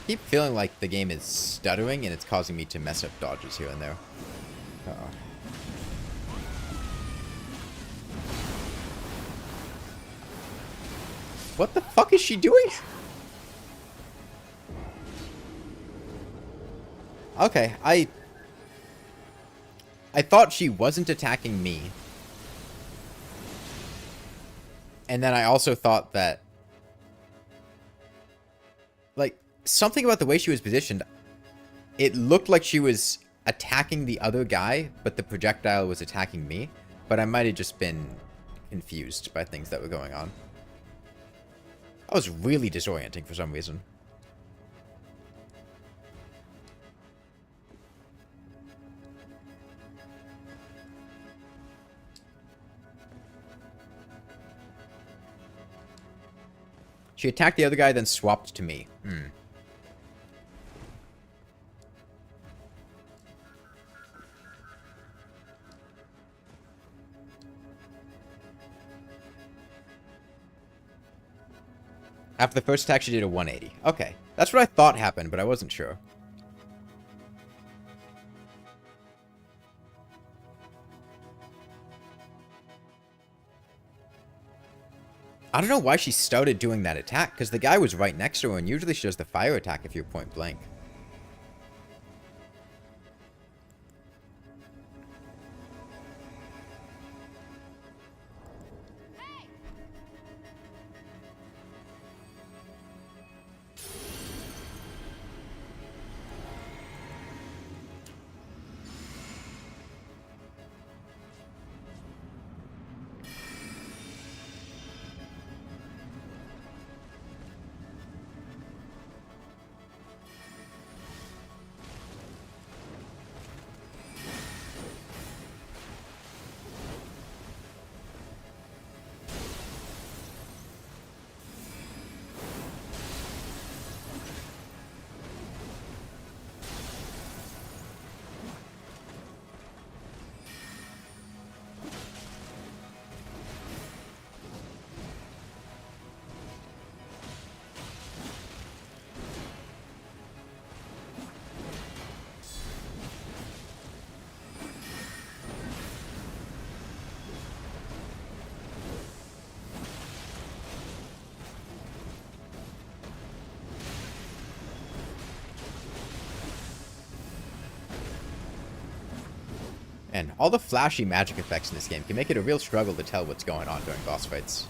keep feeling like the game is stuttering and it's causing me to mess up dodges here and there. Uh-oh. What the fuck is she doing? Okay, I thought she wasn't attacking me. And then I also thought that, like, something about the way she was positioned, it looked like she was attacking the other guy, but the projectile was attacking me. But I might have just been confused by things that were going on. That was really disorienting for some reason. She attacked the other guy, then swapped to me. After the first attack, she did a 180. Okay. That's what I thought happened, but I wasn't sure. I don't know why she started doing that attack, because the guy was right next to her, and usually she does the fire attack if you're point blank. And all the flashy magic effects in this game can make it a real struggle to tell what's going on during boss fights.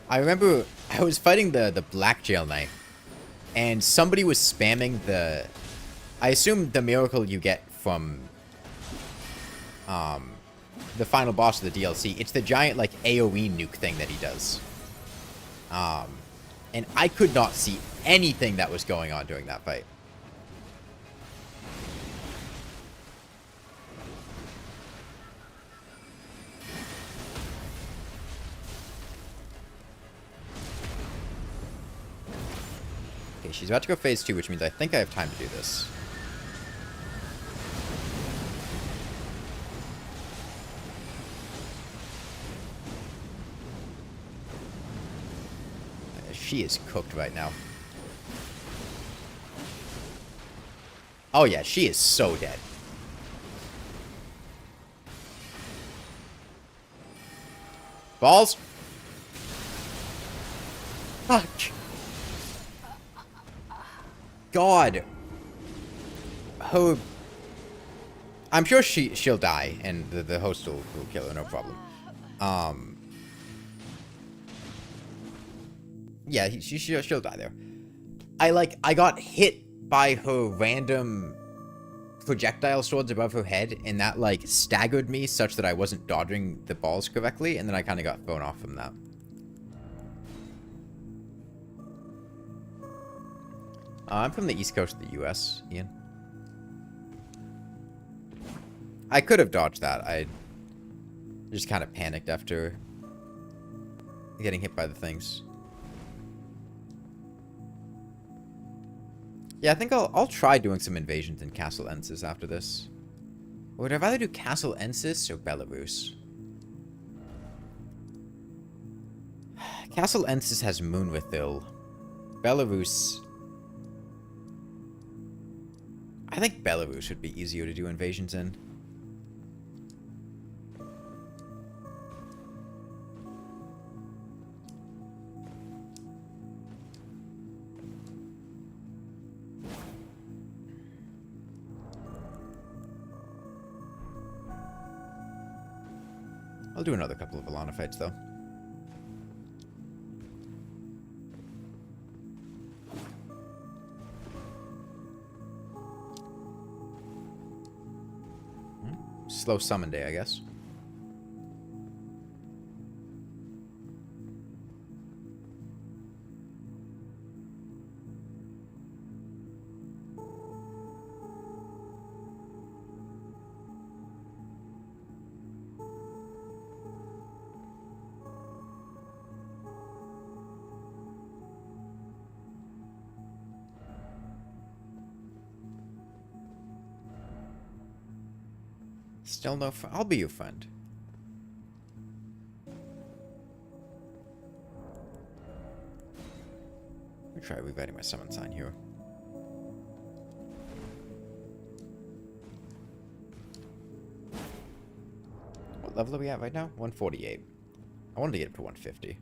I remember I was fighting the Black Jail Knight, and somebody was spamming the... I assume the miracle you get from the final boss of the DLC. It's the giant, like, AoE nuke thing that he does. And I could not see anything that was going on during that fight. Okay, she's about to go phase 2, which means I think I have time to do this. She is cooked right now. Oh yeah, she is so dead. Balls. Fuck. God. Her... I'm sure she'll die, and the host will kill her, no problem. Yeah, she'll die there. I got hit by her random projectile swords above her head, and that, like, staggered me such that I wasn't dodging the balls correctly, and then I kind of got thrown off from that. I'm from the east coast of the US, Ian. I could have dodged that. I just kind of panicked after getting hit by the things. Yeah, I think I'll try doing some invasions in Castle Ensis after this. Or would I rather do Castle Ensis or Belarus? Castle Ensis has Moonwithil. Belarus. I think Belarus would be easier to do invasions in. I'll do another couple of Rellana fights, though. Slow summon day, I guess. Still no fun. I'll be your friend. Let me try rewriting my summon sign here. What level are we at right now? 148. I wanted to get up to 150.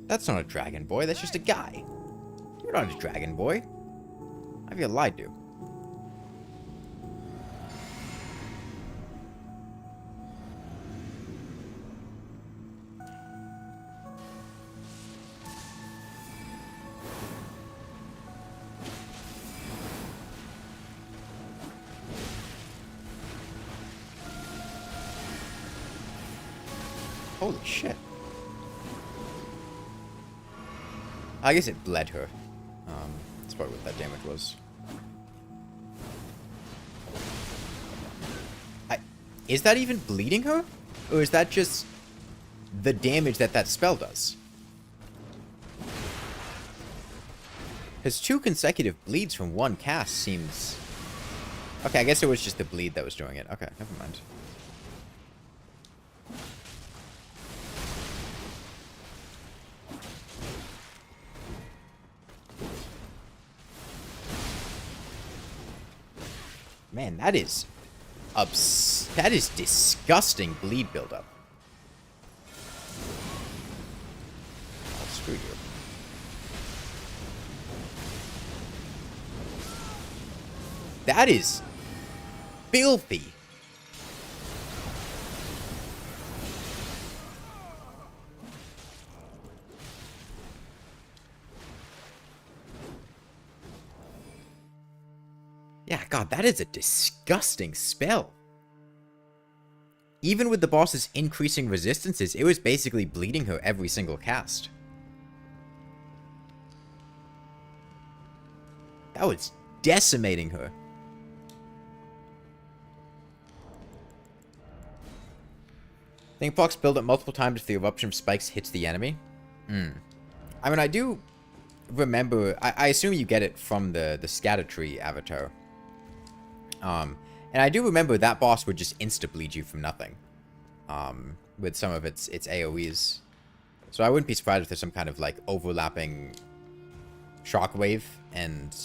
That's not a dragon boy, that's just a guy. You're not a dragon boy. Have you lied to? Holy shit. I guess it bled her. That's probably what that damage was. Is that even bleeding her? Or is that just the damage that that spell does? Because 2 consecutive bleeds from 1 cast seems... Okay, I guess it was just the bleed that was doing it. Okay, never mind. Man, that is disgusting bleed buildup. Oh, screw you. That is filthy. Yeah, God, that is a disgusting spell. Even with the boss's increasing resistances, it was basically bleeding her every single cast. That was decimating her. I think blocks build up multiple times if the eruption of spikes hits the enemy. I mean, I do remember... I assume you get it from the scatter tree avatar. And I do remember that boss would just insta-bleed you from nothing. With some of its AoEs. So I wouldn't be surprised if there's some kind of, like, overlapping shockwave, and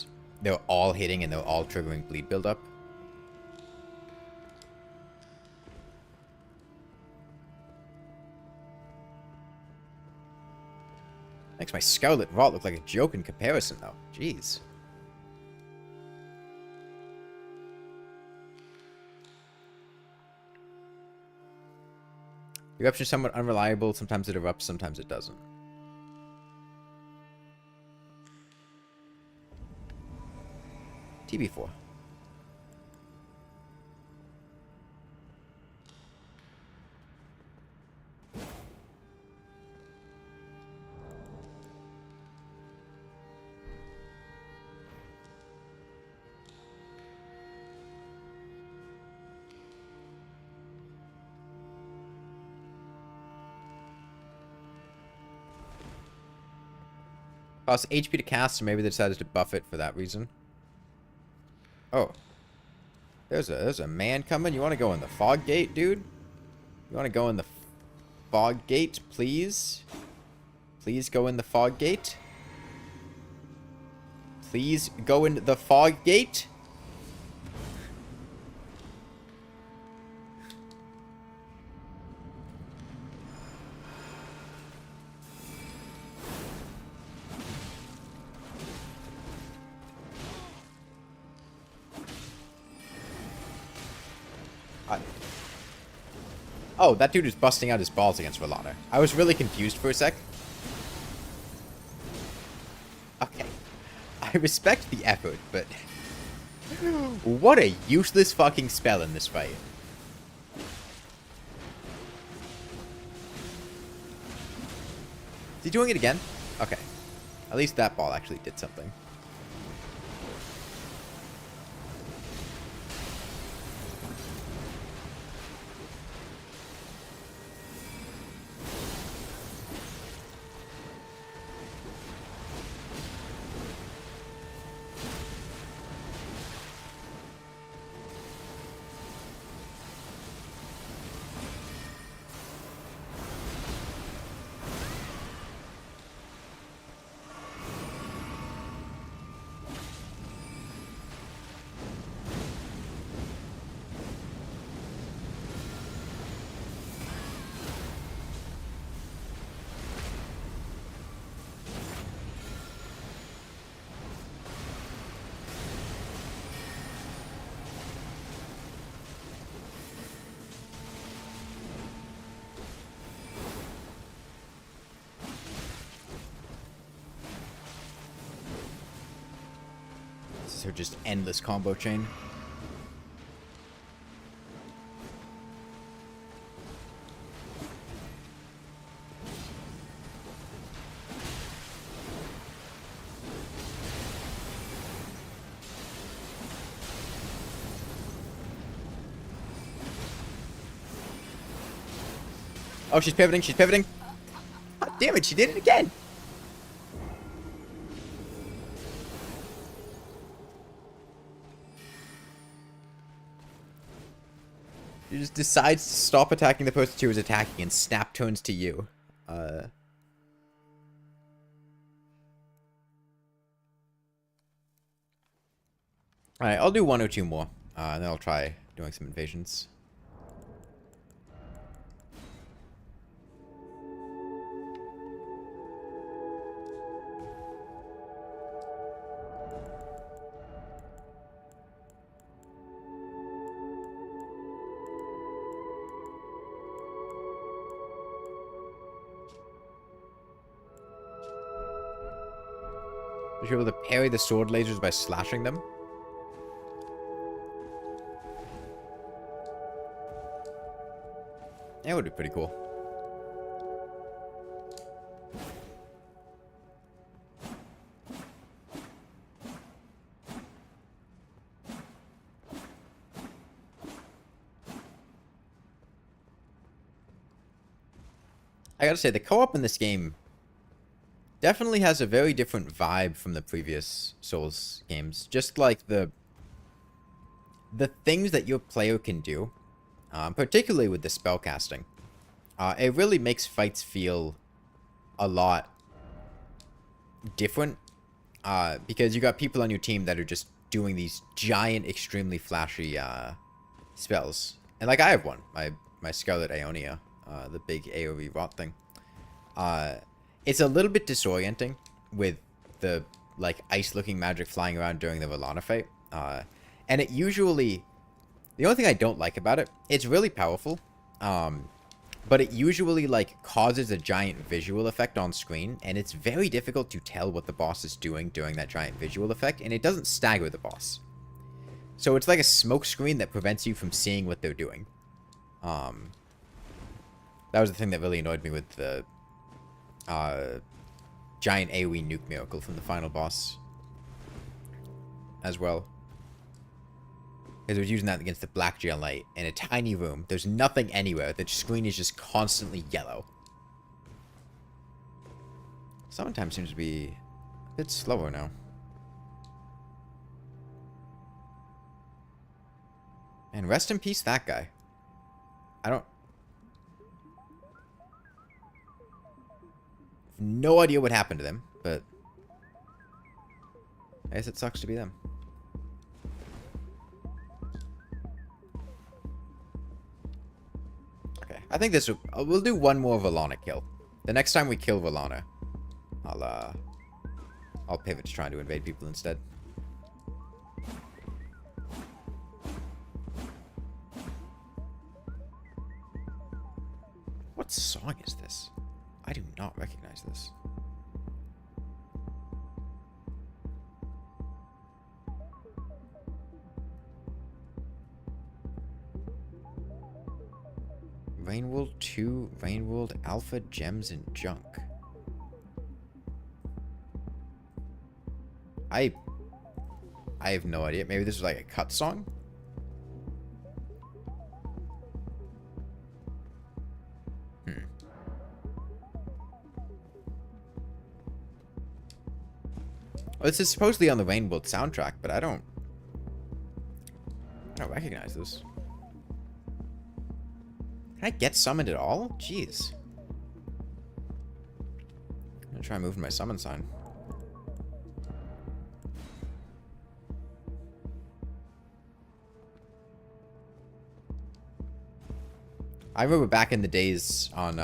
they're all hitting and they're all triggering bleed buildup. Makes my Scarlet Rot look like a joke in comparison, though. Jeez. Eruption is somewhat unreliable. Sometimes it erupts, sometimes it doesn't. TB4. Costs HP to cast, so maybe they decided to buff it for that reason. Oh. There's a man coming. You want to go in the fog gate, dude? You want to go in the fog gate, please? Please go in the fog gate. Please go in the fog gate. Oh, that dude is busting out his balls against Rellana. I was really confused for a sec. Okay. I respect the effort, but... what a useless fucking spell in this fight. Is he doing it again? Okay. At least that ball actually did something. This is her just endless combo chain. Oh, she's pivoting, she's pivoting. God damn it, she did it again. She just decides to stop attacking the person she was attacking and snap turns to you. Alright, I'll do one or two more. And then I'll try doing some invasions. You're able to parry the sword lasers by slashing them. That would be pretty cool. I gotta say, the co-op in this game definitely has a very different vibe from the previous Souls games. Just like the things that your player can do, particularly with the spellcasting, it really makes fights feel a lot different. Because you got people on your team that are just doing these giant, extremely flashy spells. And like I have one, my Scarlet Aeonia, the big AoE rot thing. It's a little bit disorienting with the, like, ice-looking magic flying around during the Rellana fight. And it usually... The only thing I don't like about it, it's really powerful. but it usually, like, causes a giant visual effect on screen, and it's very difficult to tell what the boss is doing during that giant visual effect, and it doesn't stagger the boss. So it's like a smoke screen that prevents you from seeing what they're doing. That was the thing that really annoyed me with the giant AoE nuke miracle from the final boss as well. Because I was using that against the black gel light in a tiny room. There's nothing anywhere. The screen is just constantly yellow. Summon time seems to be a bit slower now. And rest in peace, that guy. I don't... no idea what happened to them, but... I guess it sucks to be them. Okay, I think this will... we'll do one more Rellana kill. The next time we kill Rellana, I'll pivot to trying to invade people instead. What song is this? I do not recognize this. Rainworld 2, Rainworld Alpha, Gems, and Junk. I have no idea. Maybe this was like a cut song? Well, this is supposedly on the Rainworld soundtrack, but I don't recognize this. Can I get summoned at all? Jeez. I'm gonna try moving my summon sign. I remember back in the days on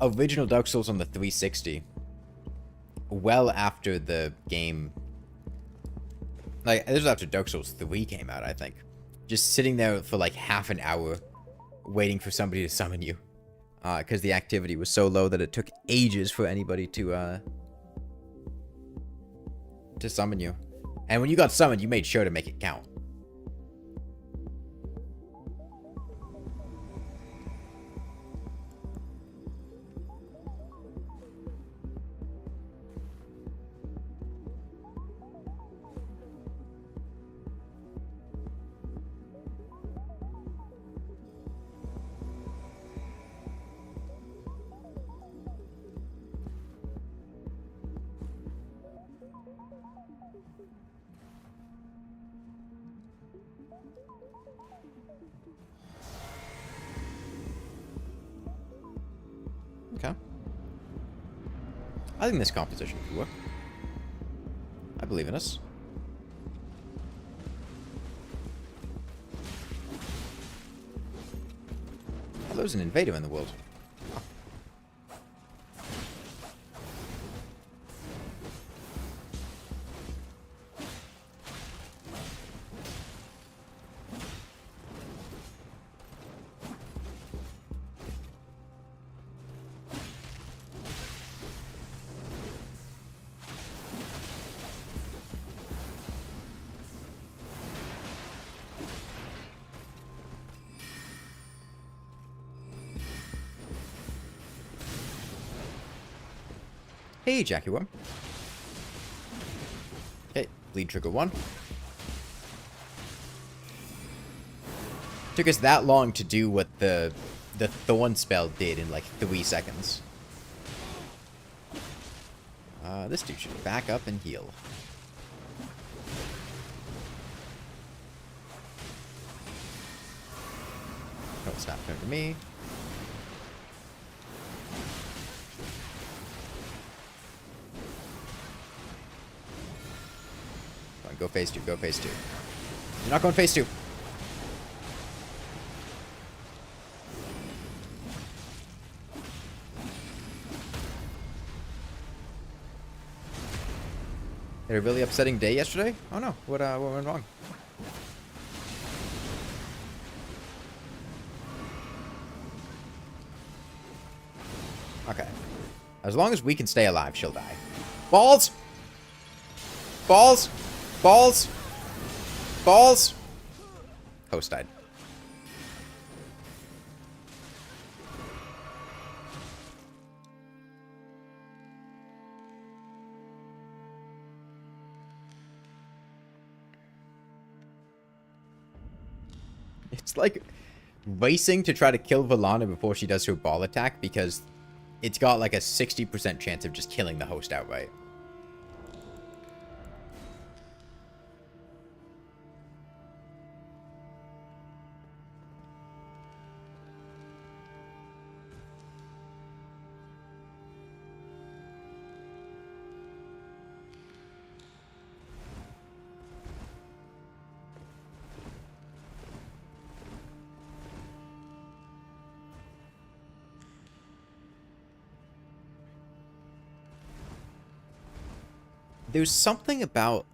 original Dark Souls on the 360. Well after the game, like, this was after Dark Souls 3 came out, I think. Just sitting there for like half an hour waiting for somebody to summon you. Because the activity was so low that it took ages for anybody to summon you. And when you got summoned, you made sure to make it count. Okay. I think this composition could work. I believe in us. Oh, there's an invader in the world. Oh. Hey, Jackie Worm. Okay, bleed trigger 1. Took us that long to do what the Thorn spell did in like 3 seconds. This dude should back up and heal. No, it's not turn to me. Go phase 2, go phase 2. You're not going phase 2. Had a really upsetting day yesterday? Oh no, what went wrong? As long as we can stay alive, she'll die. Balls! Balls! Balls! Balls! Host died. It's like racing to try to kill Rellana before she does her ball attack because it's got like a 60% chance of just killing the host outright. There's something about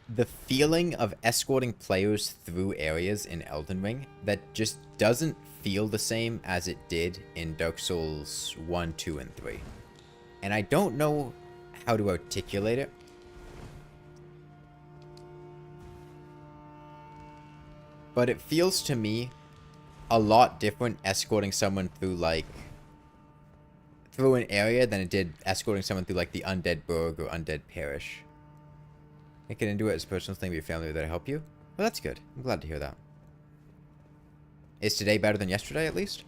the feeling of escorting players through areas in Elden Ring that just doesn't feel the same as it did in Dark Souls 1, 2, and 3. And I don't know how to articulate it. But it feels to me a lot different escorting someone through, like, through an area than it did escorting someone through, like, the Undead Burg or Undead Parish. Make it into it as a personal thing with your family that help you? Well, that's good. I'm glad to hear that. Is today better than yesterday, at least?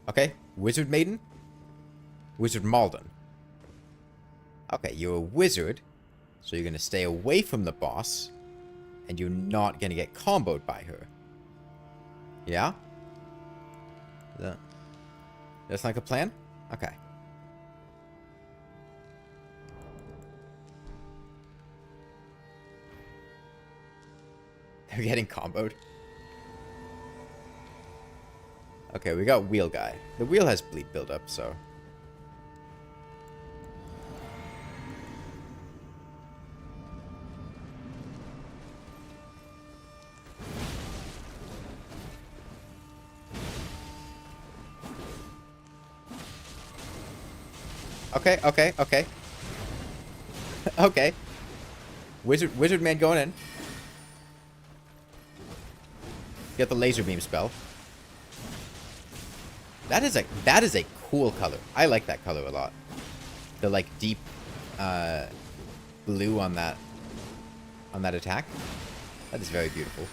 Okay, Wizard Maiden? Wizard Malden. Okay, you're a wizard, so you're going to stay away from the boss, and you're not going to get comboed by her. Yeah? That's like a plan? Okay. They're getting comboed. Okay, we got Wheel Guy. The wheel has bleed buildup, so... Okay, okay, okay. Okay. Wizard man going in. Get the laser beam spell. That is a cool color. I like that color a lot. The like deep blue on that attack. That is very beautiful.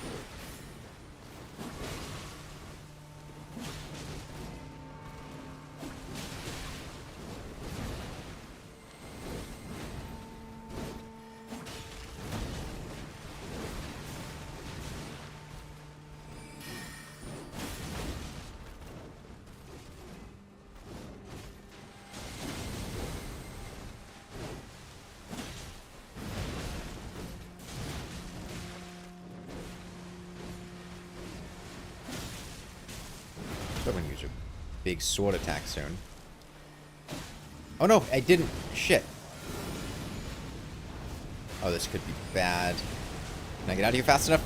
I'm gonna use a big sword attack soon. Oh no, I didn't. Shit. Oh, this could be bad. Can I get out of here fast enough?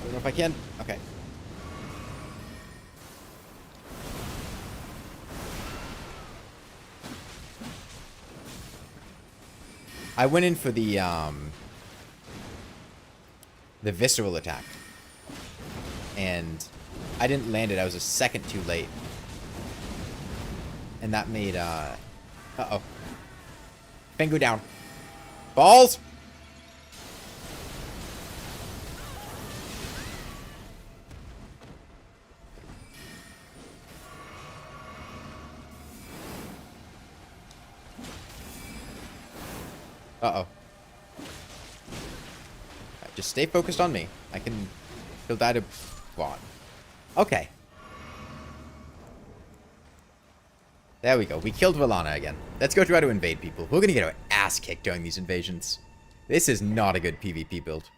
I don't know if I can. Okay. I went in for the visceral attack. And I didn't land it. I was a second too late. And that made, uh-oh. Finger down. Balls! Uh-oh. Right, just stay focused on me. He'll die to Vaughn. Okay. There we go. We killed Rellana again. Let's go try to invade people. We're gonna get our ass kicked during these invasions. This is not a good PvP build.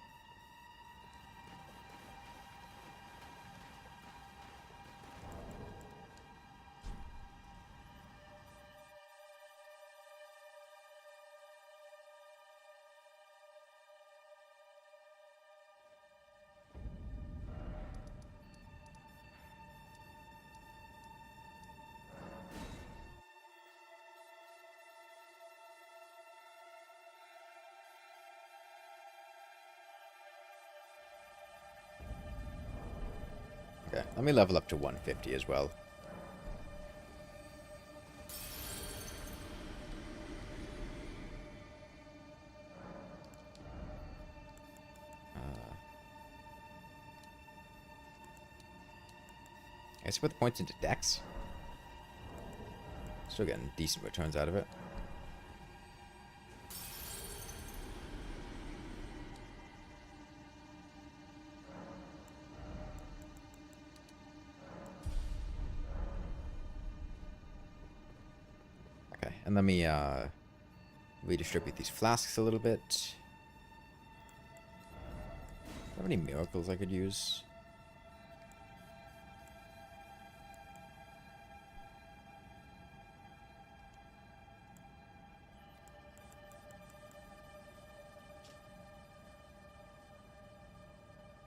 Okay, let me level up to 150 as well. I guess put the points into Dex. Still getting decent returns out of it. Okay, and let me redistribute these flasks a little bit. Do I have any miracles I could use?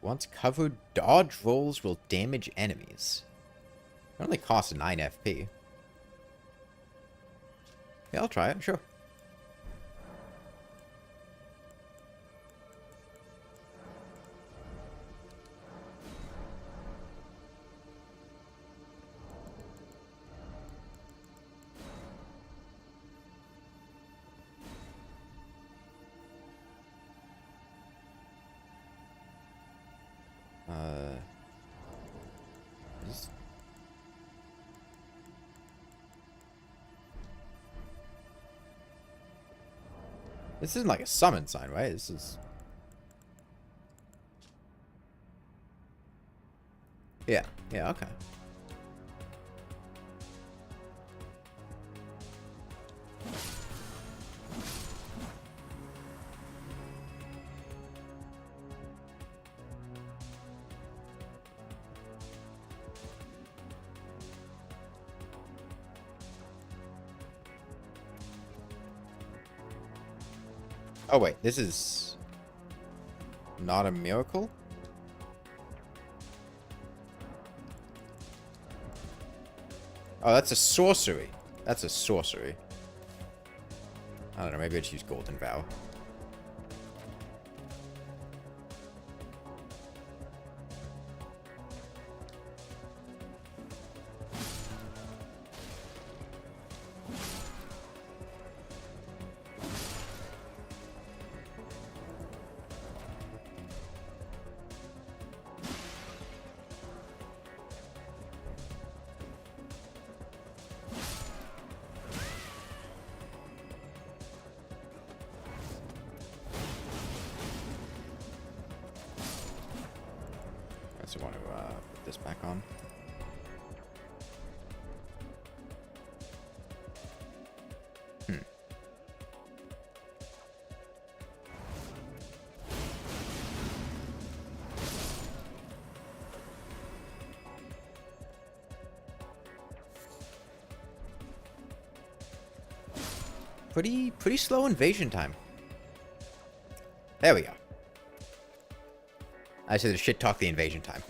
Once covered, dodge rolls will damage enemies. It only costs 9 FP. Yeah, I'll try it, sure. This isn't like a summon sign, right? This is... Yeah, okay. Oh wait, this is not a miracle? Oh, that's a sorcery. That's a sorcery. I don't know, maybe I just use Golden Vow. I want to put this back on. Pretty slow invasion time. There we go. I said shit talk the invasion time.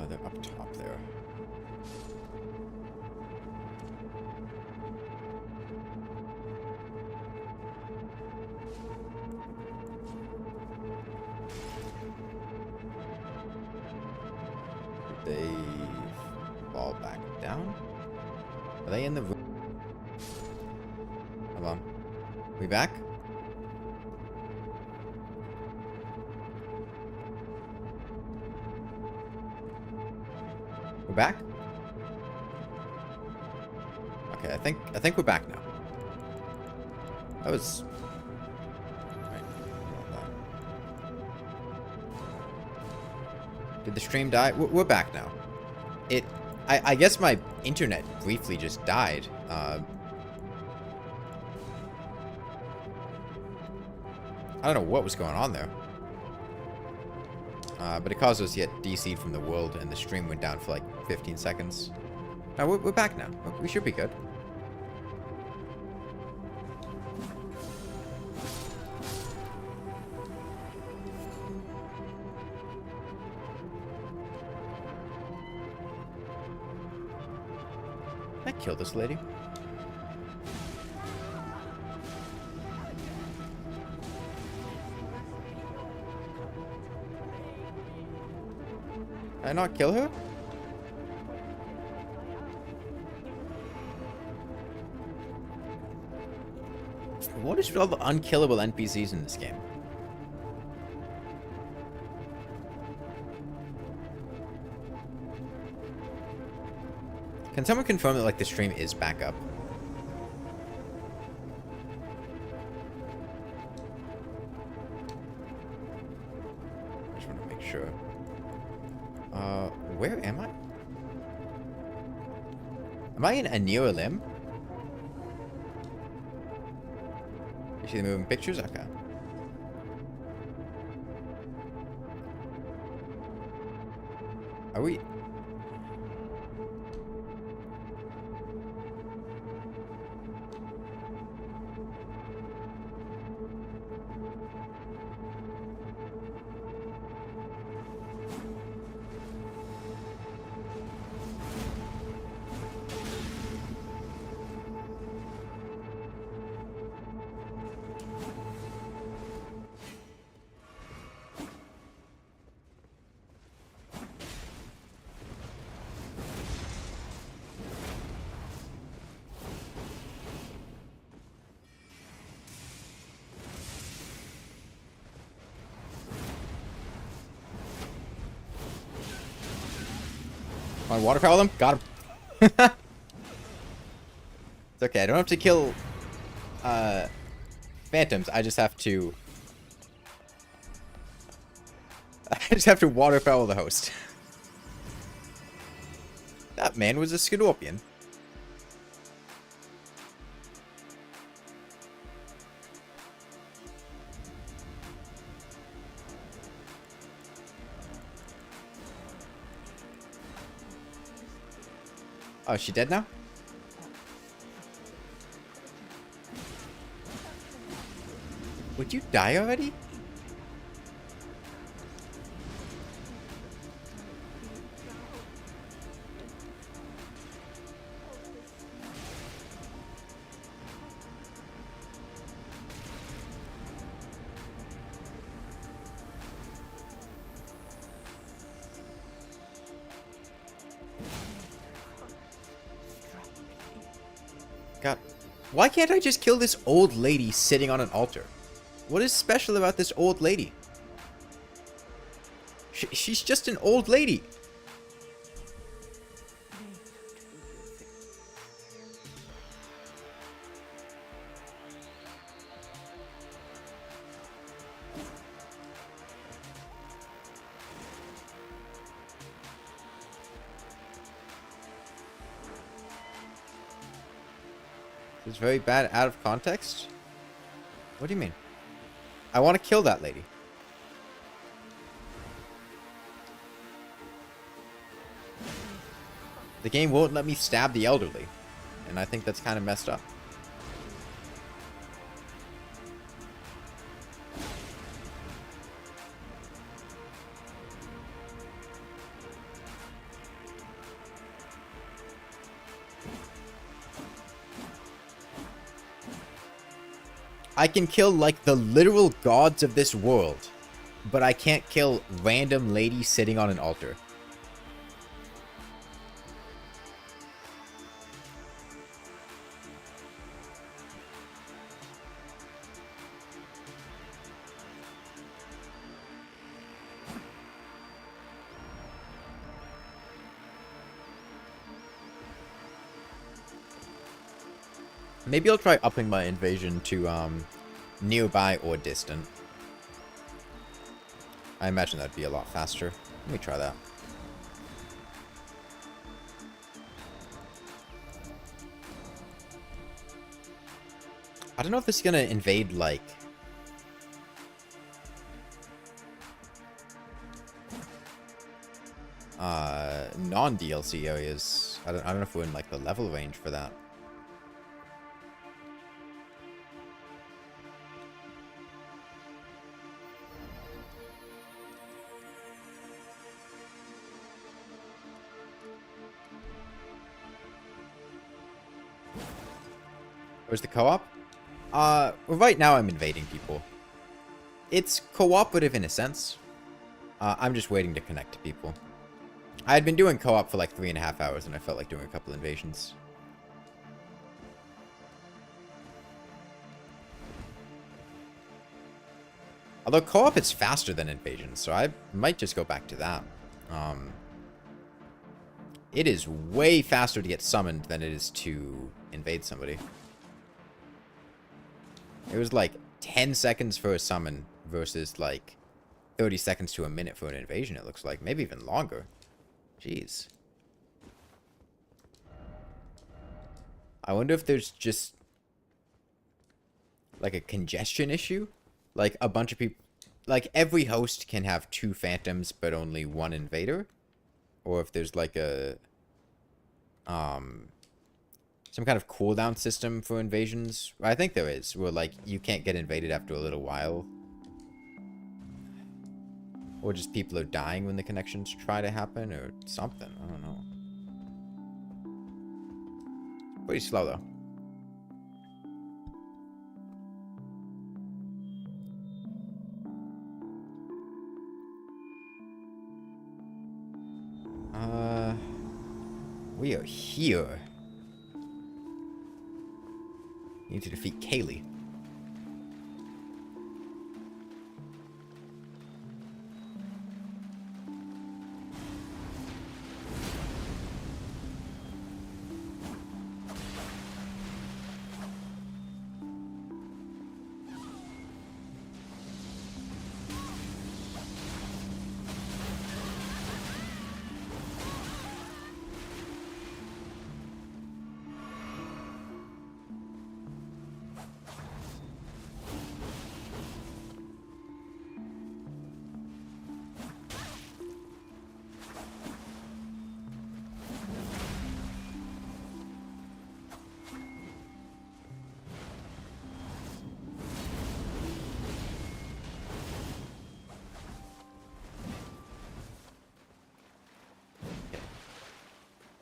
They're up top there. They fall back down? Are they in the room? Hold on. We back? We're back? Okay, I think we're back now. That was... Wait, did the stream die? We're back now. I guess my internet briefly just died. I don't know what was going on there. But it caused us to get DC'd from the world, and the stream went down for like 15 seconds. No, we're back now. We should be good. Can I kill this lady? Can I not kill her? What is with all the unkillable NPCs in this game? Can someone confirm that, like, the stream is back up? I just want to make sure. Where am I? Am I in a near limb? You see the moving pictures? Okay. Are we... On waterfowl them? Got him. It's okay. I don't have to kill phantoms. I just have to... I just have to waterfowl the host. That man was a Scorpion. Oh, is she dead now? Would you die already? God, why can't I just kill this old lady sitting on an altar? What is special about this old lady? She's just an old lady. It's very bad out of context. What do you mean? I want to kill that lady. The game won't let me stab the elderly, and I think that's kind of messed up. I can kill, like, the literal gods of this world, but I can't kill random ladies sitting on an altar. Maybe I'll try upping my invasion to nearby or distant. I imagine that'd be a lot faster. Let me try that. I don't know if this is gonna invade, like... non-DLC areas. I don't know if we're in, like, the level range for that. Where's the co-op? Well, right now I'm invading people. It's cooperative in a sense. I'm just waiting to connect to people. I had been doing co-op for like 3.5 hours and I felt like doing a couple invasions. Although co-op is faster than invasion, so I might just go back to that. It is way faster to get summoned than it is to invade somebody. It was like 10 seconds for a summon versus like 30 seconds to a minute for an invasion, it looks like. Maybe even longer. Jeez. I wonder if there's just like a congestion issue. Like a bunch of people... Like every host can have 2 phantoms but only 1 invader. Or if there's like a... some kind of cooldown system for invasions. I think there is, where like you can't get invaded after a little while. Or just people are dying when the connections try to happen, or something. I don't know. Pretty slow though. We are here. Need to defeat Kaylee.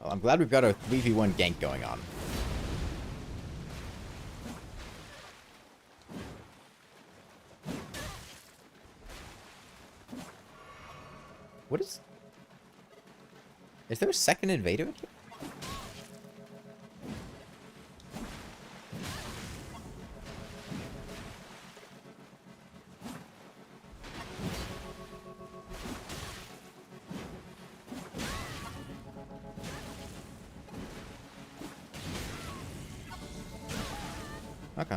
Well, I'm glad we've got our 3v1 gank going on. What is... Is there a second invader here? Okay.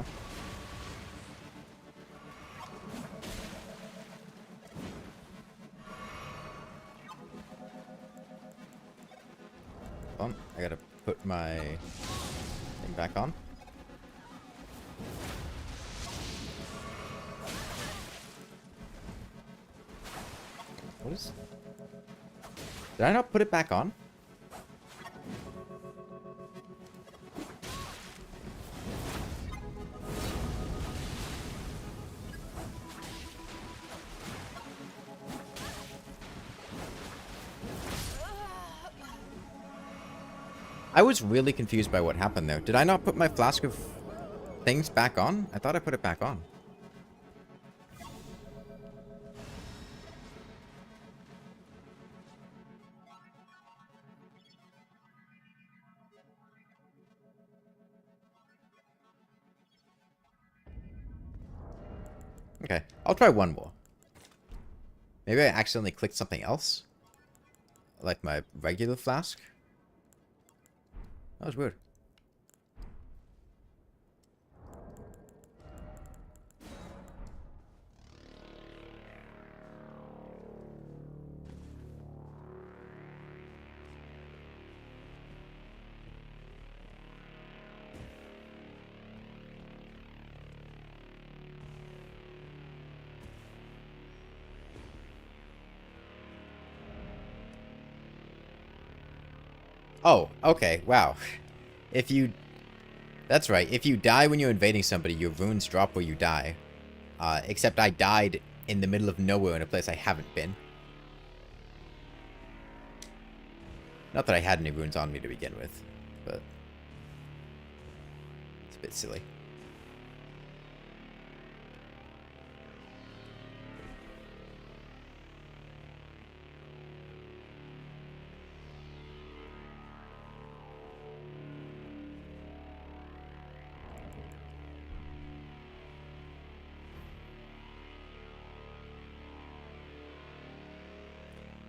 Well, I gotta put my thing back on. What is... Did I not put it back on? I was really confused by what happened there. Did I not put my flask of things back on? I thought I put it back on. Okay, I'll try one more. Maybe I accidentally clicked something else? Like my regular flask? That was weird. Oh, okay, wow. If you... That's right, if you die when you're invading somebody, your runes drop where you die. Except I died in the middle of nowhere in a place I haven't been. Not that I had any runes on me to begin with, but... It's a bit silly.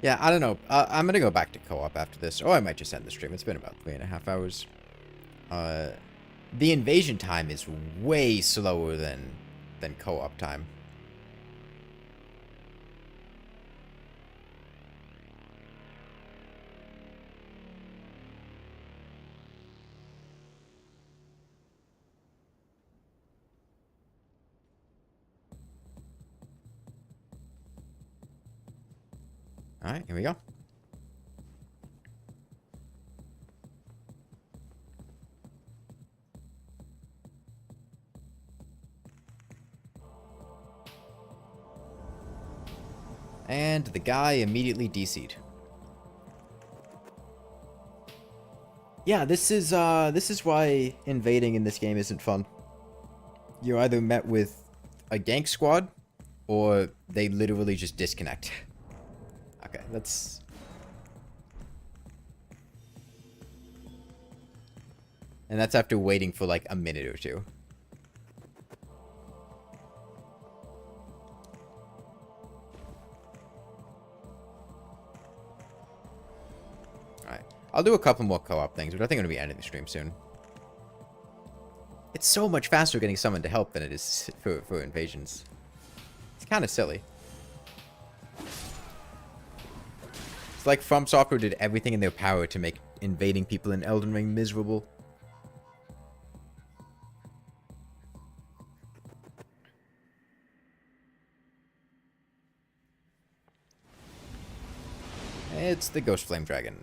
Yeah, I don't know. I'm gonna go back to co-op after this. Or I might just end the stream. It's been about 3.5 hours. The invasion time is way slower than co-op time. Alright, here we go. And the guy immediately DC'd. Yeah, this is why invading in this game isn't fun. You're either met with a gank squad, or they literally just disconnect. Okay, that's... And that's after waiting for like a minute or two. Alright. I'll do a couple more co-op things, but I think I'm going to be ending the stream soon. It's so much faster getting someone to help than it is for invasions. It's kind of silly. It's like From Software did everything in their power to make invading people in Elden Ring miserable. It's the Ghost Flame Dragon.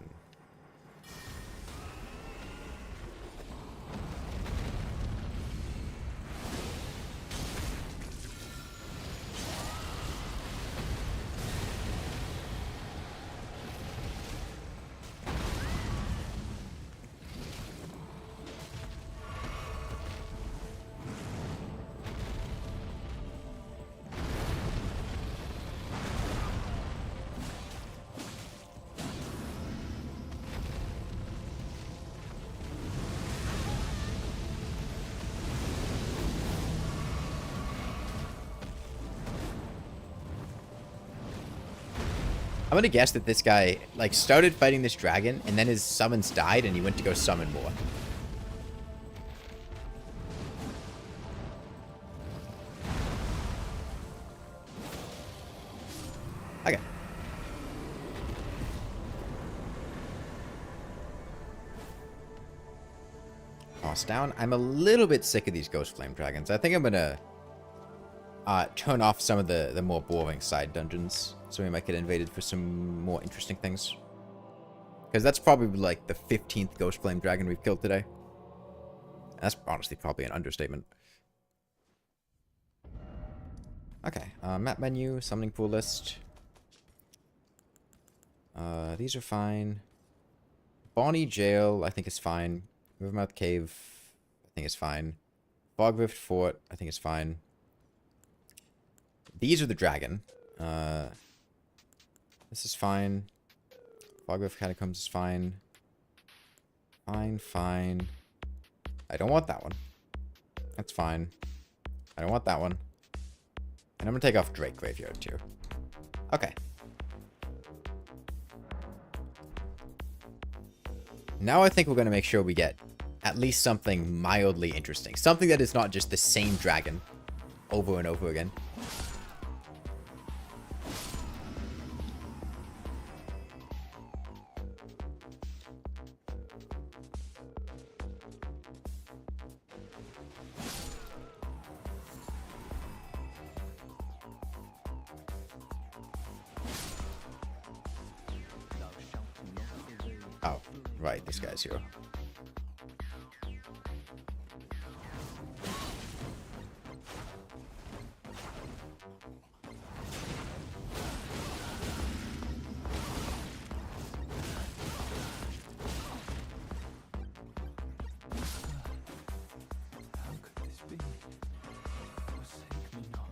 I'm gonna guess that this guy, like, started fighting this dragon, and then his summons died, and he went to go summon more. Okay. Toss down. I'm a little bit sick of these Ghost Flame Dragons. I think I'm gonna turn off some of the more boring side dungeons, so we might get invaded for some more interesting things. Because that's probably like the 15th Ghost Flame Dragon we've killed today. That's honestly probably an understatement. Okay, map menu, summoning pool list. These are fine. Bonnie Jail, I think is fine. Rivermouth Cave, I think is fine. Fogrift Fort, I think is fine. These are the dragon. This is fine. Fogrift Catacombs is fine. Fine. I don't want that one. That's fine. I don't want that one. And I'm gonna take off Drake Graveyard too. Okay. Now I think we're gonna make sure we get at least something mildly interesting. Something that is not just the same dragon over and over again. Oh. Right, this guy's here. How could this be? Forsake me not.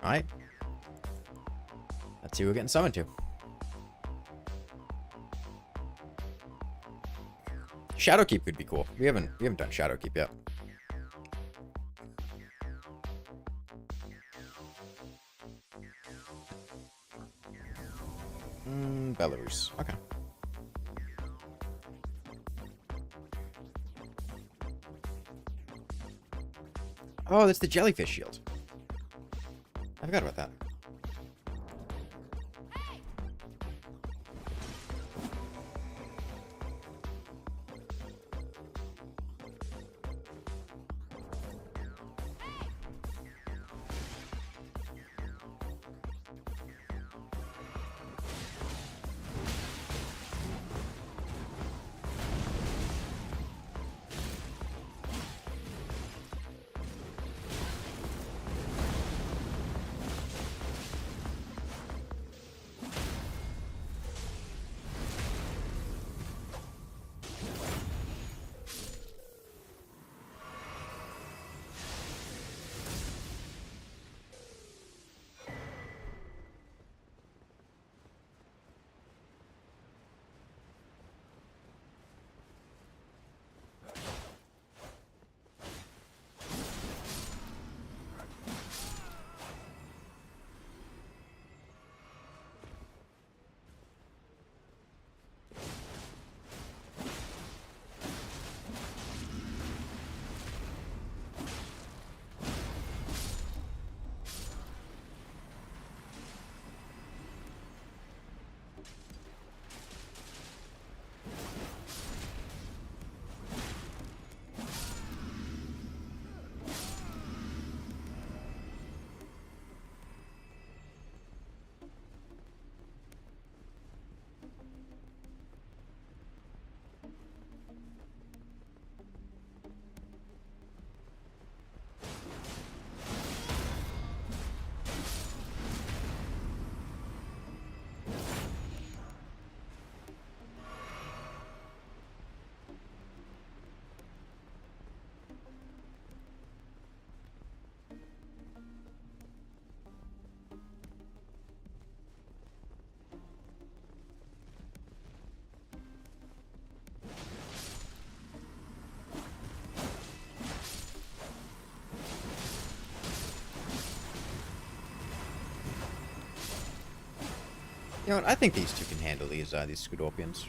Alright. Let's see who we're getting summoned to. Shadowkeep could be cool. We haven't done Shadowkeep yet. Belarus. Okay. Oh, that's the jellyfish shield. I forgot about that. You know what? I think these two can handle these Scudopians.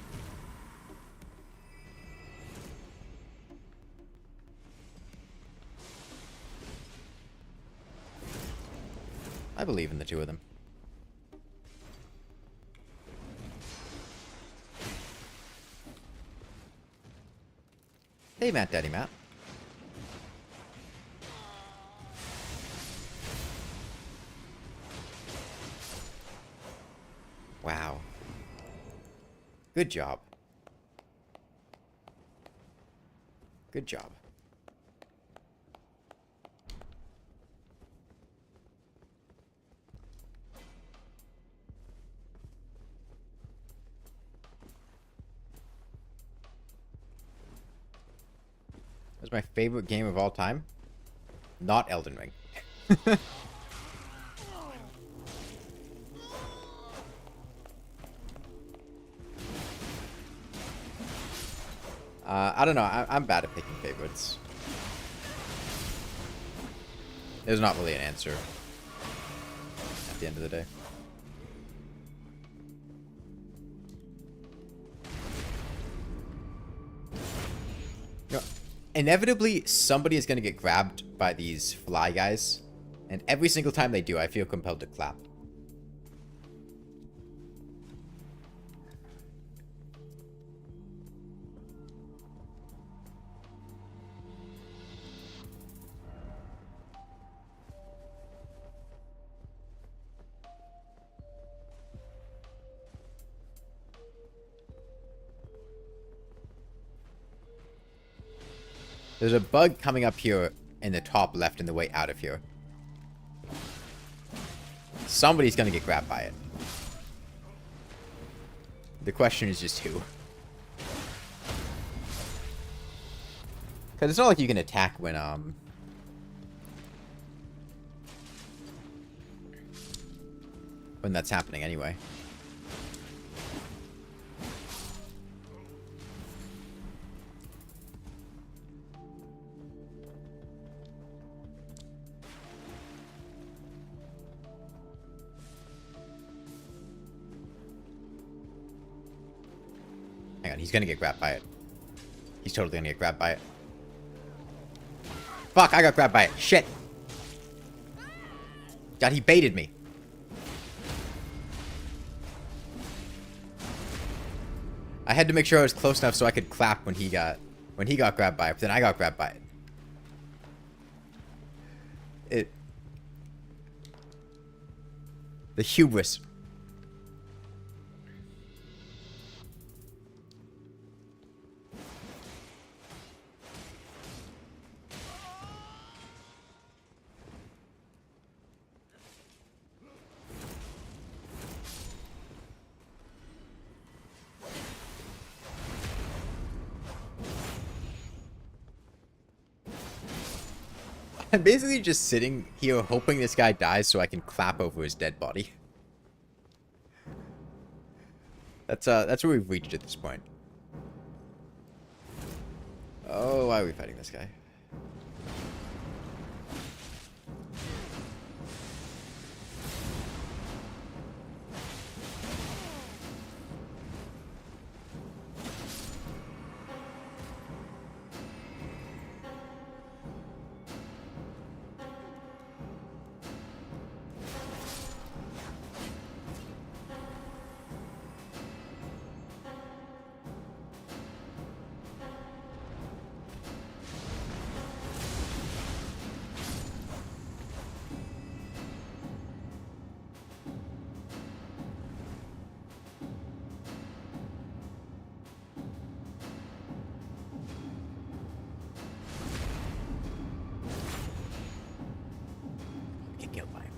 I believe in the two of them. Hey, Matt, Daddy Matt. Wow. Good job. Good job. That's my favorite game of all time. Not Elden Ring. I don't know. I'm bad at picking favorites. There's not really an answer at the end of the day. You know, inevitably, somebody is going to get grabbed by these fly guys. And every single time they do, I feel compelled to clap. There's a bug coming up here in the top left in the way out of here. Somebody's gonna get grabbed by it. The question is just who. Because it's not like you can attack when that's happening anyway. Hang on, he's gonna get grabbed by it. He's totally gonna get grabbed by it. Fuck, I got grabbed by it. Shit. God, he baited me. I had to make sure I was close enough so I could clap when he got grabbed by it, but then I got grabbed by it. The hubris. I'm basically just sitting here hoping this guy dies so I can clap over his dead body. That's where we've reached at this point. Oh, why are we fighting this guy? Get killed by him.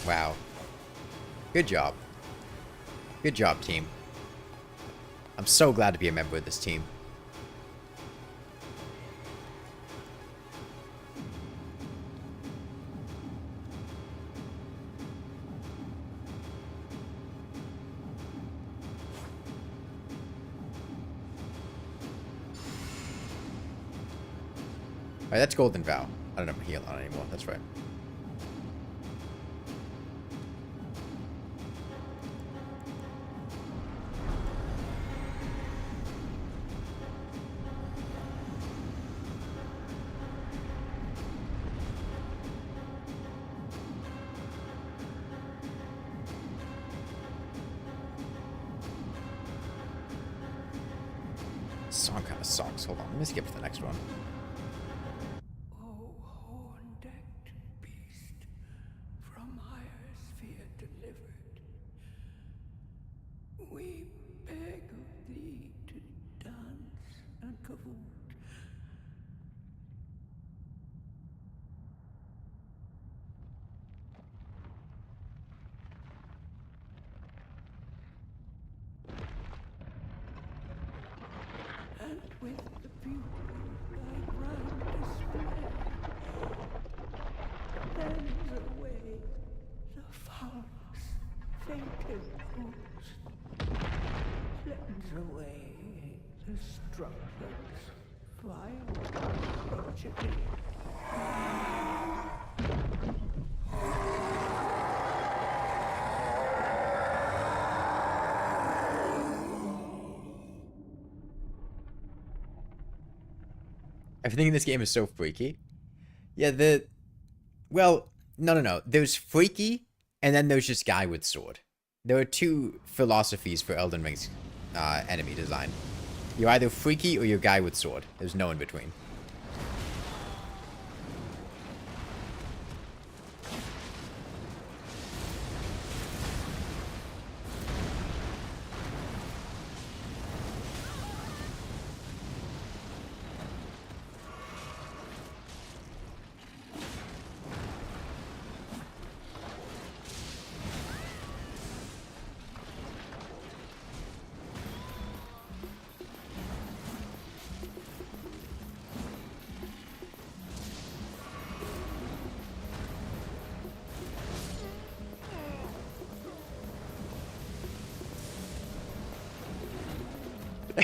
Wow. Good job. Good job, team. I'm so glad to be a member of this team. Alright, that's Golden Vow. I don't have heal on anymore. That's right. Song kind of sucks. Hold on, let me skip to the next one. O horn-decked beast, from higher sphere delivered, we beg of thee to dance and cavoot. And with the beauty thy grand display, cleanse away the foulness, fainted ghost. Cleanse away the struggles, vile tragedy. Everything in this game is so freaky. Yeah, well, no. There's freaky, and then there's just guy with sword. There are two philosophies for Elden Ring's enemy design. You're either freaky or you're guy with sword. There's no in between.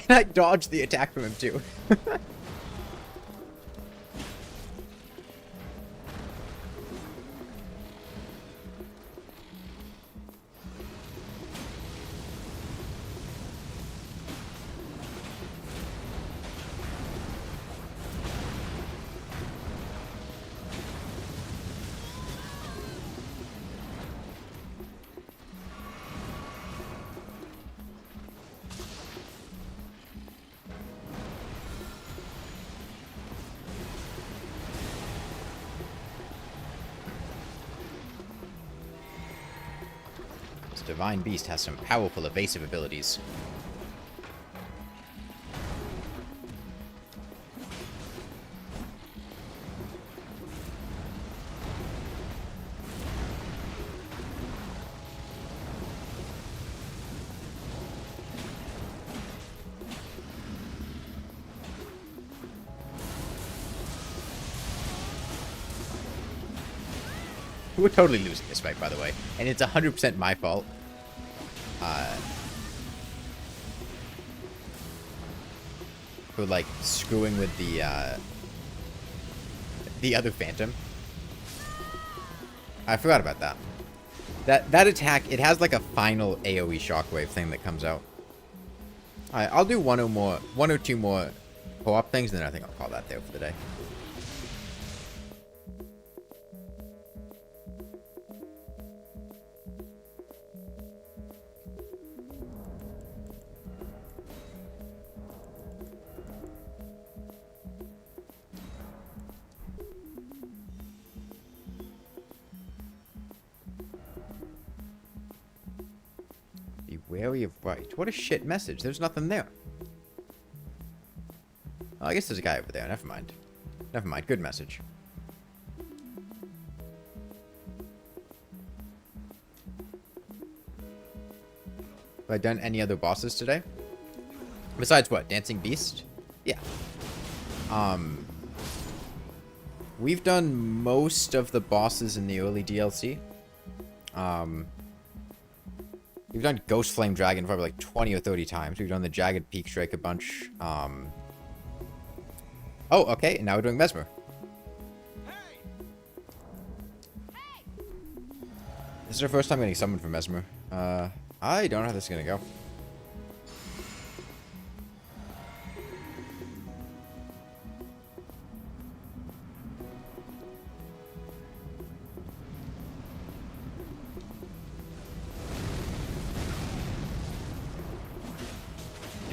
And I dodged the attack from him too. This divine beast has some powerful evasive abilities. We're totally losing this fight, by the way. And it's 100% my fault. For, like, screwing with the other Phantom. I forgot about that. That attack, it has, like, a final AoE shockwave thing that comes out. Alright, I'll do one or two more co-op things, and then I think I'll call that there for the day. Be wary of right. What a shit message. There's nothing there. Oh, I guess there's a guy over there. Never mind. Never mind. Good message. Have I done any other bosses today? Besides what? Dancing Beast? Yeah. We've done most of the bosses in the early DLC. We've done Ghost Flame Dragon probably like 20 or 30 times. We've done the Jagged Peak Strike a bunch. Oh, okay. And now we're doing Messmer. This is our first time getting summoned from Messmer. I don't know how this is gonna go.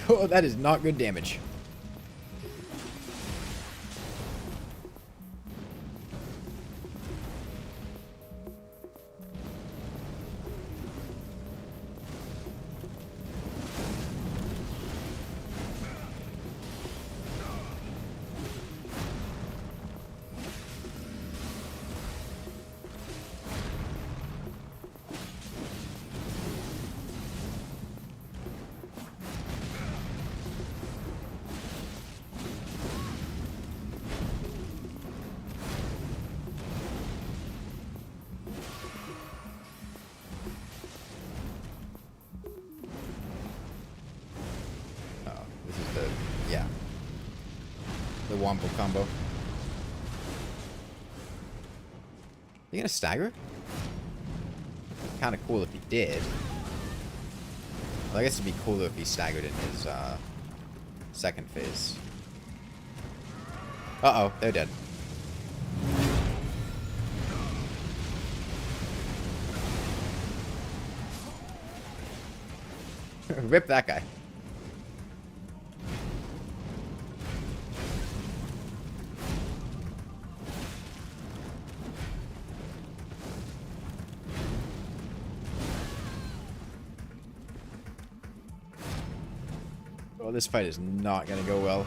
Oh, that is not good damage. The Wombo combo. You gonna stagger? Kinda cool if he did. Well, I guess it'd be cooler if he staggered in his second phase. Uh-oh, they're dead. Rip that guy. Oh, this fight is not gonna go well.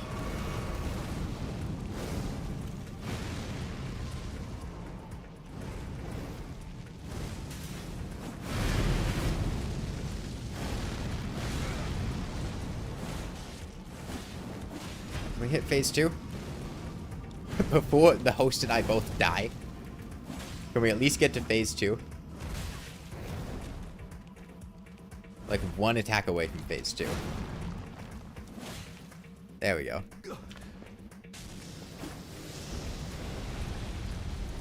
Can we hit phase 2? Before the host and I both die? Can we at least get to phase 2? Like one attack away from phase 2. There we go.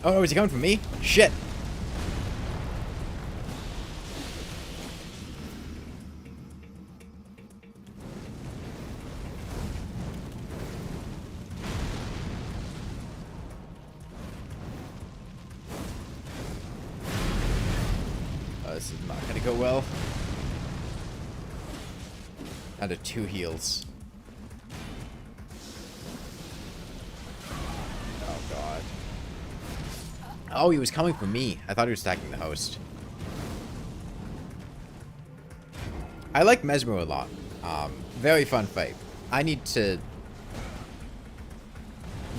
Oh, is he coming for me? Shit. Oh, this is not gonna go well. Down to 2 heals. Oh, he was coming for me. I thought he was attacking the host. I like Messmer a lot. Very fun fight. I need to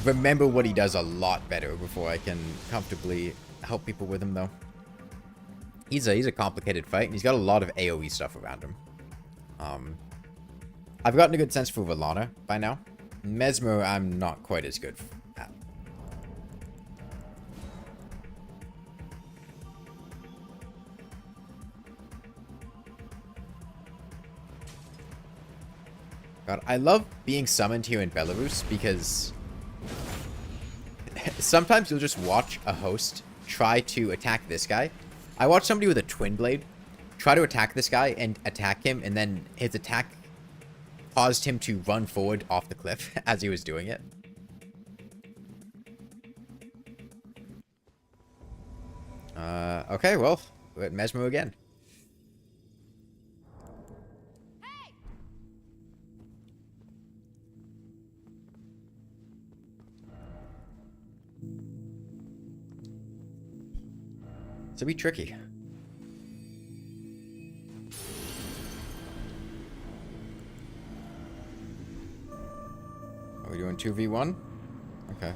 remember what he does a lot better before I can comfortably help people with him, though. He's a complicated fight, and he's got a lot of AoE stuff around him. I've gotten a good sense for Rellana by now. Messmer, I'm not quite as good at. God, I love being summoned here in Belarus because sometimes you'll just watch a host try to attack this guy. I watched somebody with a twin blade try to attack this guy and attack him, and then his attack caused him to run forward off the cliff as he was doing it. Okay, well, we're at Messmer again. It's a bit tricky. Are we doing 2v1? Okay.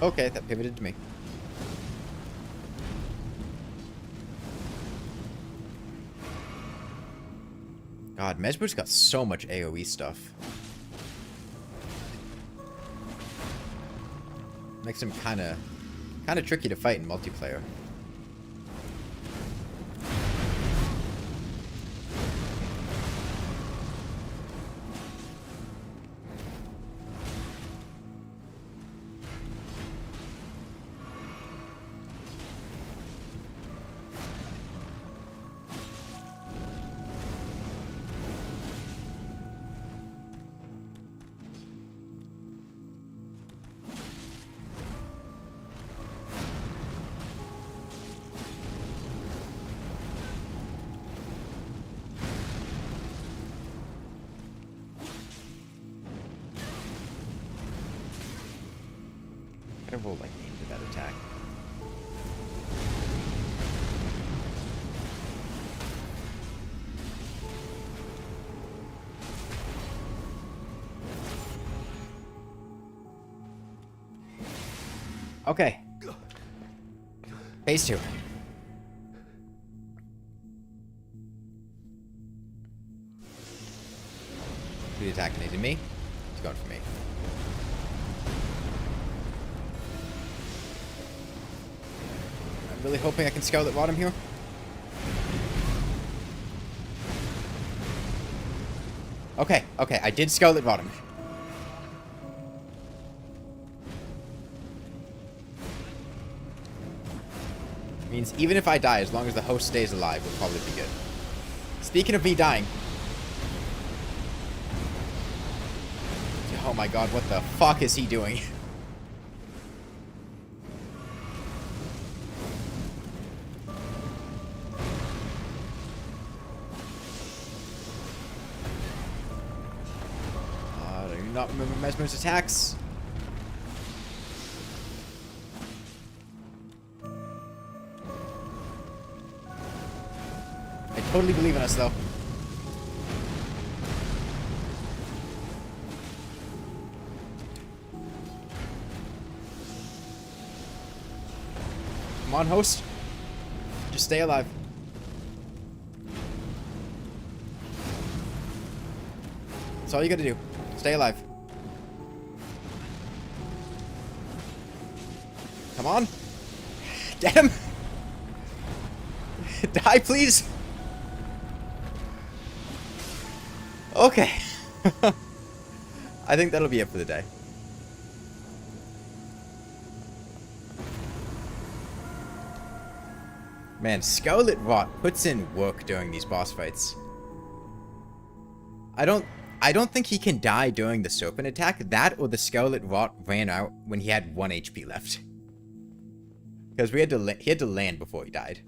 Okay, that pivoted to me. God, Messmer's got so much AoE stuff. Makes him kind of tricky to fight in multiplayer. Gotta roll like into that attack. Okay. Phase 2. Who's attacking? Is it me? He's going for me. I'm really hoping I can Scarlet Rot him here. Okay, okay, I did Scarlet Rot him. Means even if I die, as long as the host stays alive, we'll probably be good. Speaking of me dying. Oh my god, what the fuck is he doing? Do you not remember Messmer's attacks? I totally believe in us, though. Come on, host. Just stay alive. That's all you gotta do. Stay alive. Come on. Get him. Die, please. Okay. I think that'll be it for the day. Man, Scarlet Rot puts in work during these boss fights. I don't think he can die during the Serpent attack. That or the Scarlet Rot ran out when he had 1 HP left. Because he had to land before he died.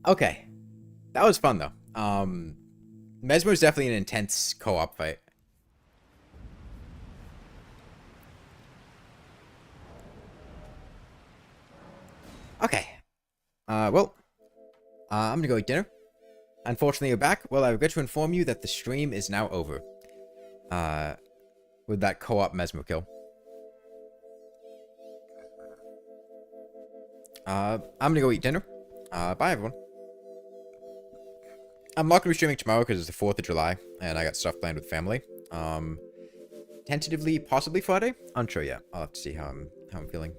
Okay. That was fun though. Messmer is definitely an intense co-op fight. Okay. Well, I'm gonna go eat dinner. Unfortunately, you're back. Well, I regret to inform you that the stream is now over. With that co-op Messmer kill. I'm gonna go eat dinner. Bye, everyone. I'm not gonna be streaming tomorrow because it's the 4th of July, and I got stuff planned with family. Tentatively, possibly Friday? Unsure yet. I'll have to see how I'm feeling.